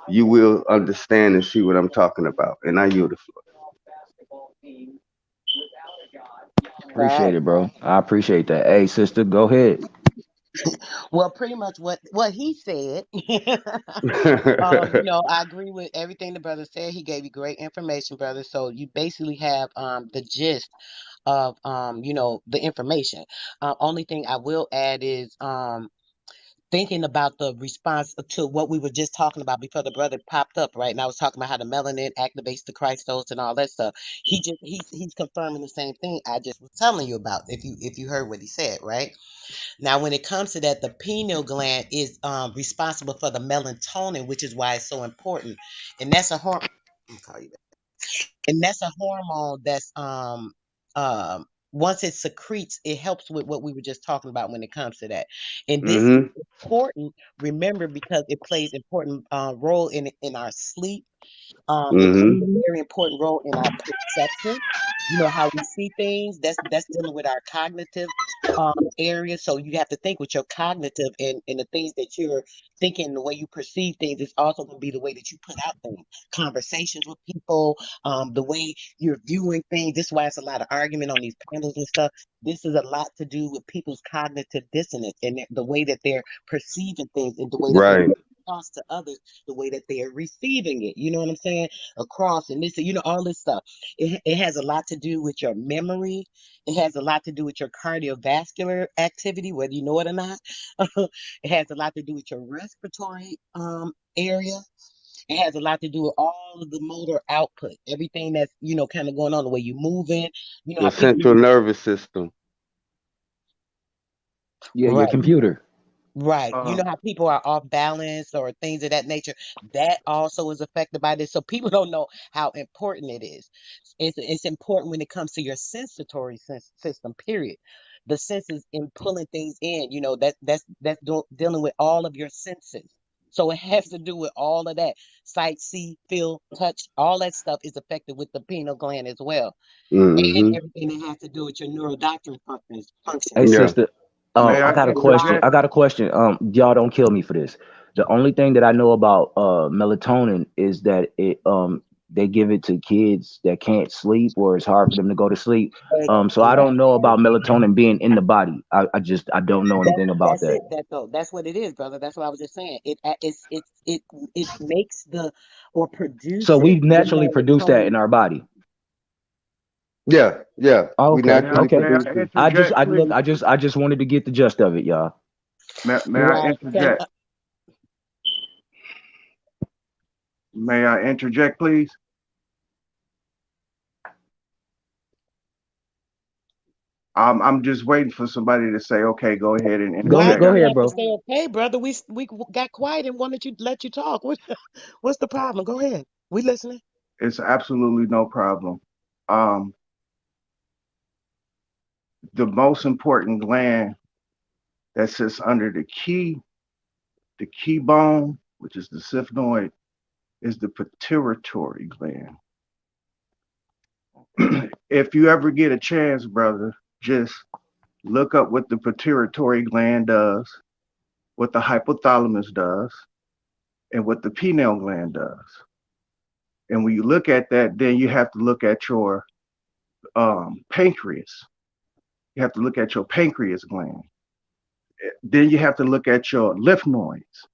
you will understand and see what I'm talking about. And I yield the floor. Appreciate it, bro. I appreciate that. Hey, sister, go ahead. Well, pretty much what he said. I agree with everything the brother said. He gave you great information, brother. So you basically have the gist of the information. Only thing I will add is thinking about the response to what we were just talking about before the brother popped up, right? And I was talking about how the melanin activates the Christos and all that stuff. He's confirming the same thing I just was telling you about. If you heard what he said, right? Now, when it comes to that, the pineal gland is responsible for the melatonin, which is why it's so important, and that's a hormone. And that's a hormone that's once it secretes, it helps with what we were just talking about when it comes to that. And this is hmm important, remember, because it plays important role in our sleep. It plays hmm a very important role in our perception. You know how we see things. That's dealing with our cognitive area. So you have to think with your cognitive and the things that you're thinking, the way you perceive things is also going to be the way that you put out things. Conversations with people, the way you're viewing things. This is why it's a lot of argument on these panels and stuff. This is a lot to do with people's cognitive dissonance and the way that they're perceiving things and the way that they're Right. across to others, the way that they're receiving it. You know what I'm saying? Across and this, all this stuff. It has a lot to do with your memory. It has a lot to do with your cardiovascular activity, whether you know it or not. It has a lot to do with your respiratory area. It has a lot to do with all of the motor output, everything that's kind of going on, the way you're moving. You know The how people central nervous system. Yeah, your right. computer. Right. You know how people are off balance or things of that nature. That also is affected by this. So people don't know how important it is. It's important when it comes to your sensory system, period. The senses in pulling things in, that's dealing with all of your senses. So it has to do with all of that. Sight, see, feel, touch, all that stuff is affected with the pineal gland as well. And hmm everything that has to do with your neuroendocrine Hey, functions. Yeah. sister. May I I got a question. interject? I got a question. Y'all don't kill me for this. The only thing that I know about melatonin is that they give it to kids that can't sleep or it's hard for them to go to sleep. So I don't know about melatonin being in the body. I don't know anything about That's that. it. That's what it is, brother. That's what I was just saying. It makes or So produces we the naturally produce that melatonin. in our body. Yeah. Yeah. Oh, We okay, naturally okay. May I produce it. interject, please? I just wanted to get the gist of it, y'all. May I Right. interject? May I interject, please? I'm just waiting for somebody to say, okay, go ahead and Why interject. Go do you ahead, have to bro. say okay, brother? We got quiet and wanted you let you talk. What's the problem? Go ahead. We listening. It's absolutely no problem. Um, the most important gland that sits under the key bone, which is the syphenoid, is the pituitary gland. If you ever get a chance, brother, just look up what the pituitary gland does, what the hypothalamus does, and what the pineal gland does. And when you look at that, then you have to look at your pancreas. You have to look at your pancreas gland. Then you have to look at your lymph nodes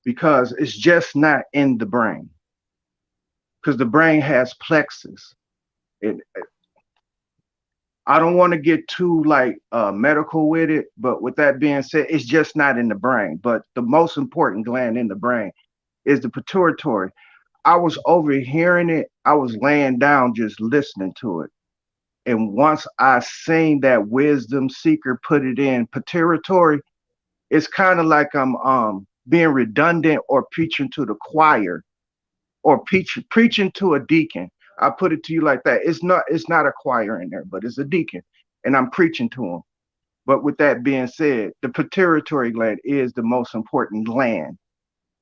because it's just not in the brain. Because the brain has plexus. And I don't want to get too like medical with it, but with that being said, it's just not in the brain. But the most important gland in the brain is the pituitary. I was overhearing it. I was laying down just listening to it. And once I seen that wisdom seeker put it in pituitary, it's kind of like I'm being redundant or preaching to the choir or preaching to a deacon. I put it to you like that. It's not a choir in there, but it's a deacon, and I'm preaching to him. But with that being said, the pituitary gland is the most important gland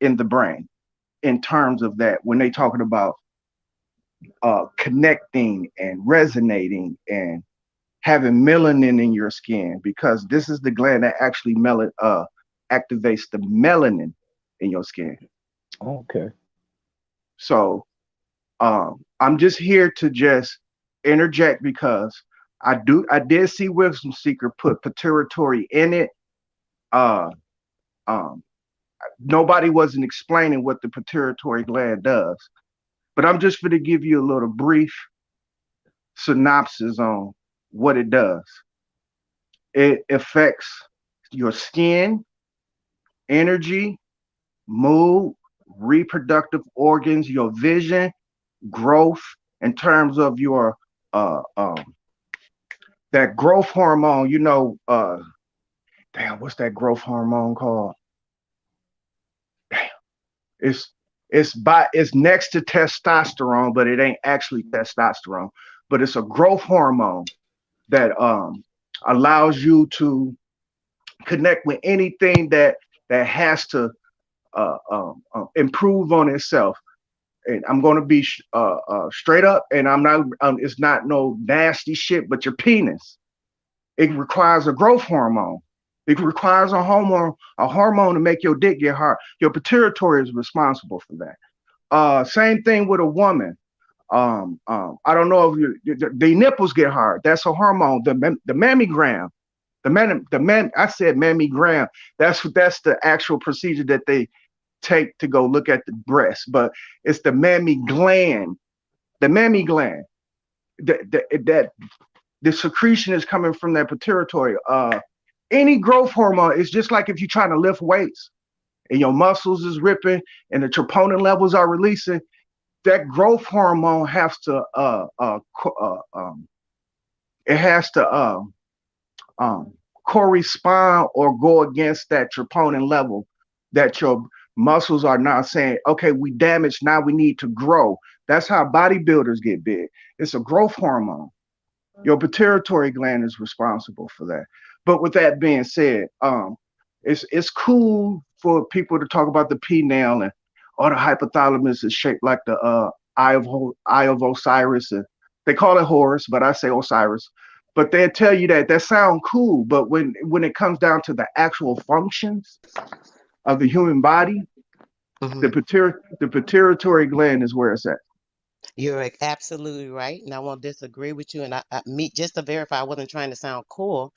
in the brain in terms of that when they talking about connecting and resonating and having melanin in your skin because this is the gland that actually activates the melanin in your skin. Okay. So I'm just here to just interject because I did see Wisdom Seeker put pituitary in it. Uh, um, Nobody wasn't explaining what the pituitary gland does, but I'm just going to give you a little brief synopsis on what it does. It affects your skin, energy, mood, reproductive organs, your vision, growth in terms of your uh, um, that growth hormone. Damn, what's that growth hormone called? Damn, it's it's next to testosterone, but it ain't actually testosterone. But it's a growth hormone that allows you to connect with anything that has to improve on itself. And I'm going to be straight up, and I'm not. It's not no nasty shit, but your penis. It requires a growth hormone. It requires a hormone to make your dick get hard. Your pituitary is responsible for that. Same thing with a woman. I don't know if the nipples get hard. That's a hormone. The mammogram. I said mammogram. That's the actual procedure that they take to go look at the breast, but it's the mammy gland. The mammy gland. That the secretion is coming from that pituitary. Any growth hormone is just like if you're trying to lift weights and your muscles is ripping and the troponin levels are releasing. That growth hormone has to it has to um, correspond or go against that troponin level that your muscles are now saying, okay, we damaged, now we need to grow. That's how bodybuilders get big. It's a growth hormone. Your pituitary gland is responsible for that. But with that being said, it's cool for people to talk about the pineal and or the hypothalamus is shaped like the eye of Osiris, and they call it Horus, but I say Osiris. But they'll tell you that sounds cool, but when it comes down to the actual functions of the human body, the pituitary gland is where it's at. You're absolutely right, and I won't disagree with you. And me just to verify, I wasn't trying to sound cool,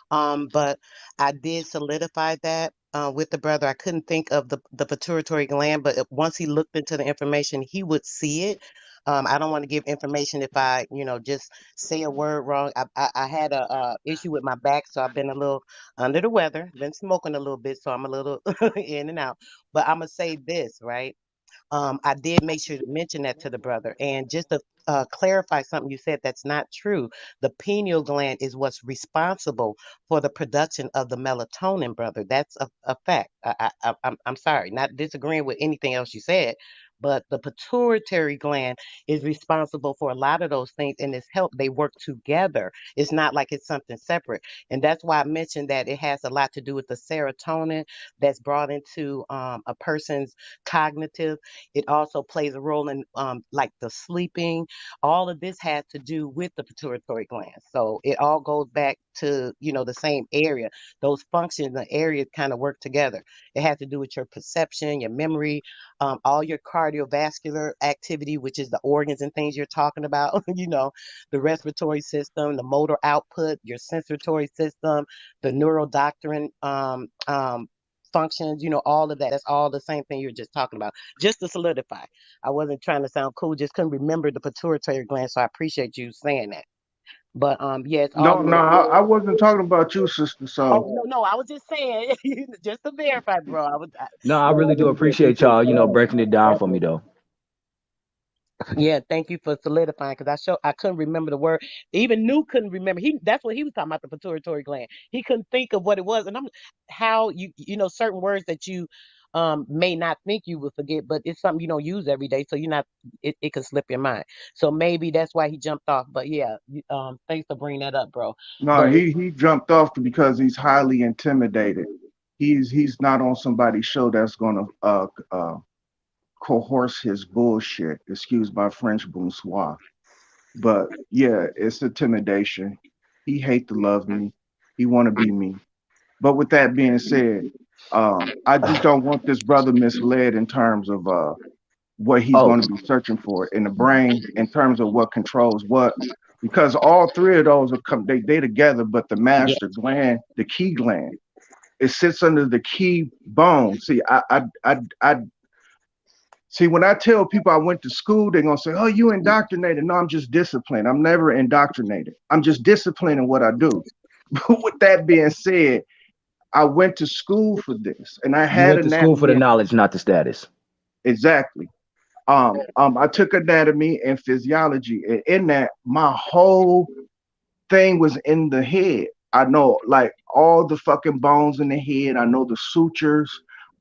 but I did solidify that with the brother. I couldn't think of the pituitary gland, but once he looked into the information, he would see it. I don't want to give information if I, just say a word wrong. I had a issue with my back, so I've been a little under the weather, been smoking a little bit, so I'm a little in and out. But I'm gonna say this, right? I did make sure to mention that to the brother. And just clarify something you said that's not true. The pineal gland is what's responsible for the production of the melatonin, brother. That's a fact. I'm sorry, not disagreeing with anything else you said, but the pituitary gland is responsible for a lot of those things, and it's help. They work together. It's not like it's something separate, and that's why I mentioned that it has a lot to do with the serotonin that's brought into a person's cognitive. It also plays a role in like the sleeping. All of this has to do with the pituitary gland. So it all goes back to, the same area. Those functions, the areas kind of work together. It has to do with your perception, your memory, all your cardiovascular activity, which is the organs and things you're talking about, the respiratory system, the motor output, your sensory system, the neurodoctrine functions, all of that. That's all the same thing you're just talking about. Just to solidify, I wasn't trying to sound cool, just couldn't remember the pituitary gland, so I appreciate you saying that. But yeah, it's all. No, I wasn't talking about you, sister. So Oh no, I was just saying, just to verify, bro. No, I But really do appreciate y'all, breaking it down for me though. yeah, thank you for solidifying because I couldn't remember the word. Even New couldn't remember. That's what he was talking about, the pituitary gland. He couldn't think of what it was, and I'm how certain words that you may not think you will forget, but it's something you don't use every day, so you're not it can slip your mind. So maybe that's why he jumped off. But yeah, thanks for bringing that up, bro. no, But he jumped off because he's highly intimidated. He's not on somebody's show that's gonna coerce his bullshit. Excuse my French, bonsoir. But yeah, it's intimidation. He hate to love me. He want to be me. But with that being said, I just don't want this brother misled in terms of what he's Oh, going to be searching for in the brain, in terms of what controls what. Because all three of those are they together, but the yeah, master gland, the key gland, it sits under the key bone. See, I see, when I tell people I went to school, they're gonna say, "Oh, you indoctrinated." No, I'm just disciplined. I'm never indoctrinated. I'm just disciplined in what I do. But with that being said, I went to school for this, and I you had went to school for anatomy. the knowledge, not the status. Exactly. I took anatomy and physiology, and in that, my whole thing was in the head. I know like all the fucking bones in the head. I know the sutures.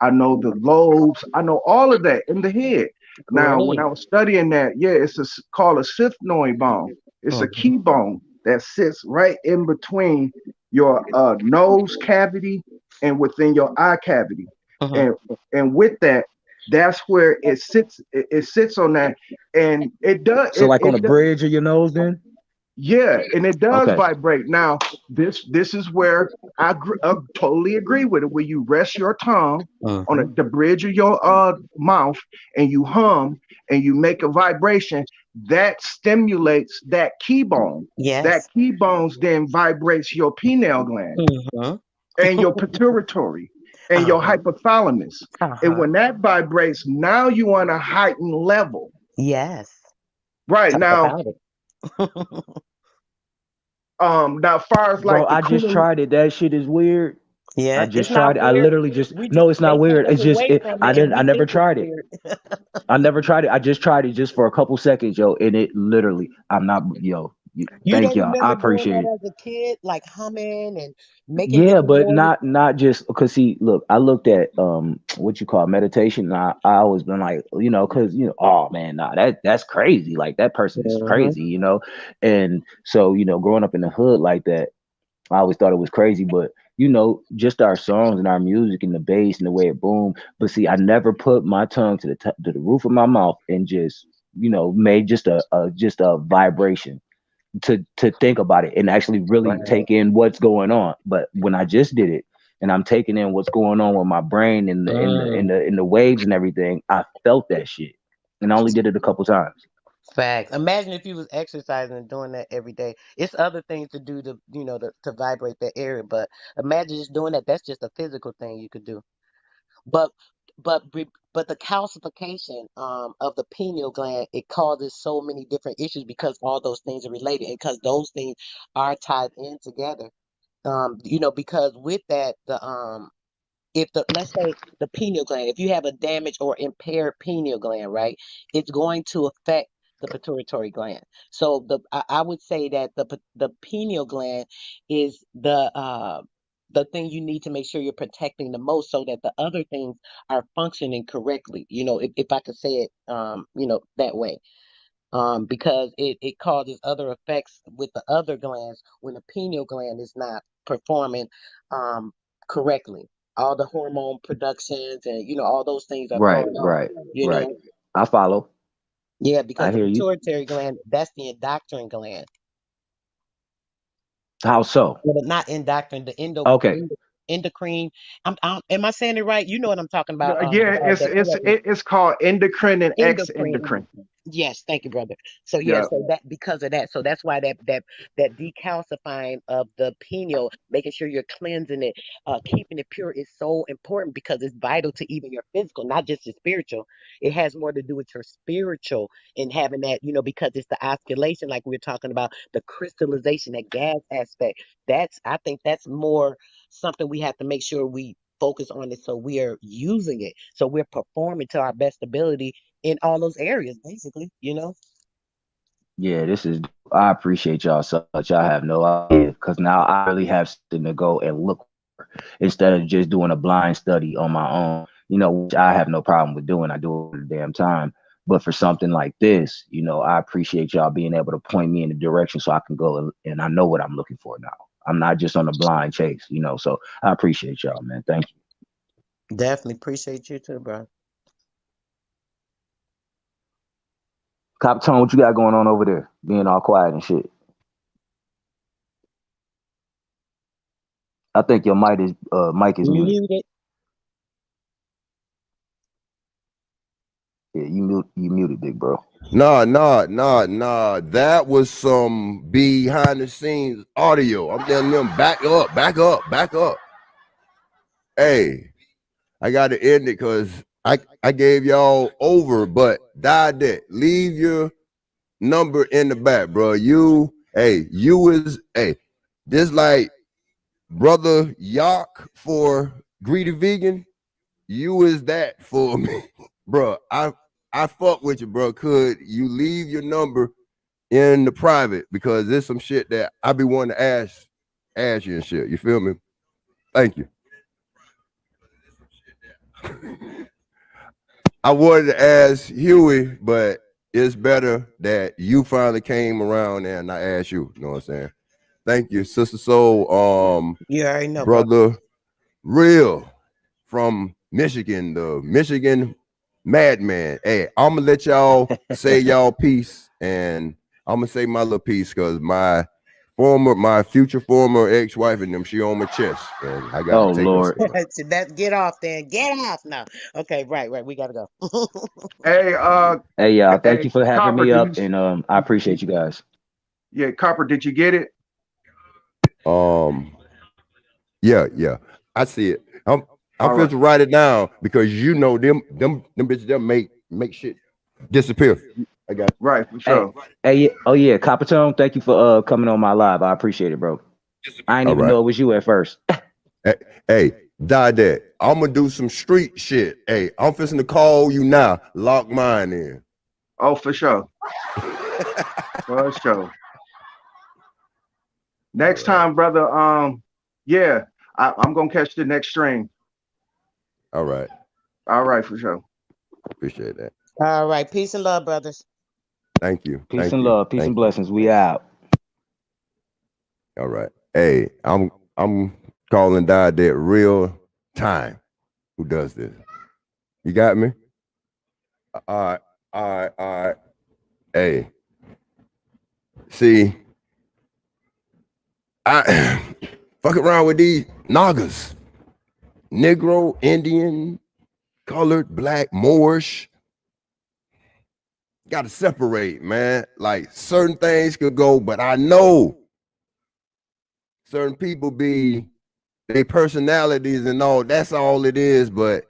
I know the lobes. I know all of that in the head. Now, when great. I was studying that, yeah, it's called a syphnoid bone. It's a Mhm, key bone that sits right in between your nose cavity and within your eye cavity. mhm. And and with that, that's where it sits. It sits on that, and it does. So like on the bridge of your nose, then? Yeah, and it does Okay. vibrate. Now, this is where I totally agree with it. Where you rest your tongue on Mhm. the bridge of your mouth and you hum and you make a vibration that stimulates that key bone. That Yes. key bones then vibrates your pineal gland Mhm. and your pituitary and your Uh-huh. hypothalamus. And Uh-huh. when that vibrates, now you on a heightened level. Yes. Right Talk now, about it. now far as Bro, like the I just cooling. tried it. That shit is weird. I Yeah, it's just tried not it. I weird. literally just We just no, it's they not weird. take us It's just away from I it, and didn't. I we never think it's tried it. weird. I never tried it. I just tried it just for a couple seconds, yo, and it literally. I'm not, yo. You Thank don't y'all. I remember doing appreciate that it. as a kid, like humming and making Yeah, different but noises? not just because see, look, I looked at what you call meditation. And I always been like, because oh man, nah, that's crazy. Like that person is Mhm. crazy, and so growing up in the hood like that. I always thought it was crazy, but just our songs and our music and the bass and the way it boomed. But see, I never put my tongue to the roof of my mouth and just made just a vibration to think about it and actually really Right. take in what's going on. But when I just did it and I'm taking in what's going on with my brain and Mm. the waves and everything, I felt that shit, and I only did it a couple times. Facts. Imagine if you was exercising and doing that every day. It's other things to do to vibrate that area, but imagine just doing that. That's just a physical thing you could do. But but the calcification of the pineal gland, it causes so many different issues because all those things are related and because those things are tied in together. Because with that, the if the let's say the pineal gland, if you have a damaged or impaired pineal gland, right, it's going to affect the pituitary gland. So I would say that the pineal gland is the thing you need to make sure you're protecting the most, so that the other things are functioning correctly. If I could say it, that way. Because it causes other effects with the other glands when the pineal gland is not performing correctly. All the hormone productions and all those things are Right, thrown off. right, right. I follow. Yeah, I because the hear you. pituitary gland, that's the endocrine gland. How so? Well, not endocrine, the Okay. endocrine. Am I saying it right? You know what I'm talking about. Yeah, it's called endocrine and Endocrine. exendocrine. Yes, thank you, brother. So yeah, Yeah. so that because of that, so that's why that decalcifying of the pineal, making sure you're cleansing it, keeping it pure is so important, because it's vital to even your physical, not just your spiritual. It has more to do with your spiritual and having that, because it's the osculation, like we were talking about, the crystallization, that gas aspect. I think that's more something we have to make sure we focus on it, so we are using it, so we're performing to our best ability in all those areas, basically. Yeah, I appreciate y'all so much. I have no idea, because now I really have something to go and look for instead of just doing a blind study on my own, which I have no problem with doing. I do it all the damn time. But for something like this, I appreciate y'all being able to point me in the direction so I can go and I know what I'm looking for now. I'm not just on a blind chase, so I appreciate y'all, man. Thank you. Definitely appreciate you too, bro. Coppertone, what you got going on over there? Being all quiet and shit. I think your mic is muted. Muted. Yeah, you muted, big bro. Nah. That was some behind the scenes audio. I'm telling them, back up. Hey, I got to end it because I gave y'all over, but died it. Leave your number in the back, bro. You is this like brother Yak for Greedy Vegan. You is that for me, bro. I fuck with you, bro. Could you leave your number in the private, because there's some shit that I be wanting to ask you and shit. You feel me? Thank you. I wanted to ask Huey, but it's better that you finally came around and I asked you. You know what I'm saying? Thank you, Sister Soul. You already know, brother Real from Michigan, the Michigan Madman. Hey, I'm gonna let y'all say y'all piece, and I'm gonna say my little piece because my future former ex-wife and them, she on my chest, and I gotta take Lord. That get off then. Get off now. Okay, right. We gotta go. Hey, Hey, y'all. Thank you for having Copper, me up, and I appreciate you guys. Yeah, Copper, did you get it? Yeah, I see it. I'm right. to write it down because them bitches them make shit disappear. I got right for sure. Hey, oh yeah, Coppertone, thank you for coming on my live. I appreciate it, bro. I didn't even know it was you at first. Hey, that. I'm gonna do some street shit. Hey, I'm fixing to call you now. Lock mine in. Oh, for sure. For sure. Next time, brother. Yeah, I'm gonna catch the next stream. All right. All right, for sure. Appreciate that. All right. Peace and love, brothers. Thank you. Peace and love. Peace and blessings. We out. All right. Hey, I'm calling that real time. Who does this? You got me? All right. Hey. See, I fuck around with these Nagas. Negro, Indian, colored, black, Moorish. Gotta separate, man. Like certain things could go, but I know certain people be their personalities and all, that's all it is. But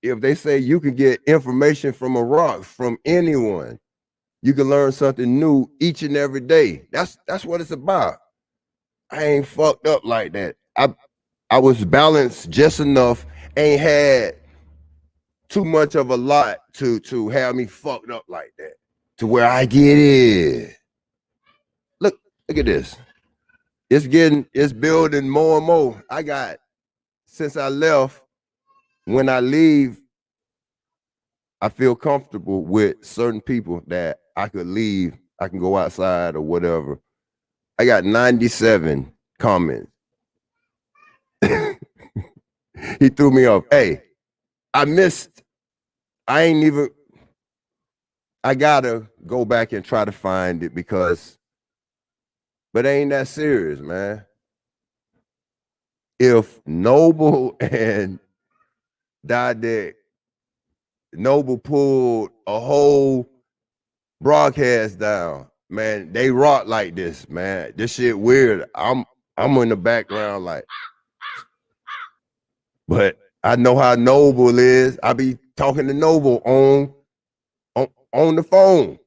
if they say you can get information from a rock, from anyone, you can learn something new each and every day. That's what it's about. I ain't fucked up like that. I was balanced just enough, ain't had too much of a lot to have me fucked up like that. To where I get it. Look at this. It's building more and more. I got, since I left, when I leave, I feel comfortable with certain people that I could leave. I can go outside or whatever. I got 97 comments. He threw me off. Hey, I gotta go back and try to find it but ain't that serious, man. If Noble and Didek, Noble pulled a whole broadcast down, man, they rock like this, man. This shit weird. I'm in the background like, but I know how Noble is. I be talking to Noble on the phone.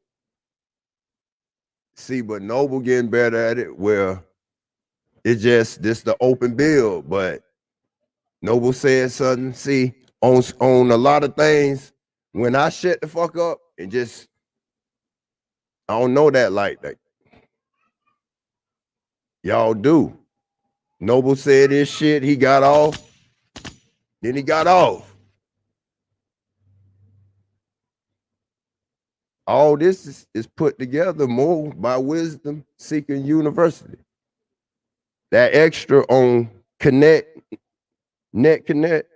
See, but Noble getting better at it where it's just this the open build, but Noble said something. See, on a lot of things, when I shut the fuck up and just, I don't know that like that. Y'all do. Noble said this shit, he got off, then he got off. All this is put together more by Wisdom Seeking University. That extra on Net Connect,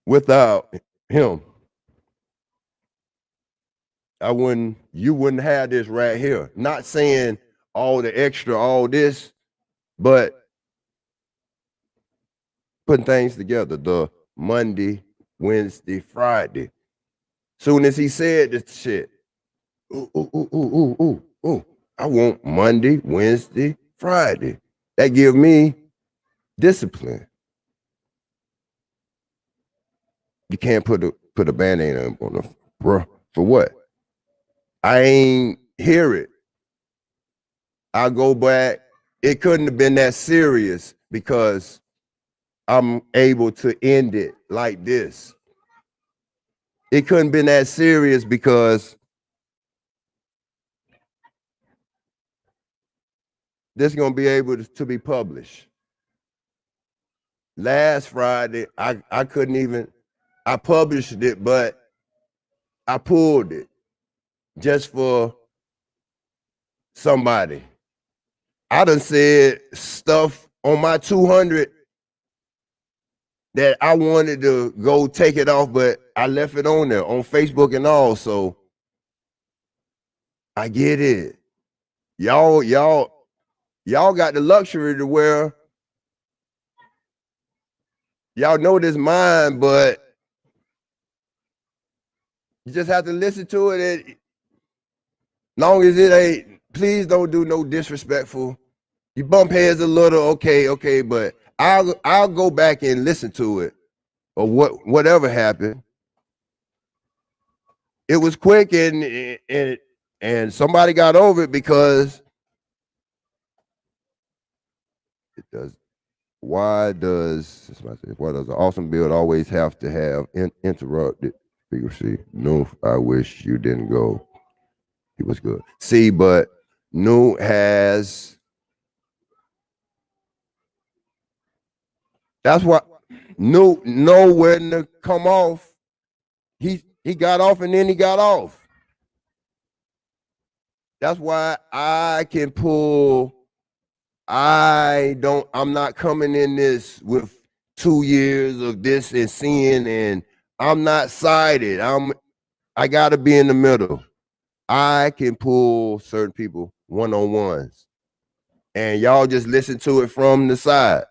without him, you wouldn't have this right here. Not saying all the extra, all this, but putting things together, the Monday, Wednesday, Friday. Soon as he said this shit, I want Monday, Wednesday, Friday. That give me discipline. You can't put a Band-Aid on the, bro, for what? I ain't hear it. I go back. It couldn't have been that serious because I'm able to end it like this. It couldn't have been that serious because this is gonna be able to be published. Last Friday, I couldn't even, I published it, but I pulled it just for somebody. I done said stuff on my 200 that I wanted to go take it off, but I left it on there on Facebook and all. So I get it. Y'all got the luxury to where y'all know this mine, but you just have to listen to it. Long as it ain't, please don't do no disrespectful. You bump heads a little, okay, but I'll go back and listen to it or whatever happened. It was quick and somebody got over it because it does. Why does an awesome build always have to have interrupted frequency? No, I wish you didn't go. He was good. See, but New has, that's what New know when to come off. He got off and then he got off. That's why I can pull. I'm not coming in this with 2 years of this and seeing, and I'm not sided. I gotta be in the middle. I can pull certain people one-on-ones. And y'all just listen to it from the side.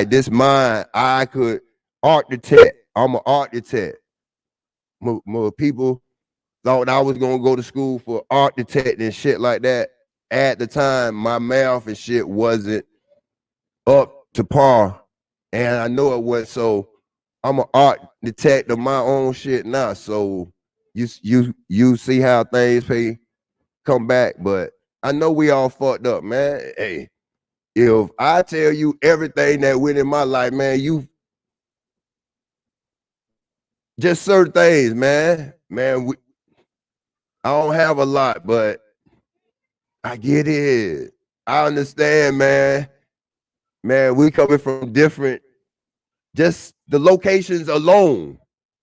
This mine, I could architect. I'm an architect. More people thought I was gonna go to school for architect and shit like that. At the time, my math and shit wasn't up to par, and I know it was. So I'm an architect of my own shit now. So you see how things come back, but I know we all fucked up, man. Hey, if I tell you everything that went in my life, man, just certain things, man. Man, I don't have a lot, but I get it. I understand, man. Man, we coming from different, just the locations alone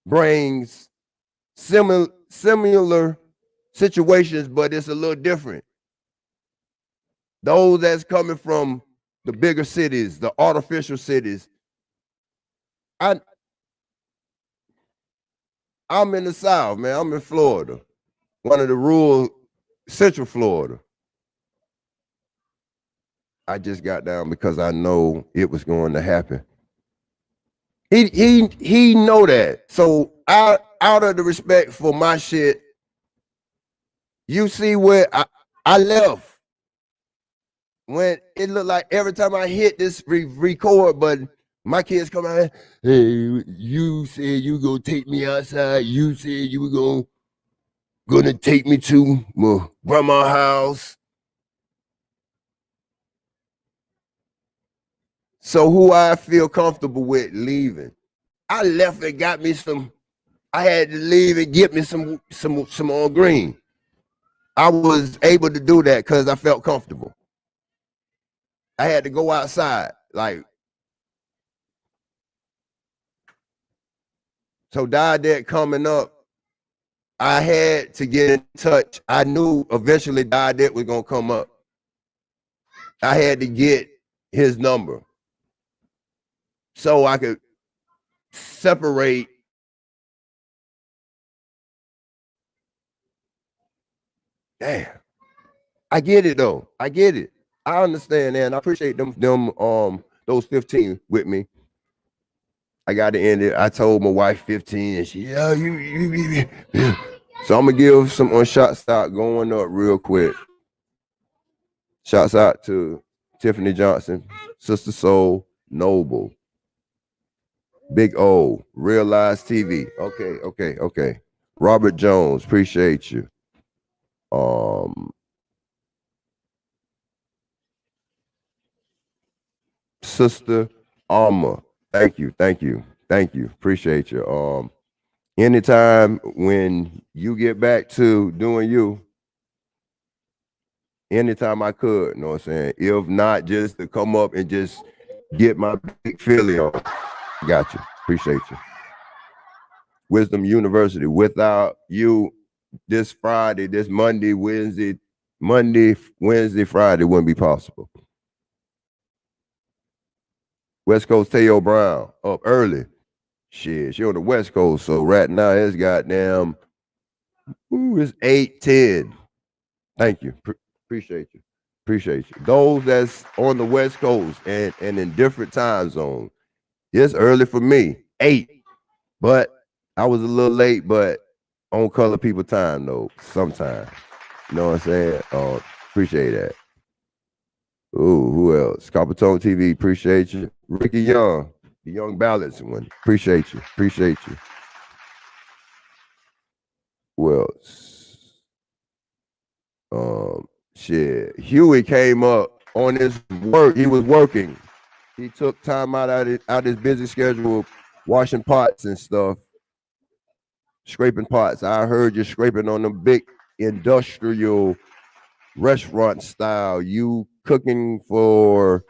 brings similar situations, but it's a little different. Those that's coming from the bigger cities, the artificial cities. I'm in the South, man. I'm in Florida, one of the rural Central Florida. I just got down because I know it was going to happen. He know that. So out of the respect for my shit, you see where I left. When it looked like every time I hit this record button, my kids come out, hey, you said you gonna take me outside. You said you were gonna take me to my grandma's house. So who I feel comfortable with leaving. I left and got me some. I had to leave and get me some on green. I was able to do that because I felt comfortable. I had to go outside, like. So Diet coming up, I had to get in touch. I knew eventually Diet was gonna come up. I had to get his number so I could separate. Damn, I get it though. I get it. I understand, and I appreciate them those 15 with me. I got to end it. I told my wife 15, and she, yeah, you. So I'm gonna give some on shot stock going up real quick. Shouts out to Tiffany Johnson, Sister Soul, Noble, Big O, Realize TV. Okay. Robert Jones, appreciate you. Sister Alma, thank you. Appreciate you. Anytime when you get back to doing you, anytime I could, you know what I'm saying? If not, just to come up and just get my big Philly on. Got you. Appreciate you. Wisdom University. Without you, this Friday, this Monday, Wednesday, Friday wouldn't be possible. West Coast Teo Brown up early. Shit, she on the West Coast, so right now it's goddamn. It's 8:10. Thank you. Appreciate you. Those that's on the West Coast and in different time zones. It's early for me. 8. But I was a little late, but on color people time though, sometime. You know what I'm saying? Appreciate that. Ooh, who else? Coppertone TV, appreciate you. Ricky Young, the Young Ballads one. Appreciate you. Who else? Shit. Huey came up on his work. He was working. He took time out his busy schedule, washing pots and stuff, scraping pots. I heard you scraping on them big industrial restaurant style. You're cooking for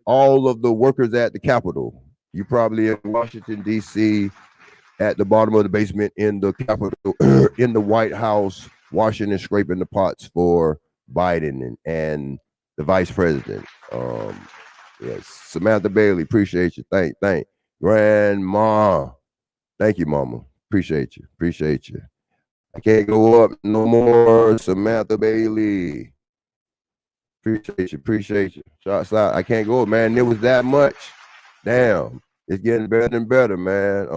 all of the workers at the Capitol. You probably in Washington D.C. at the bottom of the basement in the Capitol, in the White House, washing and scraping the pots for Biden and the vice president. Yes, Samantha Bailey, appreciate you. Thank Grandma. Thank you, Mama. Appreciate you. I can't go up no more, Samantha Bailey. Appreciate you. Shots out. I can't go up, man. It was that much. Damn. It's getting better and better, man.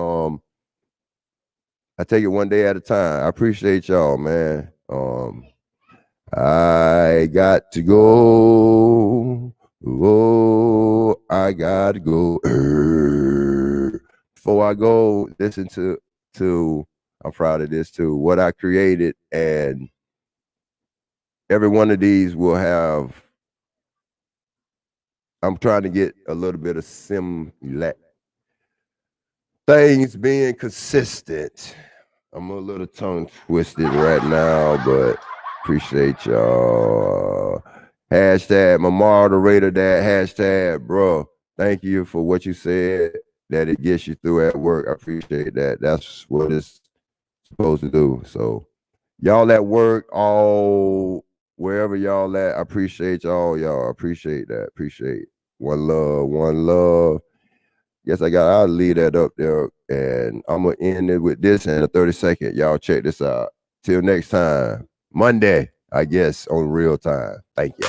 I take it one day at a time. I appreciate y'all, man. I got to go. Oh, I got to go. Before I go, listen to I'm proud of this too. What I created, and every one of these will have. I'm trying to get a little bit of things being consistent. I'm a little tongue twisted right now, but appreciate y'all. Hashtag my moderator, that hashtag, bro. Thank you for what you said, that it gets you through at work. I appreciate that. That's what it's supposed to do. So y'all at work, all wherever y'all at, I appreciate y'all. I appreciate that. Appreciate one love, one love. Guess I'll leave that up there, and I'm gonna end it with this in a 30-second. Y'all check this out. Till next time, Monday, I guess, on real time. Thank you.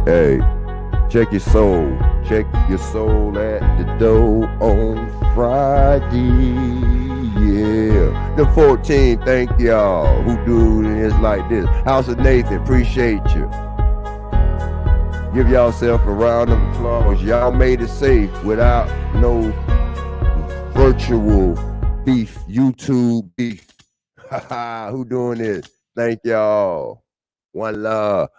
Hey, check your soul. Check your soul at the door on Friday. Yeah. The 14th, thank y'all who do this like this. House of Nathan, appreciate you. Give yourself a round of applause. Y'all made it safe without no virtual beef, YouTube beef. Who doing this? Thank y'all. One love.